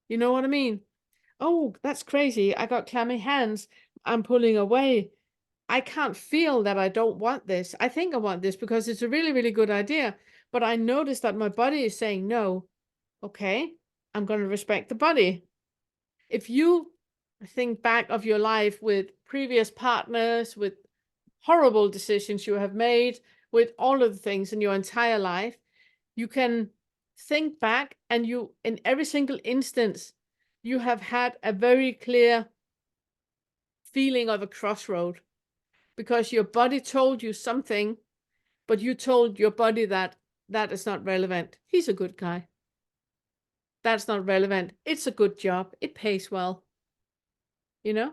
You know what I mean? Oh, that's crazy. I got clammy hands. I'm pulling away. I can't feel that I don't want this. I think I want this because it's a really, really good idea. But I notice that my body is saying no. Okay, I'm going to respect the body. If you think back of your life with previous partners, with horrible decisions you have made, with all of the things in your entire life, you can think back and you, in every single instance, you have had a very clear feeling of a crossroad because your body told you something, but you told your body that that is not relevant. He's a good guy. That's not relevant. It's a good job. It pays well. You know?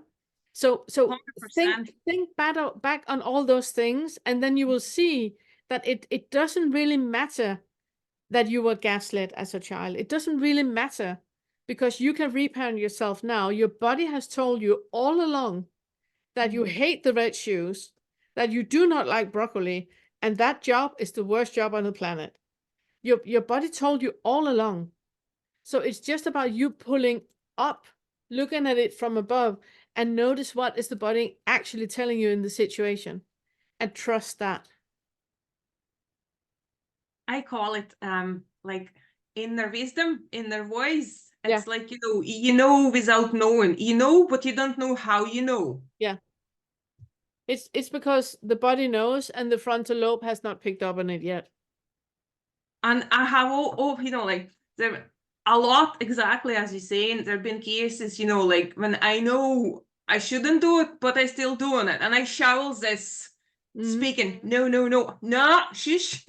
So 100%. think back on all those things, and then you will see that it doesn't really matter that you were gaslit as a child. It doesn't really matter because you can reparent yourself now. Your body has told you all along that you hate the red shoes, that you do not like broccoli, and that job is the worst job on the planet. Your body told you all along. So it's just about you pulling up, looking at it from above, and notice what is the body actually telling you in the situation, and trust that. I call it like inner wisdom, inner voice. Yeah. It's like, you know without knowing. You know, but you don't know how you know. Yeah. It's because the body knows and the frontal lobe has not picked up on it yet. And I have all you know, like there a lot, exactly as you're saying, there have been cases, you know, like when I know I shouldn't do it, but I still doing it. And I shovel this speaking, no, shush.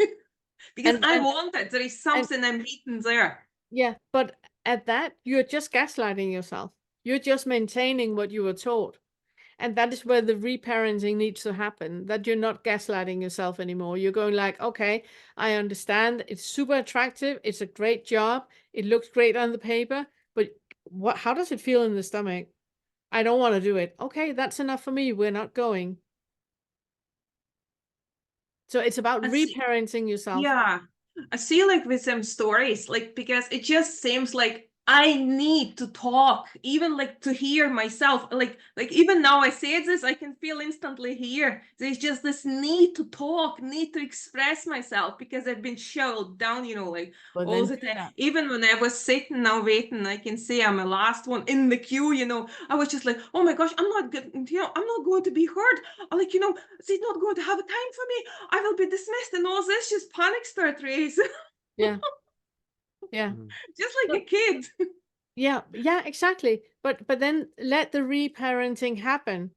Because I want it. There is something I'm reading there. Yeah, but at that, you're just gaslighting yourself. You're just maintaining what you were taught. And that is where the reparenting needs to happen, that you're not gaslighting yourself anymore. You're going like, okay, I understand. It's super attractive. It's a great job. It looks great on the paper, but how does it feel in the stomach? I don't want to do it. Okay, that's enough for me. We're not going. So it's about reparenting yourself. Yeah. I see like with some stories, like because it just seems like I need to talk, even like to hear myself. Like even now I say this, I can feel instantly here. There's just this need to talk, need to express myself because I've been shoveled down, you know, like all the time. Even when I was sitting now waiting, I can say I'm the last one in the queue, you know, I was just like, oh my gosh, I'm not good, you know, I'm not going to be heard. Like, you know, they're not going to have a time for me. I will be dismissed and all this, just panic start race. Yeah. Yeah. Just like a kid. Yeah, exactly. But then let the reparenting happen.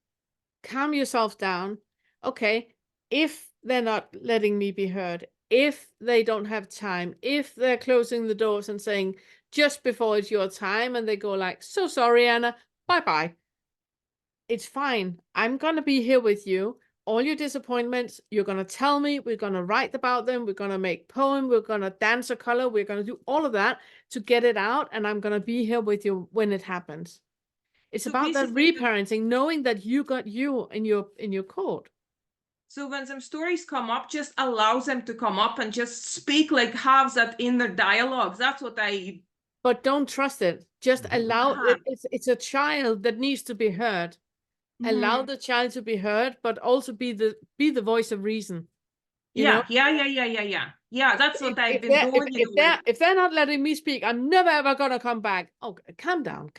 Calm yourself down. Okay, if they're not letting me be heard, if they don't have time, if they're closing the doors and saying just before it's your time and they go like, so sorry, Anna, bye-bye. It's fine. I'm gonna be here with you. All your disappointments, you're going to tell me, we're going to write about them, we're going to make poem, we're going to dance a color, we're going to do all of that to get it out, and I'm going to be here with you when it happens. It's So about that reparenting, knowing that you got you in your court. So when some stories come up, just allow them to come up and just speak, like have that inner dialogue. That's what I... But don't trust it. Just allow it. It's a child that needs to be heard. Allow the child to be heard, but also be the voice of reason. Yeah, that's what I've been doing. If they're not letting me speak, I'm never ever gonna come back. Oh, calm down.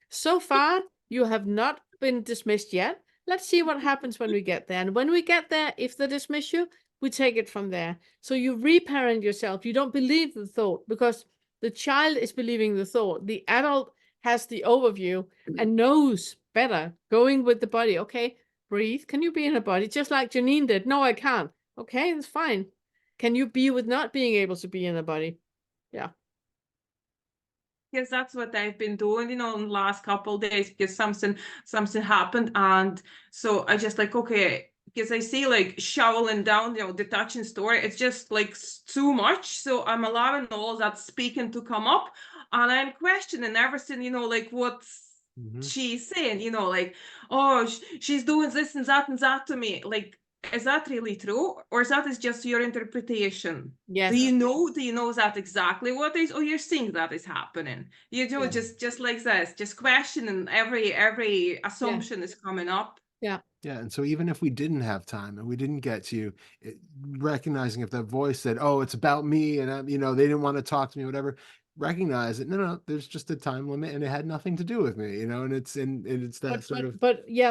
So far, you have not been dismissed yet. Let's see what happens when we get there. And when we get there, if they dismiss you, we take it from there. So you reparent yourself. You don't believe the thought because the child is believing the thought. The adult has the overview and knows better, going with the body. Okay, breathe. Can you be in a body? Just like Janine did. No, I can't. Okay, that's fine. Can you be with not being able to be in a body? Yeah. Yes, that's what I've been doing, in the last couple of days, because something happened. And so I just like, okay, because I see like shoveling down, detaching story, it's just like too much. So I'm allowing all that speaking to come up and I'm questioning everything, like what she's saying, like, oh, she's doing this and that to me. Like, is that really true, or is that just your interpretation? Yes. Do you know that exactly what is, or you're seeing that is happening? Just like this, just questioning every assumption is coming up. Yeah. Yeah, and so even if we didn't have time and we didn't get to recognizing if that voice said, "Oh, it's about me," and they didn't want to talk to me, whatever, recognize it. No, there's just a time limit, and it had nothing to do with me, and it's that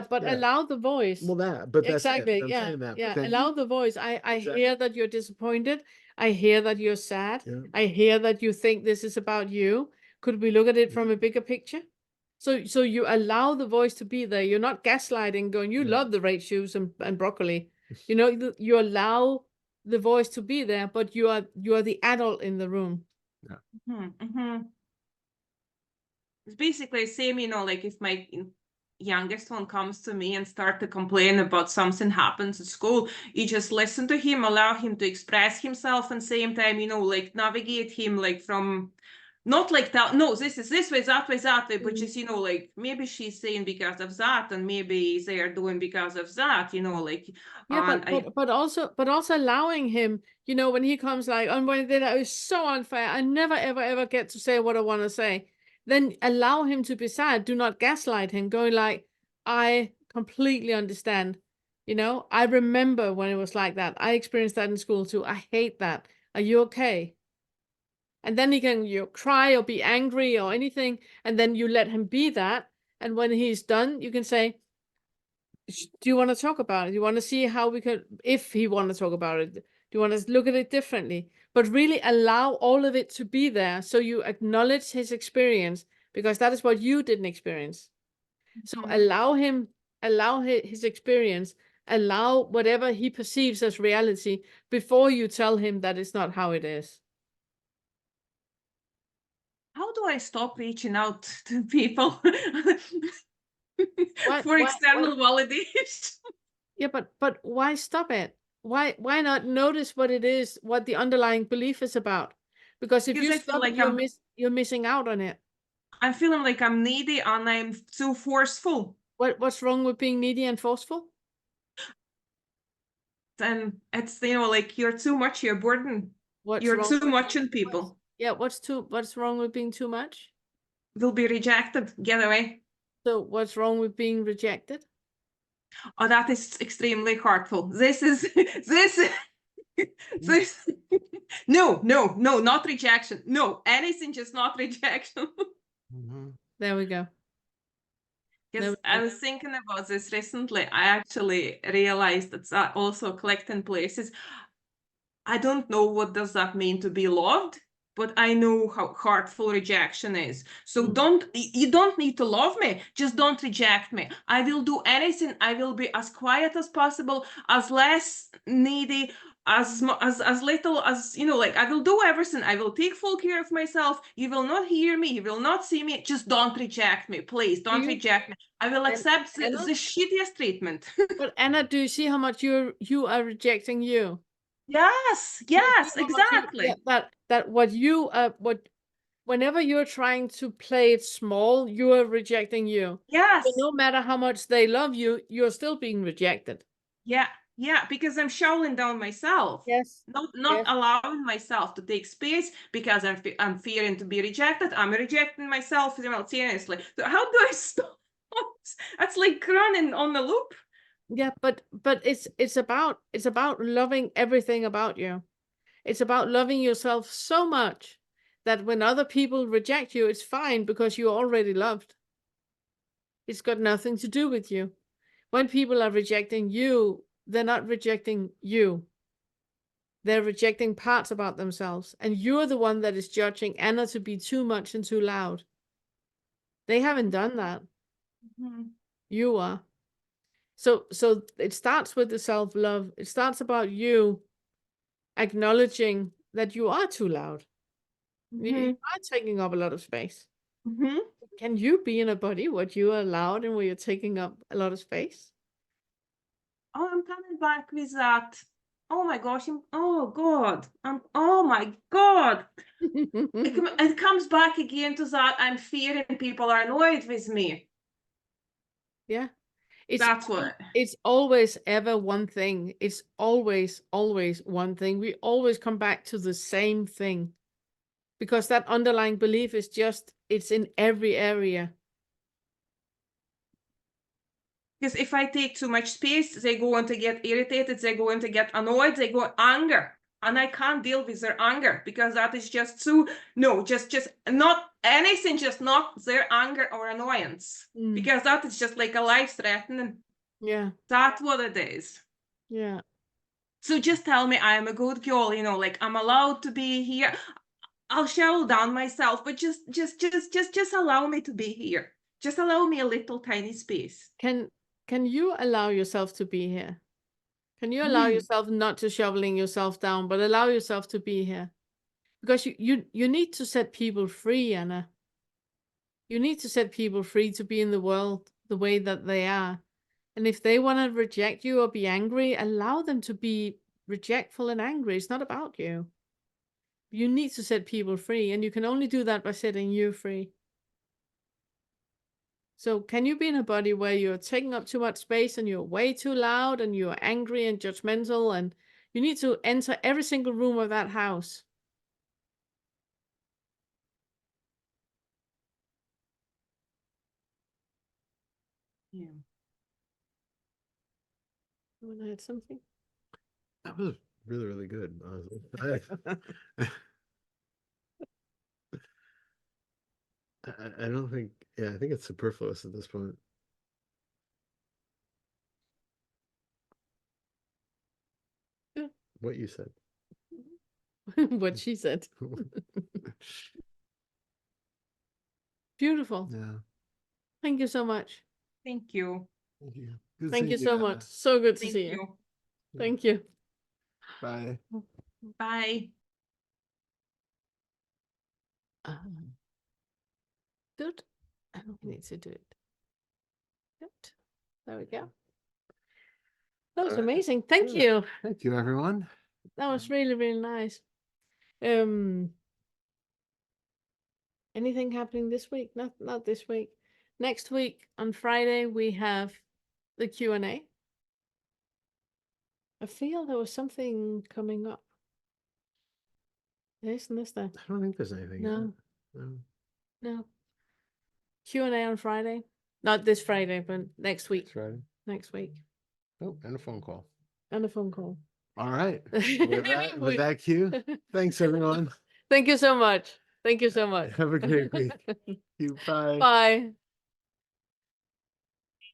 but allow the voice. Well, that's exactly. it. Yeah. Allow the voice. I hear that you're disappointed. I hear that you're sad. Yeah. I hear that you think this is about you. Could we look at it from a bigger picture? So you allow the voice to be there. You're not gaslighting, going, you love the red shoes and broccoli. You allow the voice to be there, but you are the adult in the room. Yeah. It's basically the same, like if my youngest one comes to me and start to complain about something happens at school, you just listen to him, allow him to express himself, and same time, like navigate him, like from not like that, no, this is this way, that way, but just, like maybe she's saying because of that, and maybe they are doing because of that, like. Yeah, but also allowing him, when he comes like, oh, when that is so unfair, I never ever get to say what I want to say. Then allow him to be sad. Do not gaslight him, going like, I completely understand. I remember when it was like that. I experienced that in school too. I hate that. Are you okay? And then he can cry or be angry or anything, and then you let him be that. And when he's done, you can say, Do you want to talk about it? Do you want to see how we could, if he want to talk about it, do you want to look at it differently? But really allow all of it to be there, so you acknowledge his experience, because that is what you didn't experience. So allow his experience, allow whatever he perceives as reality before you tell him that it's not how it is. How do I stop reaching out to people for external validation? Yeah, but why stop it? Why not notice what it is, what the underlying belief is about? Because if Because you I feel stop, like you're missing out on it. I'm feeling like I'm needy and I'm too forceful. What's wrong with being needy and forceful? And it's, you know, like you're too much, you're burden. What's You're wrong too with much being on people. what's wrong with being too much? Will be rejected. Get away. So what's wrong with being rejected? Oh, that is extremely hurtful. This is this no, not rejection. No, anything, just not rejection. There we go. Because I was thinking about this recently. I actually realized that also collecting places. I don't know what does that mean to be loved, but I know how hurtful rejection is. So you don't need to love me, just don't reject me. I will do anything. I will be as quiet as possible, as less needy, as little as, you know, like I will do everything. I will take full care of myself. You will not hear me, you will not see me. Just don't reject me, please. Don't reject me. I will accept the shittiest treatment. But Anna, do you see how much you are rejecting you? Yes, exactly. That what you whenever you're trying to play it small, you are rejecting you. Yes. So no matter how much they love you, you're still being rejected. Yeah, because I'm shutting down myself. Yes. Not allowing myself to take space because I'm fearing to be rejected. I'm rejecting myself simultaneously. So how do I stop? That's like running on the loop. Yeah, but it's about loving everything about you. It's about loving yourself so much that when other people reject you, it's fine because you're already loved. It's got nothing to do with you. When people are rejecting you, they're not rejecting you. They're rejecting parts about themselves. And you're the one that is judging Anna to be too much and too loud. They haven't done that. You are. So it starts with the self-love. It starts about you acknowledging that you are too loud. You are taking up a lot of space. Can you be in a body where you are loud and where you're taking up a lot of space? Oh, I'm coming back with that. Oh my gosh. Oh God. Oh my God. It comes back again to that I'm fearing people are annoyed with me. Yeah. That's what. It's always ever one thing. It's always one thing. We always come back to the same thing. Because that underlying belief is just, it's in every area. Because if I take too much space, they're going to get irritated, they're going to get annoyed, they go anger. And I can't deal with their anger because that is just too, no, just not anything, just not their anger or annoyance. Because that is just like a life-threatening. Yeah. That's what it is. Yeah. So just tell me I am a good girl, you know, like I'm allowed to be here. I'll settle down myself, but just allow me to be here. Just allow me a little tiny space. Can you allow yourself to be here? Can you allow yourself not to shoveling yourself down, but allow yourself to be here? Because you need to set people free, Anna. You need to set people free to be in the world the way that they are. And if they want to reject you or be angry, allow them to be rejectful and angry. It's not about you. You need to set people free, and you can only do that by setting you free. So can you be in a body where you're taking up too much space and you're way too loud and you're angry and judgmental, and you need to enter every single room of that house? Yeah. You want to add something? That was really, really good. I don't think, I think it's superfluous at this point. What you said. What she said. Beautiful. Yeah. Thank you so much. Thank you. Thank you. Good Thank seeing you so Anna. much. So good to Thank see you. you. Thank you. Bye. Bye. Good. And we need to do it. Good. There we go. That was All right. amazing. Thank Yeah. you. Thank you, everyone. That was really, really nice. Anything happening this week? Not this week. Next week on Friday we have the Q&A. I feel there was something coming up. Isn't this there? I don't think there's anything. No. No. No. Q&A on Friday. Not this Friday, but next week. Next Friday. Next week. Oh, and a phone call. And a phone call. All right. With that cue, thanks, everyone. Thank you so much. Thank you so much. Have a great week. Bye. Bye.